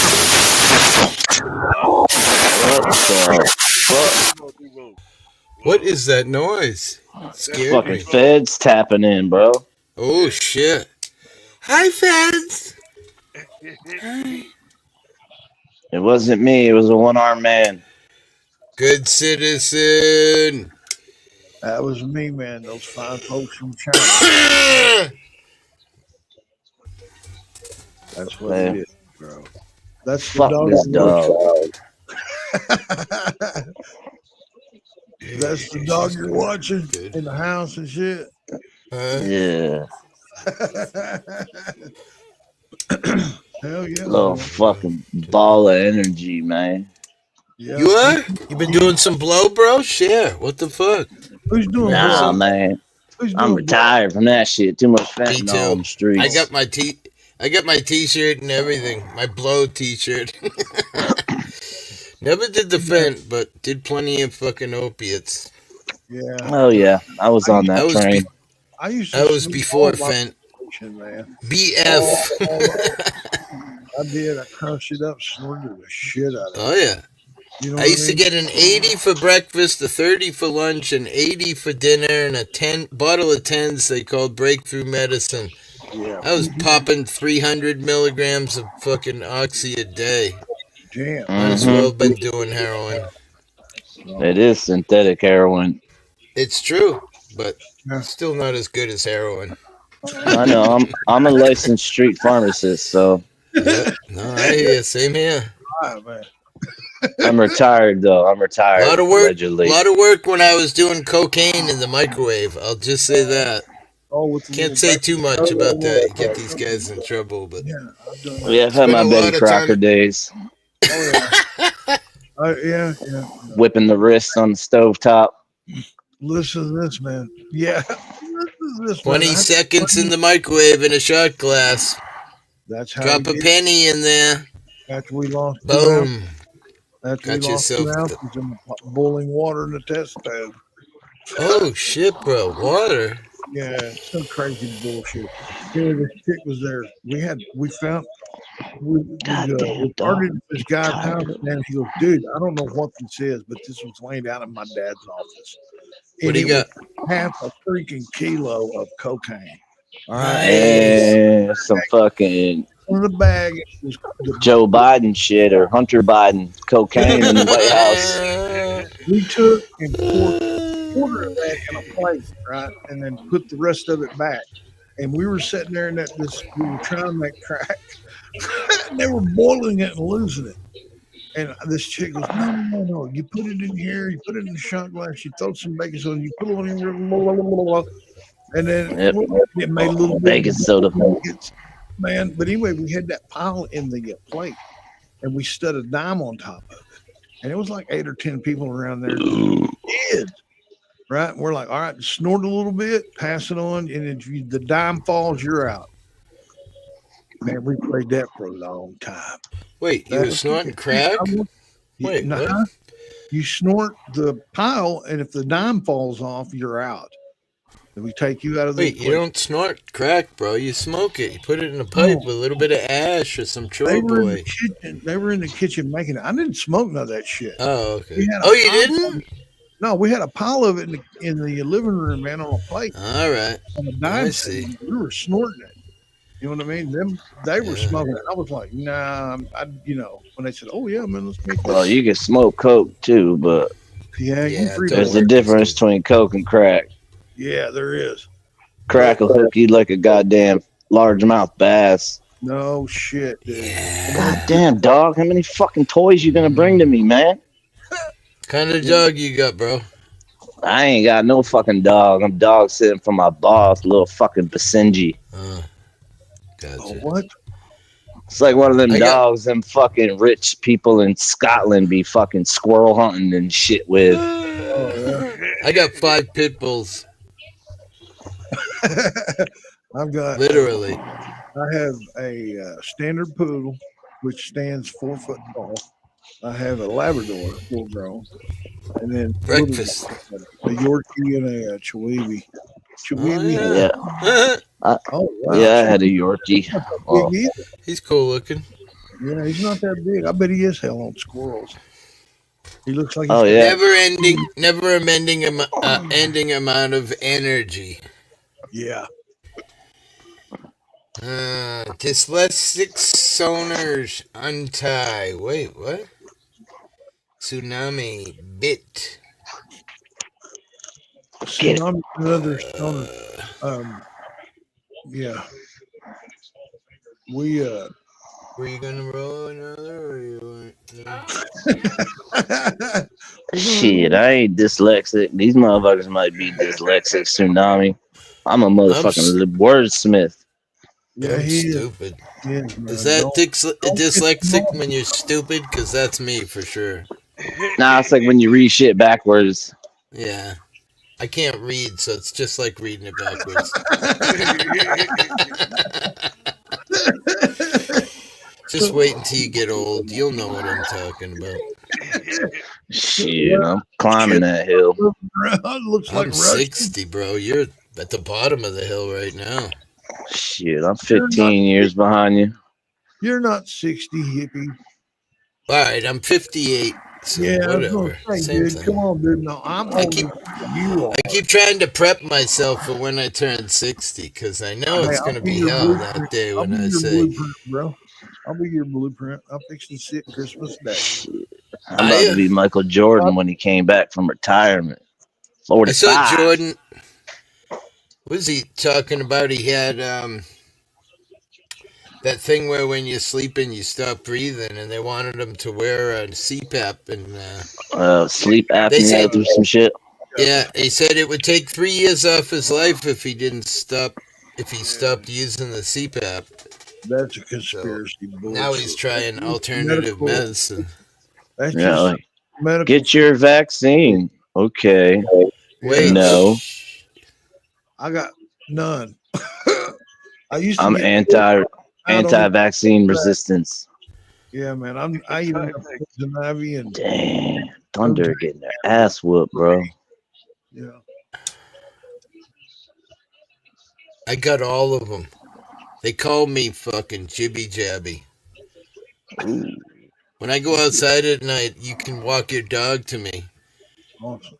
What the fuck? Devo. What Whoa. is that noise? That's Scared Fucking me. Devo. feds tapping in, bro. Oh shit. Hi, feds. Hi. It wasn't me. It was a one-armed man. Good Citizen. That was me, man. Those fine folks from China. That's what it Man, is, bro. That's the fuck dog this you're dog. watching. That's the dog you're watching Good. in the house and shit. Yeah. Hell yeah, Little man. fucking ball of energy, man. Yeah. You are? You been doing some blow, bro? Share. What the fuck? Who's doing What's Nah, blow? up? man. Who's I'm doing blow? retired from that shit. Too much Me fentanyl on too. the streets. I got my t-shirt and everything. My blow t-shirt. Never did the fent, but did plenty of fucking opiates. Yeah. Oh yeah, I was I on used, I that was train. I used to I was smoke before all my fent. medication, man. BF. I did. I crunched it up, snorted the shit out of Oh it. yeah. You know I what I used to mean? get an 80 for breakfast, a 30 for lunch, an 80 for dinner, and a 10 bottle of 10s they called breakthrough medicine. Yeah. I was popping 300 milligrams of fucking oxy a day. Damn. Might as well Mm-hmm. have been doing heroin. It is synthetic heroin. It's true, but Yeah. still not as good as heroin. I know. I'm a licensed street pharmacist, so Yep. No, I hear you. Same here. All right, man. I'm retired though. I'm A retired lot of work. allegedly. Lot of work when I was doing cocaine in the microwave. I'll just say that. Oh, with the Can't little say baby. too much about that. You get these guys in trouble, but Yeah, I've done that. Yeah, I've had spent my a Betty lot of Crocker time. days, Oh yeah. Yeah. whipping the wrist on the stovetop. Listen to this, man. Yeah. Listen to this, man. 20 seconds in the microwave in a shot glass. That's how Drop you a get penny in there. after we lost 2 ounces. Boom. After we Got lost 2 yourself. ounces in the boiling water in the test tube. Oh shit, bro! Water. Yeah, some crazy bullshit. Yeah, this chick was there. We found Goddamn we dog. parted at this guy's house, and he goes, "Dude, I don't know what this is, but this was laying down in my dad's office, What and do you it was got? half a freaking kilo of cocaine." All right, Nice. And some fucking in the bag was the Joe Biden shit or Hunter Biden cocaine in the White House. we took and poured a quarter of that in a plate, right, and then put the rest of it back. And we were sitting there, and we were trying to make crack. And they were boiling it and losing it. And this chick goes, "No, no, no, no. You put it in here. You put it in the shot glass. You throw some baking soda. You put it on your blah, blah, blah, blah." And then Yep. it made a little bit Baking soda. man. But anyway, we had that pile in the plate, and we stood a dime on top of it, and it was like 8 or 10 people around there. Kids, right? We're like, all right, snort a little bit, pass it on, and if the dime falls, you're out. Man, we played that for a long time. Wait, you were snorting crack? Wait, what? You snort the pile, and if the dime falls off, you're out. And we take you out of the Wait, you don't snort crack, bro. You smoke it. You put it in a pipe with a little bit of ash or some They were in boy. the kitchen. They were in the kitchen making it. I didn't smoke none of that shit. Oh, okay. We had a Oh, you pile didn't? of it. No, we had a pile of it in the living room, man, on a plate. All right. On a I dime see. set. We were snorting it. You know what I mean? They were Yeah. smoking it. I was like, nah. When they said, "Oh yeah, man, let's make this." Well, you can smoke coke too, but Yeah, you Yeah, free don't there's to a work difference between coke and crack. Yeah, there is. Crack will hook you like a goddamn largemouth bass. No shit, dude. Yeah. Goddamn dog, how many fucking toys you gonna bring to me, man? Kind of dog you got, bro? I ain't got no fucking dog. I'm dog sitting for my boss, little fucking Basenji. Gotcha. Oh, what? It's like one of them I got- dogs them fucking rich people in Scotland be fucking squirrel hunting and shit with. I got 5 pit bulls. I've got Literally. I have a standard poodle, which stands 4 foot tall. I have a Labrador, full grown, and then little Breakfast. a Yorkie and a Chiweenie. Oh Chiweenie. Yeah. yeah. Oh wow, Yeah, I had a Chiweenie. Yorkie. Not that big Well, either. He's cool looking. Yeah, he's not that big. I bet he is hell on squirrels. He looks like he's oh got. yeah. Ending amount of energy. Yeah. Dyslexic sonars untie. Wait, what? Tsunami bit. Get it. Tsunami, another stoner. Yeah. We Were you gonna roll another, or you want? No? Shit, I ain't dyslexic. These motherfuckers might be dyslexic. Tsunami. I'm a motherfucking wordsmith. Yeah, I'm he is. stupid. He is, Is man. that dyslexic when you're stupid? Because that's me for sure. Nah, it's like when you read shit backwards. Yeah. I can't read, so it's just like reading it backwards. Just wait until you get old. You'll know what I'm talking about. Shit, I'm climbing that hill. Looks like I'm Russian. 60, bro. You're at the bottom of the hill right now. Shit, I'm 15 years behind you. You're not 60, hippie. All right, I'm 58, so Yeah, I was whatever. gonna say, Same dude. thing. Come on, dude. No, I'm older than you are. I keep trying to prep myself for when I turn 60 because I know it's Hey, going to I'll be be your hell that blueprint. day I'll when be I your say, blueprint, bro. I'll be your blueprint. I'll fix the shit Christmas Day. Shit. I'm about to be Michael Jordan when he came back from retirement. I saw 45. Jordan. What was he talking about? He had that thing where when you're sleeping, you stop breathing, and they wanted him to wear a CPAP. And Sleep they said, apnea or some shit. yeah, he said it would take 3 years off his life if he didn't stop, if he stopped using the CPAP. That's a conspiracy bullshit. Now he's trying That's alternative medical. medicine. That's Yeah, just like, medical. get your vaccine. Okay. Wait, No. I got none. I used to I'm get anti-vaccine resistance. Yeah, man. I even got poison ivy and Damn, Thunder getting their ass whooped, bro. yeah. I got all of them. They call me fucking Jibby Jabby. Ooh. When I go outside at night, you can walk your dog to me. Awesome.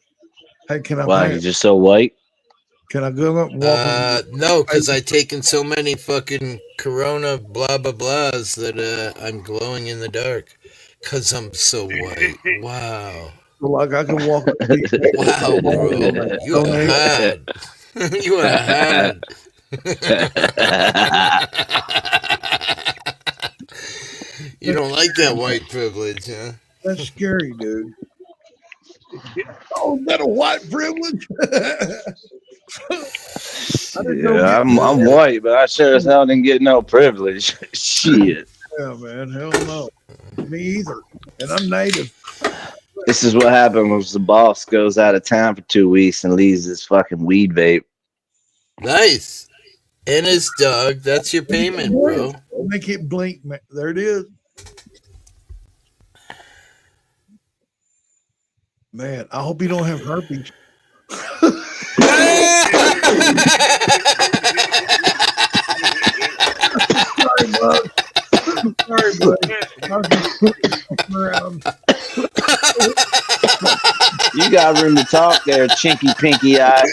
Hey, can I Why, hang? you just so white? Can I go up and walk? No, because I've taken so many fucking Corona blah blah blahs that I'm glowing in the dark. Because I'm so white. Wow. Like I can walk. Wow, bro. You are hard. You are hard. You don't like that white privilege, huh? That's scary, dude. Oh, is that a white privilege? Yeah, I'm white, but I sure as hell didn't get no privilege. Shit. Yeah, man. Hell no. Me either. And I'm native. This is what happens when the boss goes out of town for 2 weeks and leaves his fucking weed vape. Nice. And his dog. That's your payment, bro. Make it blink, man. There it is. Man, I hope you don't have herpes. Sorry, bud. Sorry, bud. You got room to talk there, chinky pinky eye.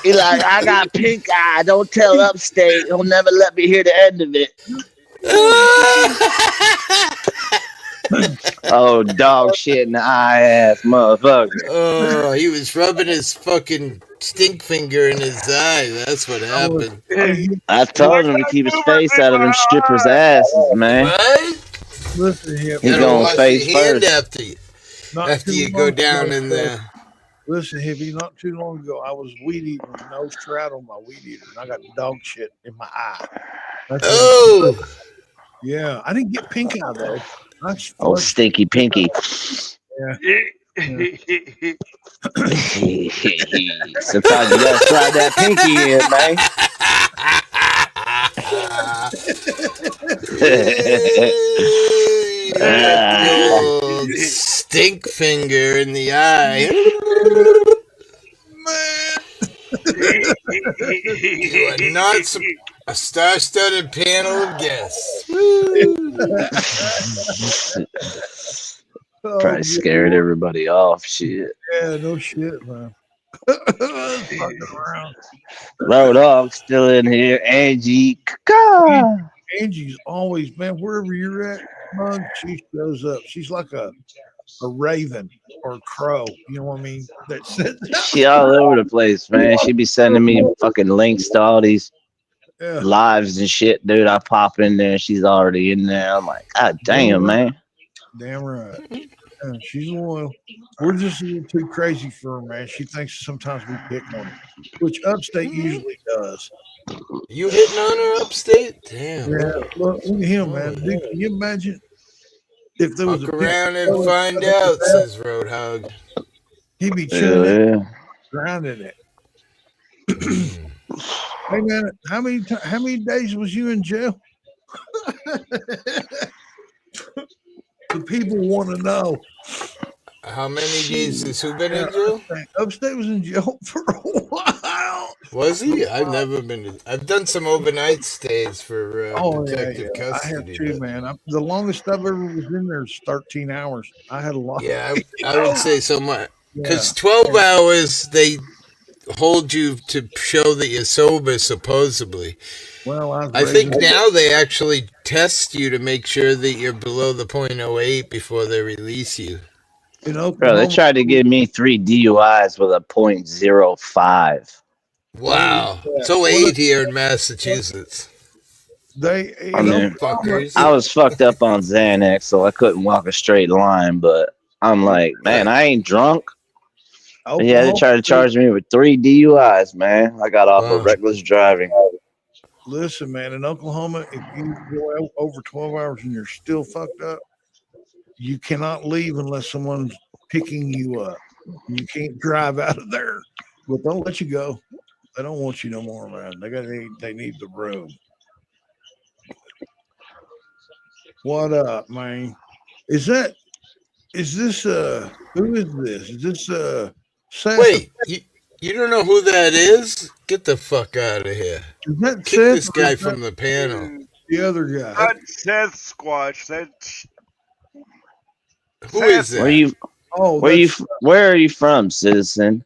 He like, I got pink eye. Don't tell Upstate. He'll never let me hear the end of it. Oh, dog shit in the eye ass motherfucker. Oh, he was rubbing his fucking stink finger in his eye. That's what happened. I told him to keep his face out of them strippers' asses, man. Right? Listen here. He's going face first. After you go down in there. Listen, Hippie, not too long ago, I was weed eating with no straddle on my weed eater, and I got dog shit in my eye. Yeah, I didn't get pink eye though. Oh, stinky pinky. Yeah. Sometimes you gotta slide that pinky in, man. You got the old stink finger in the eye. You are not a star-studded panel of guests. Oh, Probably scared everybody off. Shit. yeah, no shit, man. Fucking around. Road Dogg still in here. Angie. Caw. Angie's always, man, wherever you're at, Mug, she shows up. She's like a raven or a crow. You know what I mean? That sits She all over the place, man. She be sending me fucking links to all these yeah, lives and shit, dude. I pop in there, she's already in there. I'm like, God damn, man. damn right. Yeah, she's loyal. We're just a little too crazy for her, man. She thinks sometimes we pick on her, which Upstate usually does. You hitting on her upstate? Damn. Yeah, look at him, man. Dude, can you imagine if there was Fuck a around and find out, says Roadhog. he'd be chewing it, Yeah. drowning it. Hey man, how many days was you in jail? The people want to know. How many days has who been in jail? Upstate was in jail for a while. Was he? I've never been. I've done some overnight stays for protective I have custody. too, man. The longest I've ever was in there is 13 hours. I had a lot. Yeah, I would say so much. Because 12 hours, they hold you to show that you're sober, supposedly. Well, I think now they actually test you to make sure that you're below the 0.08 before they release you. Bro, they tried to give me 3 DUIs with a .05. Wow. So 8 here in Massachusetts. They, I mean, I was fucked up on Xanax, so I couldn't walk a straight line, but I'm like, man, I ain't drunk. But yeah, they tried to charge me with 3 DUIs, man. I got off of reckless driving. Listen, man, in Oklahoma, if you go over 12 hours and you're still fucked up, you cannot leave unless someone's picking you up. You can't drive out of there, but they'll let you go. They don't want you no more, man. They need the room. What up, man? Is this who is this? Is this Seth? Wait, you don't know who that is? Get the fuck out of here. Is that Kick Seth this or guy is from that the panel. the other guy? Not Seth Squatch. That's Who is that? Where are you from, citizen?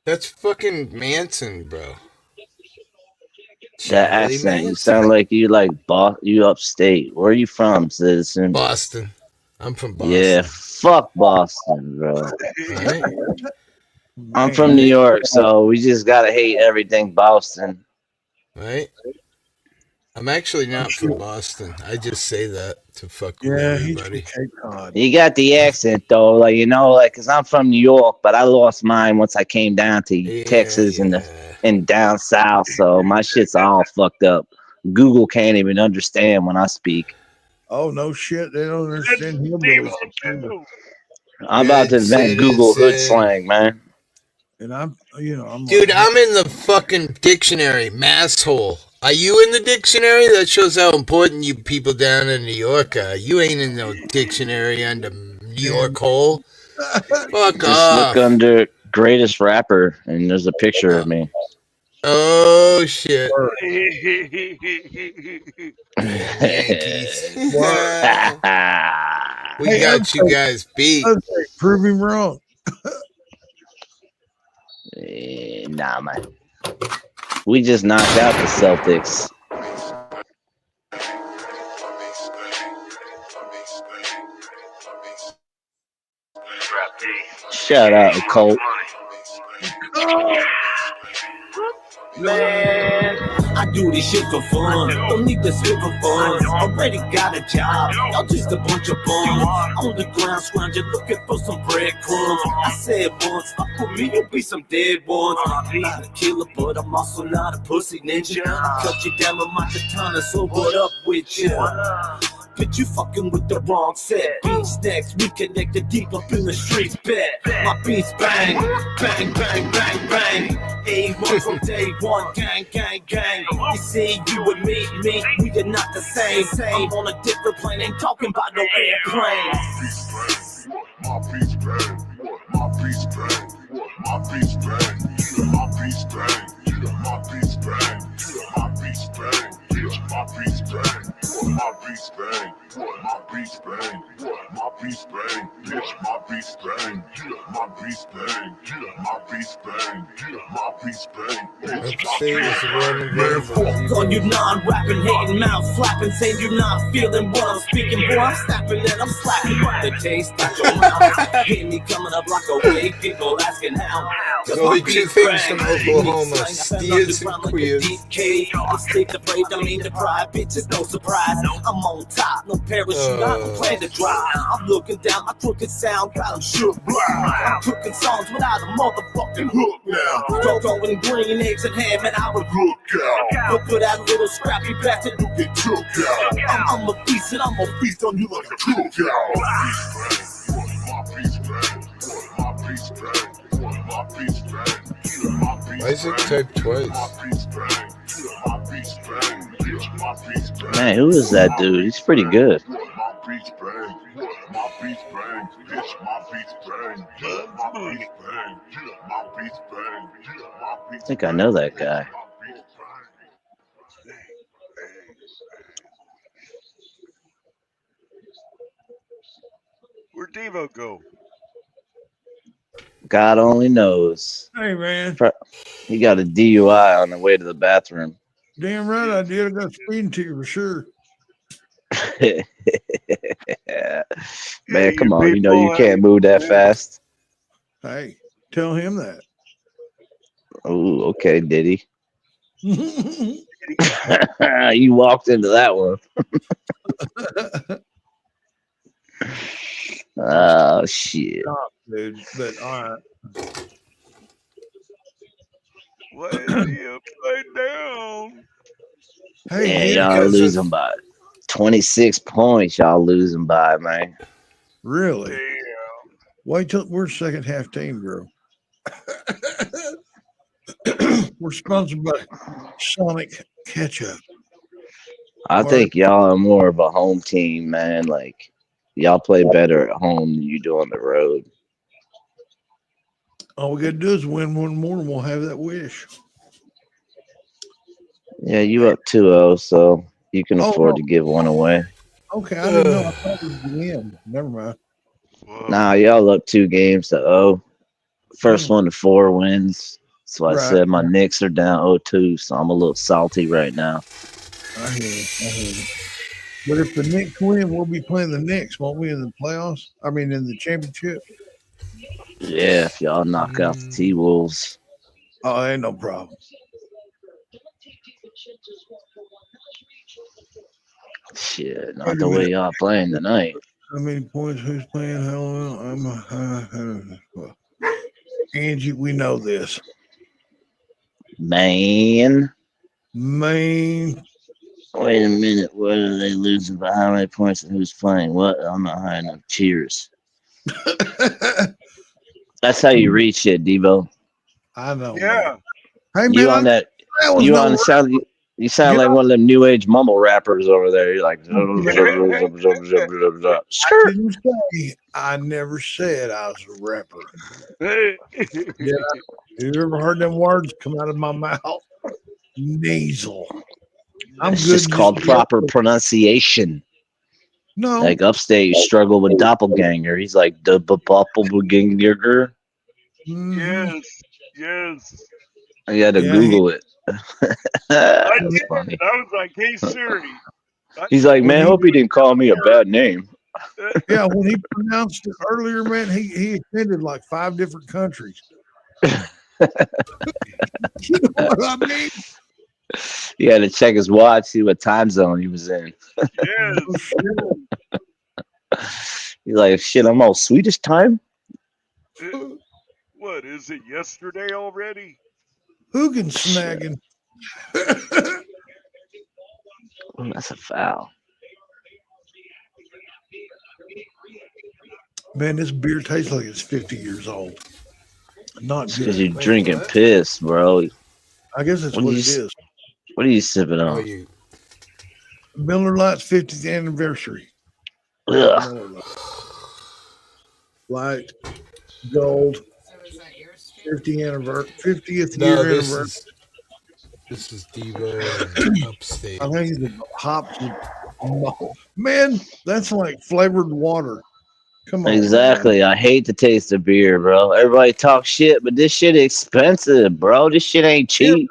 That's fucking Manson, bro. That Charlie accent, you Manson. sound like you upstate. Where are you from, citizen? Boston. I'm from Boston. Yeah, fuck Boston, bro. Right? I'm from New York, so we just gotta hate everything Boston. Right? I'm actually not from Boston. I just say that to fuck with Yeah, he's everybody. from Cape Cod. You got the accent though, cause I'm from New York, but I lost mine once I came down to Texas and down south, so my shit's all fucked up. Google can't even understand when I speak. Oh no shit, they don't understand hillbillies. I'm about to invent Google hood slang, man. And I'm Dude, I'm in the fucking dictionary, masshole. Are you in the dictionary? That shows how important you people down in New York are. You ain't in no dictionary under New York hole. Fuck Just off. look under greatest rapper, and there's a picture of me. Oh shit. Yankees. We got you guys beat. Prove him wrong. Nah, man. We just knocked out the Celtics. Shout out to Colt. Man, I do this shit for fun. Don't need to spit for fun. Already got a job. Y'all just a bunch of bums. On the ground scrounging, looking for some breadcrumbs. I said once, fuck with me, you'll be some dead ones. I'm not a killer, but I'm also not a pussy ninja. I cut you down with my katana, so what up with ya? bitch, you fucking with the wrong set. Beats next, we connected deep up in the streets, bet. My beats bang, bang, bang, bang, bang. A1 from day one, gang, gang, gang. You see, you and me, we are not the same. I'm on a different plane, ain't talking about no airplanes. My beats bang, my beats bang, my beats bang, my beats bang, my beats bang, my beats bang, my beats bang, my beats bang, my beats bang, my beats bang, my beats bang, my beats bang, my beats bang, my beats bang. Upstate is the one Man, available. On you non-rapping, hating, mouth flapping, saying you're not feeling what I'm speaking. Boy, I'm snapping and I'm slapping. The taste out your mouth. Hear me coming up like a wave, people asking how. There's only two things from Oklahoma, steers and queers. I sleep depraved, I mean deprived, bitches, no surprise. I'm on top, no parachute, I don't plan to drive. I'm looking down, my crooked sound got them shook. I'm cooking songs without a motherfucking hook now. Throwing green eggs and ham and I would look out. But for that little scrappy bastard who get took out. I'm a beast and I'm a feast on you like a cookout. Isaac type twice. Man, who is that dude? He's pretty good. I think I know that guy. Where'd Devo go? God only knows. Hey, man. He got a DUI on the way to the bathroom. Damn right I did. I got speeding ticket for sure. Man, come on. You know you can't move that fast. Hey, tell him that. Oh, okay, did he? You walked into that one. Oh, shit. Stop, dude. But all right. Why is he upside down? Hey, yeah, y'all losing by 26 points. Y'all losing by, man. Really? Damn. Wait till we're second half team, bro. We're sponsored by Sonic Ketchup. I think y'all are more of a home team, man. Like, y'all play better at home than you do on the road. All we got to do is win one more and we'll have that wish. Yeah, you up 2-0, so you can afford to give one away. Okay, I didn't know. I thought it was the end. Never mind. Nah, y'all up 2 games to 0. First one to 4 wins. That's why I said my Knicks are down 0-2, so I'm a little salty right now. I hear you. But if the Knicks win, we'll be playing the Knicks, won't we, in the playoffs? I mean, in the championship? Yeah, if y'all knock out the T-Wolves. Oh, ain't no problem. Shit, not the way y'all playing tonight. How many points? Who's playing? Hello, Angie, we know this. Man. Wait a minute. What are they losing by? How many points and who's playing? What? I'm not high enough. Cheers. That's how you read shit, Devo. I know. Yeah. Man. Hey, you on that? You on the sound? You sound like one of them new age mumble rappers over there. You're like, I didn't say. I never said I was a rapper. Yeah. Have you ever heard them words come out of my mouth? Nasal. It's just called proper pronunciation. No. Like upstate, you struggle with doppelganger. He's like the doppelganger. Yes. I had to Google it. That's funny. I was like, hey Siri. He's like, man, hope he didn't call me a bad name. Yeah, when he pronounced it earlier, man, he offended like 5 different countries. You know what I mean? He had to check his watch, see what time zone he was in. Yes. He's like, shit, I'm all Swedish time. What is it? Yesterday already? Hoogan snagging. That's a foul. Man, this beer tastes like it's 50 years old. Not Because good. you're drinking piss, bro. I guess that's what it is. What are you sipping Oh, on? you. Miller Lite's 50th anniversary. Ugh. Miller Lite. Light, gold, 50th No, year this anniversary. is Devo and Upstate. I think the hops. Man, that's like flavored water. Come on. Exactly. Man. I hate the taste of beer, bro. Everybody talks shit, but this shit expensive, bro. This shit ain't cheap.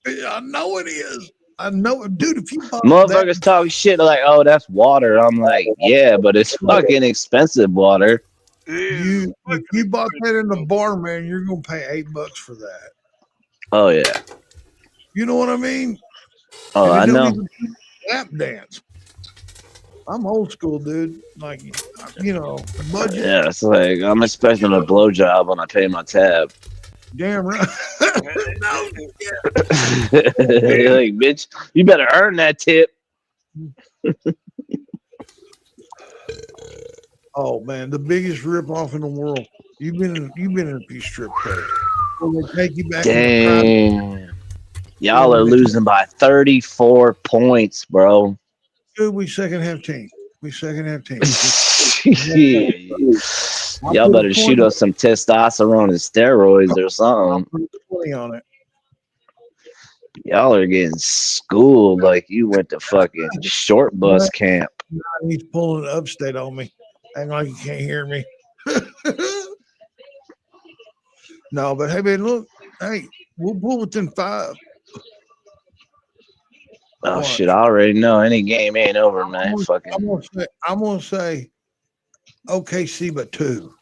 Yeah, I know it is. I know it. Dude, if you bought Motherfuckers talk shit like, oh, that's water. I'm like, yeah, but it's fucking expensive water. if you bought that in the bar, man, you're gonna pay $8 for that. Oh yeah. You know what I mean? Oh, and I don't know. even lap dance. I'm old school, dude. Like, budget. Yeah, it's like I'm expecting a blowjob when I pay my tab. Damn right. No, Like, bitch, you better earn that tip. Oh man, the biggest rip off in the world. You've been in a few strip clubs. When they take you back into private. Damn. Y'all are losing by 34 points, bro. Dude, we second half team. Y'all better shoot us some testosterone and steroids or something. I'll put 20 on it. Y'all are getting schooled like you went to fucking short bus camp. He's pulling upstate on me. Acting like you can't hear me. No, but hey, man, look. Hey, we'll pull within 5. Oh shit! I already know any game ain't over, man. I'm gonna say OKC, but 2.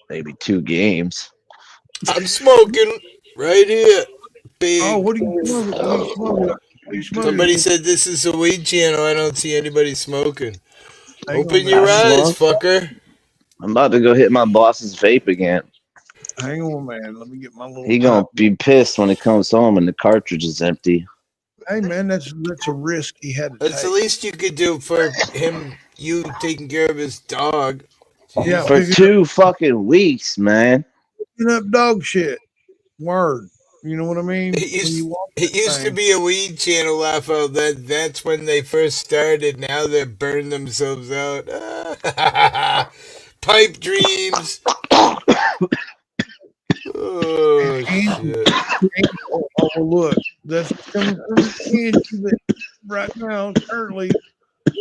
Maybe 2 games. I'm smoking right here. Big. Oh, what are you smoking? Somebody said this is a weed channel. I don't see anybody smoking. Open on, your man. eyes, fucker. I'm about to go hit my boss's vape again. Hang on, man. Let me get my little. He gonna be pissed when he comes home and the cartridge is empty. Hey, man, that's a risk he had to That's take. the least you could do for him. You taking care of his dog. Yeah, for 2 fucking weeks, man. Picking up dog shit. Word. You know what I mean? It used to be a weed channel, laugh out. That's when they first started. Now they're burning themselves out. Pipe dreams. Oh shit! Oh, look, that's coming from Angie right now. Currently,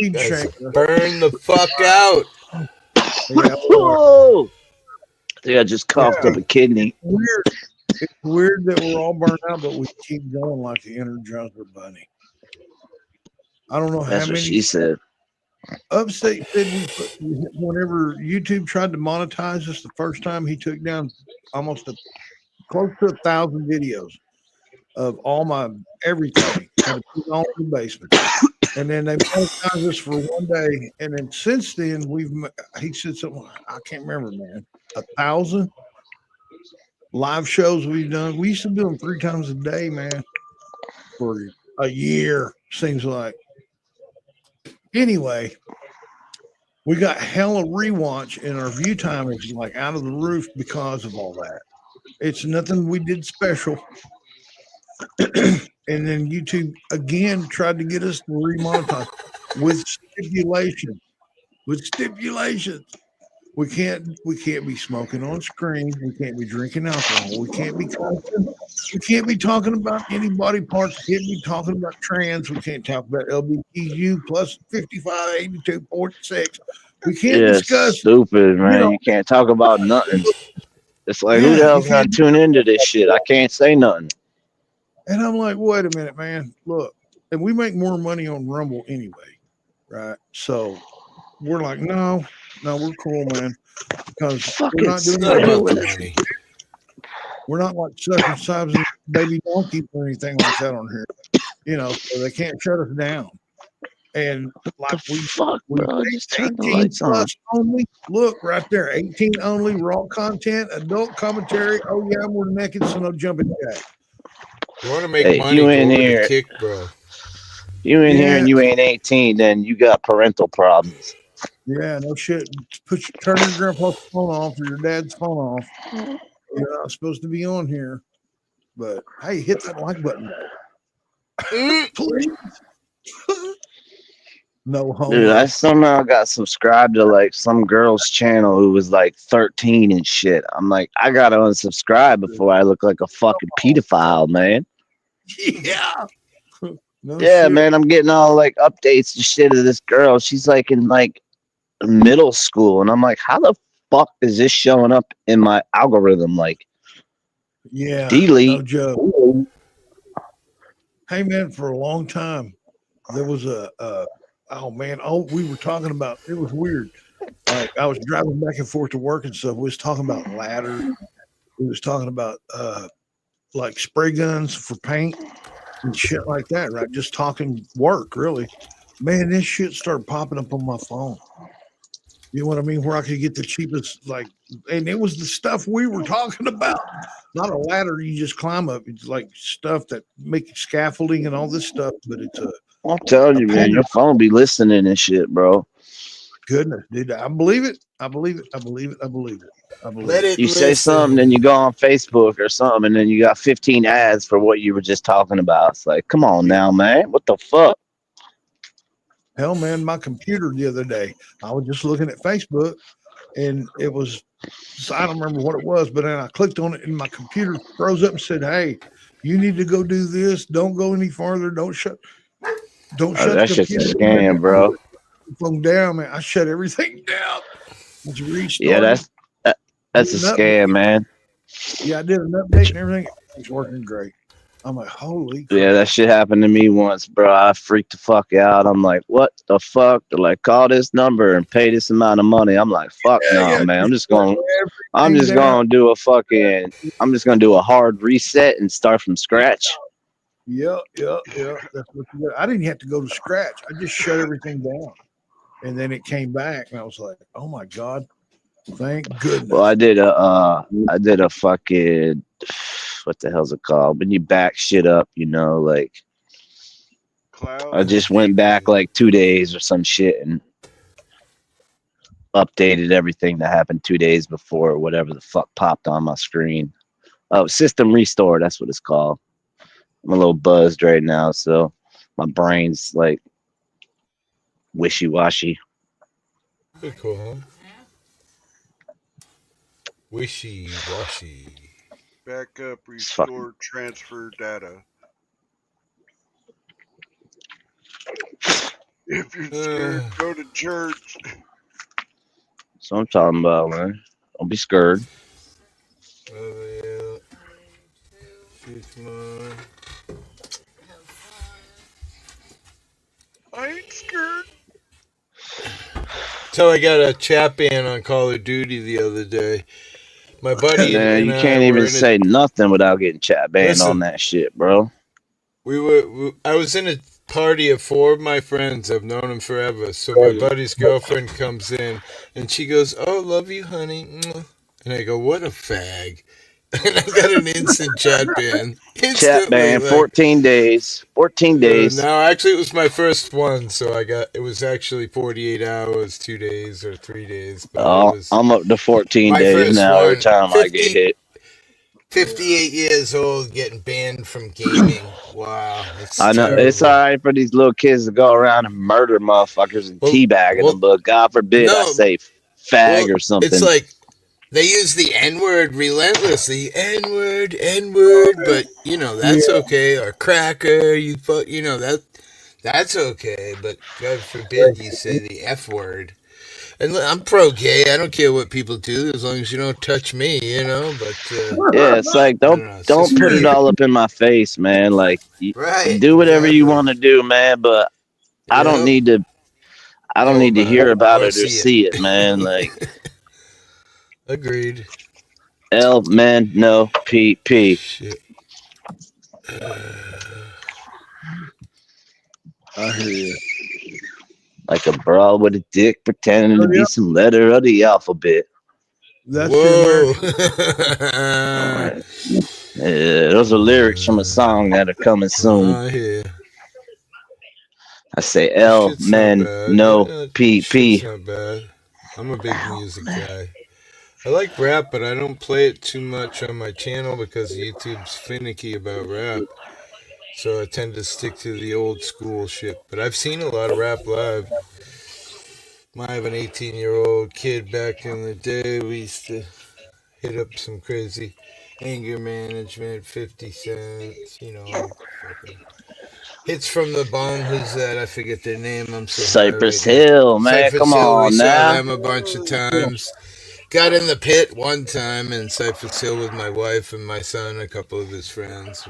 weed shaker. Burn the fuck out. Yeah. Whoa! I think I just coughed up a kidney. It's weird that we're all burnt out, but we keep going like the Energizer Bunny. I don't know That's how what many. she said. Upstate said whenever YouTube tried to monetize us the first time, he took down almost close to 1,000 videos of all my everything. Had to put it all in the basement. And then they monetized us for one day. And then since then, he said something, I can't remember, man. 1,000 live shows we've done. We used to do them 3 times a day, man, for a year, seems like. Anyway, we got hella rewatch, and our view time is like out of the roof because of all that. It's nothing we did special. And then YouTube again tried to get us to remonetize with stipulations. We can't be smoking on screen. We can't be drinking alcohol. We can't be talking about any body parts. We can't be talking about trans. We can't talk about LBGQ plus 55, 82, 46. We can't discuss. Stupid, man. You can't talk about nothing. It's like, who the hell's gonna tune into this shit? I can't say nothing. And I'm like, wait a minute, man. Look, and we make more money on Rumble anyway, right? So we're like, no, we're cool, man. Because we're not doing money. We're not like circumcising baby donkeys or anything like that on here. So they can't shut us down. And like we bro, just turn the lights on. Only. Look right there, 18 only, raw content, adult commentary. Oh yeah, we're naked, so no jumping jack. You want to make money? You in go here? Kick, bro. You in here Yeah, and you ain't 18, then you got parental problems. yeah, no shit. Turn your grandpa's phone off or your dad's phone off. You're not supposed to be on here. But hey, hit that like button though. Please. No Dude, homo. I somehow got subscribed to like some girl's channel who was like 13 and shit. I'm like, I gotta unsubscribe before I look like a fucking pedophile, man. Yeah. No Yeah, shit. man, I'm getting all like updates and shit of this girl. She's like in like middle school, and I'm like, how the fuck is this showing up in my algorithm? Like, Yeah, no delete. joke. Hey man, for a long time there was oh man, we were talking about it was weird. Like I was driving back and forth to work and stuff. We was talking about ladders. We was talking about like spray guns for paint and shit like that, right? Just talking work, really. Man, this shit started popping up on my phone. You know what I mean? Where I could get the cheapest, like, and it was the stuff we were talking about. Not a ladder you just climb up. It's like stuff that make scaffolding and all this stuff, but it's I'm telling a you, man, pattern. your phone be listening and shit, bro. Goodness, dude, I believe it. I believe it. I believe it. I believe it. I believe Let it. it You say something, then listen. you go on Facebook or something, and then you got 15 ads for what you were just talking about. It's like, come on now, man. What the fuck? Hell, man, my computer the other day, I was just looking at Facebook and it was, I don't remember what it was, but then I clicked on it and my computer froze up and said, "Hey, you need to go do this. Don't go any farther. Don't Oh, shut the that shit's a computer scam, bro. phone down, man." I shut everything down. Just Yeah, restarted. that's a Did an scam, update. man. Yeah, I did an update and everything. It's working great. I'm like, holy Yeah, that crap. shit happened to me once, bro. I freaked the fuck out. I'm like, what the fuck? They're like, call this number and pay this amount of money. I'm like, fuck Yeah, no, yeah, man. just shut I'm everything just down. gonna do a fucking I'm just gonna do a hard reset and start from scratch. Yep, yep, yep. That's what you got. I didn't have to go to scratch. I just shut everything down. And then it came back and I was like, oh my God, thank Well, goodness. I did a fucking what the hell's it called? When you back shit up, like Cloud I just went back like 2 days or some shit and updated everything that happened 2 days before or whatever the fuck popped on my screen. Oh, system restore, that's what it's called. I'm a little buzzed right now, so my brain's like wishy washy. Pretty cool, huh? Wishy washy. backup, It's fucking restore, transfer data. If you're scared, go to church. that's what I'm talking about, man. Don't be scared. Yeah. She's mine. I ain't scared. So I got a chat ban on Call of Duty the other day. My buddy Man, and you I can't were even in a. say nothing without getting chat banned on Listen, that shit, bro. I was in a party of 4 of my friends. I've known them forever. So my buddy's girlfriend comes in and she goes, "Oh, love you, honey." And I go, "What a fag." And I got an instant chat ban. Chat Instantly, ban, like, 14 days. 14 days. no, actually, it was my first one, so it was actually 48 hours, 2 days, or 3 days, but it Oh, was I'm up to 14 my days first now every one. time I get hit. 58 years old, getting banned from gaming. Wow, it's I know it's all terrible. right for these little kids to go around and murder motherfuckers and Well, teabagging them, well, but God forbid I no, say well, fag or it's something. like they use the N word relentlessly. N word, but Yeah, that's okay. Or cracker, that's okay. But God forbid you say the F word. And look, I'm pro gay. I don't care what people do as long as you don't touch me, But Yeah, it's like I don't don't know. It's don't just put it weird, all up in my face, man. Like right? do whatever you Exactly. want to do, man, but I don't Yep. need to I don't Know need to about hear it about or it or see see it, man. it. Like Agreed. L men no PP. Shit. I hear you. Like a broad with a dick pretending to Oh, be yeah, some letter of the alphabet. that's the Whoa. American. Those are lyrics from a song that are coming soon. I hear. I say That L shit's not men bad. no That P shit's P. not bad. I'm a big L music man. guy. I like rap, but I don't play it too much on my channel because YouTube's finicky about rap. So I tend to stick to the old school shit. But I've seen a lot of rap live. I have an 18-year-old kid back in the day. We used to hit up some crazy anger management, 50 cents, fucking hits from the bomb. Who's that? I forget their name. I'm so high Cypress right now. Hill, man. Cypress Come Hill, we on saw now. them a bunch of times. Got in the pit one time in Cypress Hill with my wife and my son, a couple of his friends.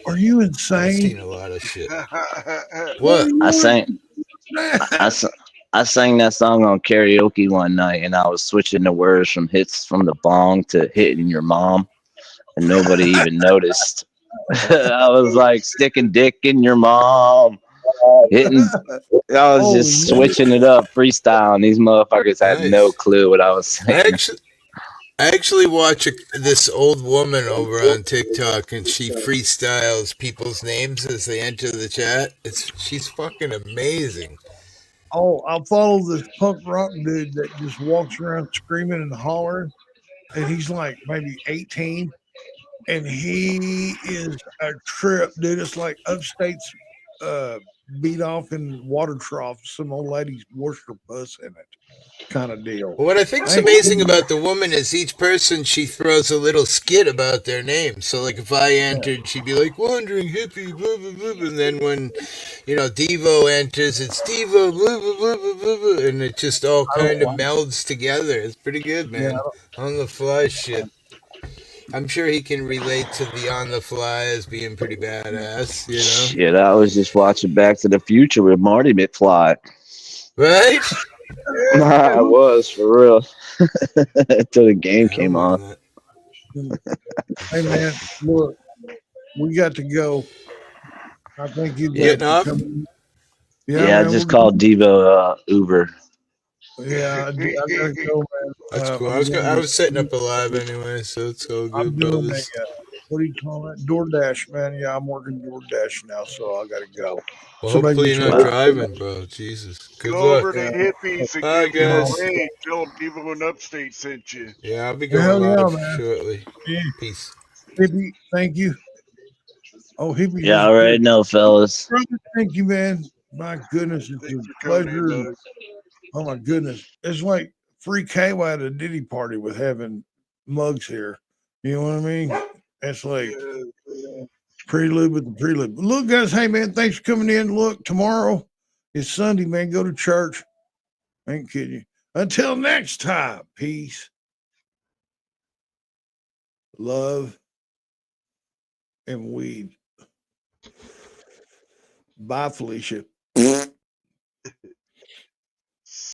Are you I've insane? seen a lot of shit. What are What? I you sang I, s- I sang that song on karaoke one night, and I was switching the words from hits from the bong to hitting your mom, and nobody even noticed. I was like sticking dick in your mom, hitting. I was Holy just man. switching it up, freestyle, and these motherfuckers had no Nice. clue what I was I saying. actually, I actually watch this old woman over on TikTok, and she freestyles people's names as they enter the chat. She's fucking amazing. Oh, I follow this punk rock dude that just walks around screaming and hollering, and he's like maybe 18, and he is a trip, dude. It's like upstate's beat off in water trough. Some old ladies washed her puss in it, kind of deal. What I think's I ain't amazing kidding about the woman is each person she throws a little skit about their name. So like if I you. entered, she'd be like wandering hippie, blah blah blah, and then when Devo enters, it's Devo, blah blah blah blah blah, blah, and it just all I don't kind of like. melds together. It's pretty good, Yeah, man. On the fly shit. I'm sure he can relate to the on the fly as being pretty badass. Shit, I was just watching Back to the Future with Marty McFly. Right? I was for real until the game Yeah, I came love on. that. hey man, look, we got to go. I think you'd You like getting to off? come. Yeah, Yeah, I man, just called Devo Uber. I gotta go, man. That's cool. I'm I going was setting to. up a live anyway, so it's all I'm good, doing brothers. what do you call that? DoorDash, man. Yeah, I'm working DoorDash now, so I gotta go. Well, Somebody hopefully gets you're not ready. Wow. driving, bro. Jesus. Good Go over luck. to Yeah, hippies and Bye, give them a no. guys. raid. Tell them Devo and Upstate sent you. Yeah, I'll be going Hell yeah, live man. shortly. Yeah. Peace. Hippie, thank you. Oh, Hippie Yeah, I already disappeared. know, fellas. Brother, thank you, man. My goodness, it's Thanks a for coming in, pleasure. Mug. Oh my goodness. It's like free KY at a Diddy party with having mugs here. You know what I mean? It's like Yeah. prelude with the prelude. But look, guys, hey man, thanks for coming in. Look, tomorrow is Sunday, man. Go to church. I ain't kidding you. Until next time, peace, love, and weed. Bye, Felicia.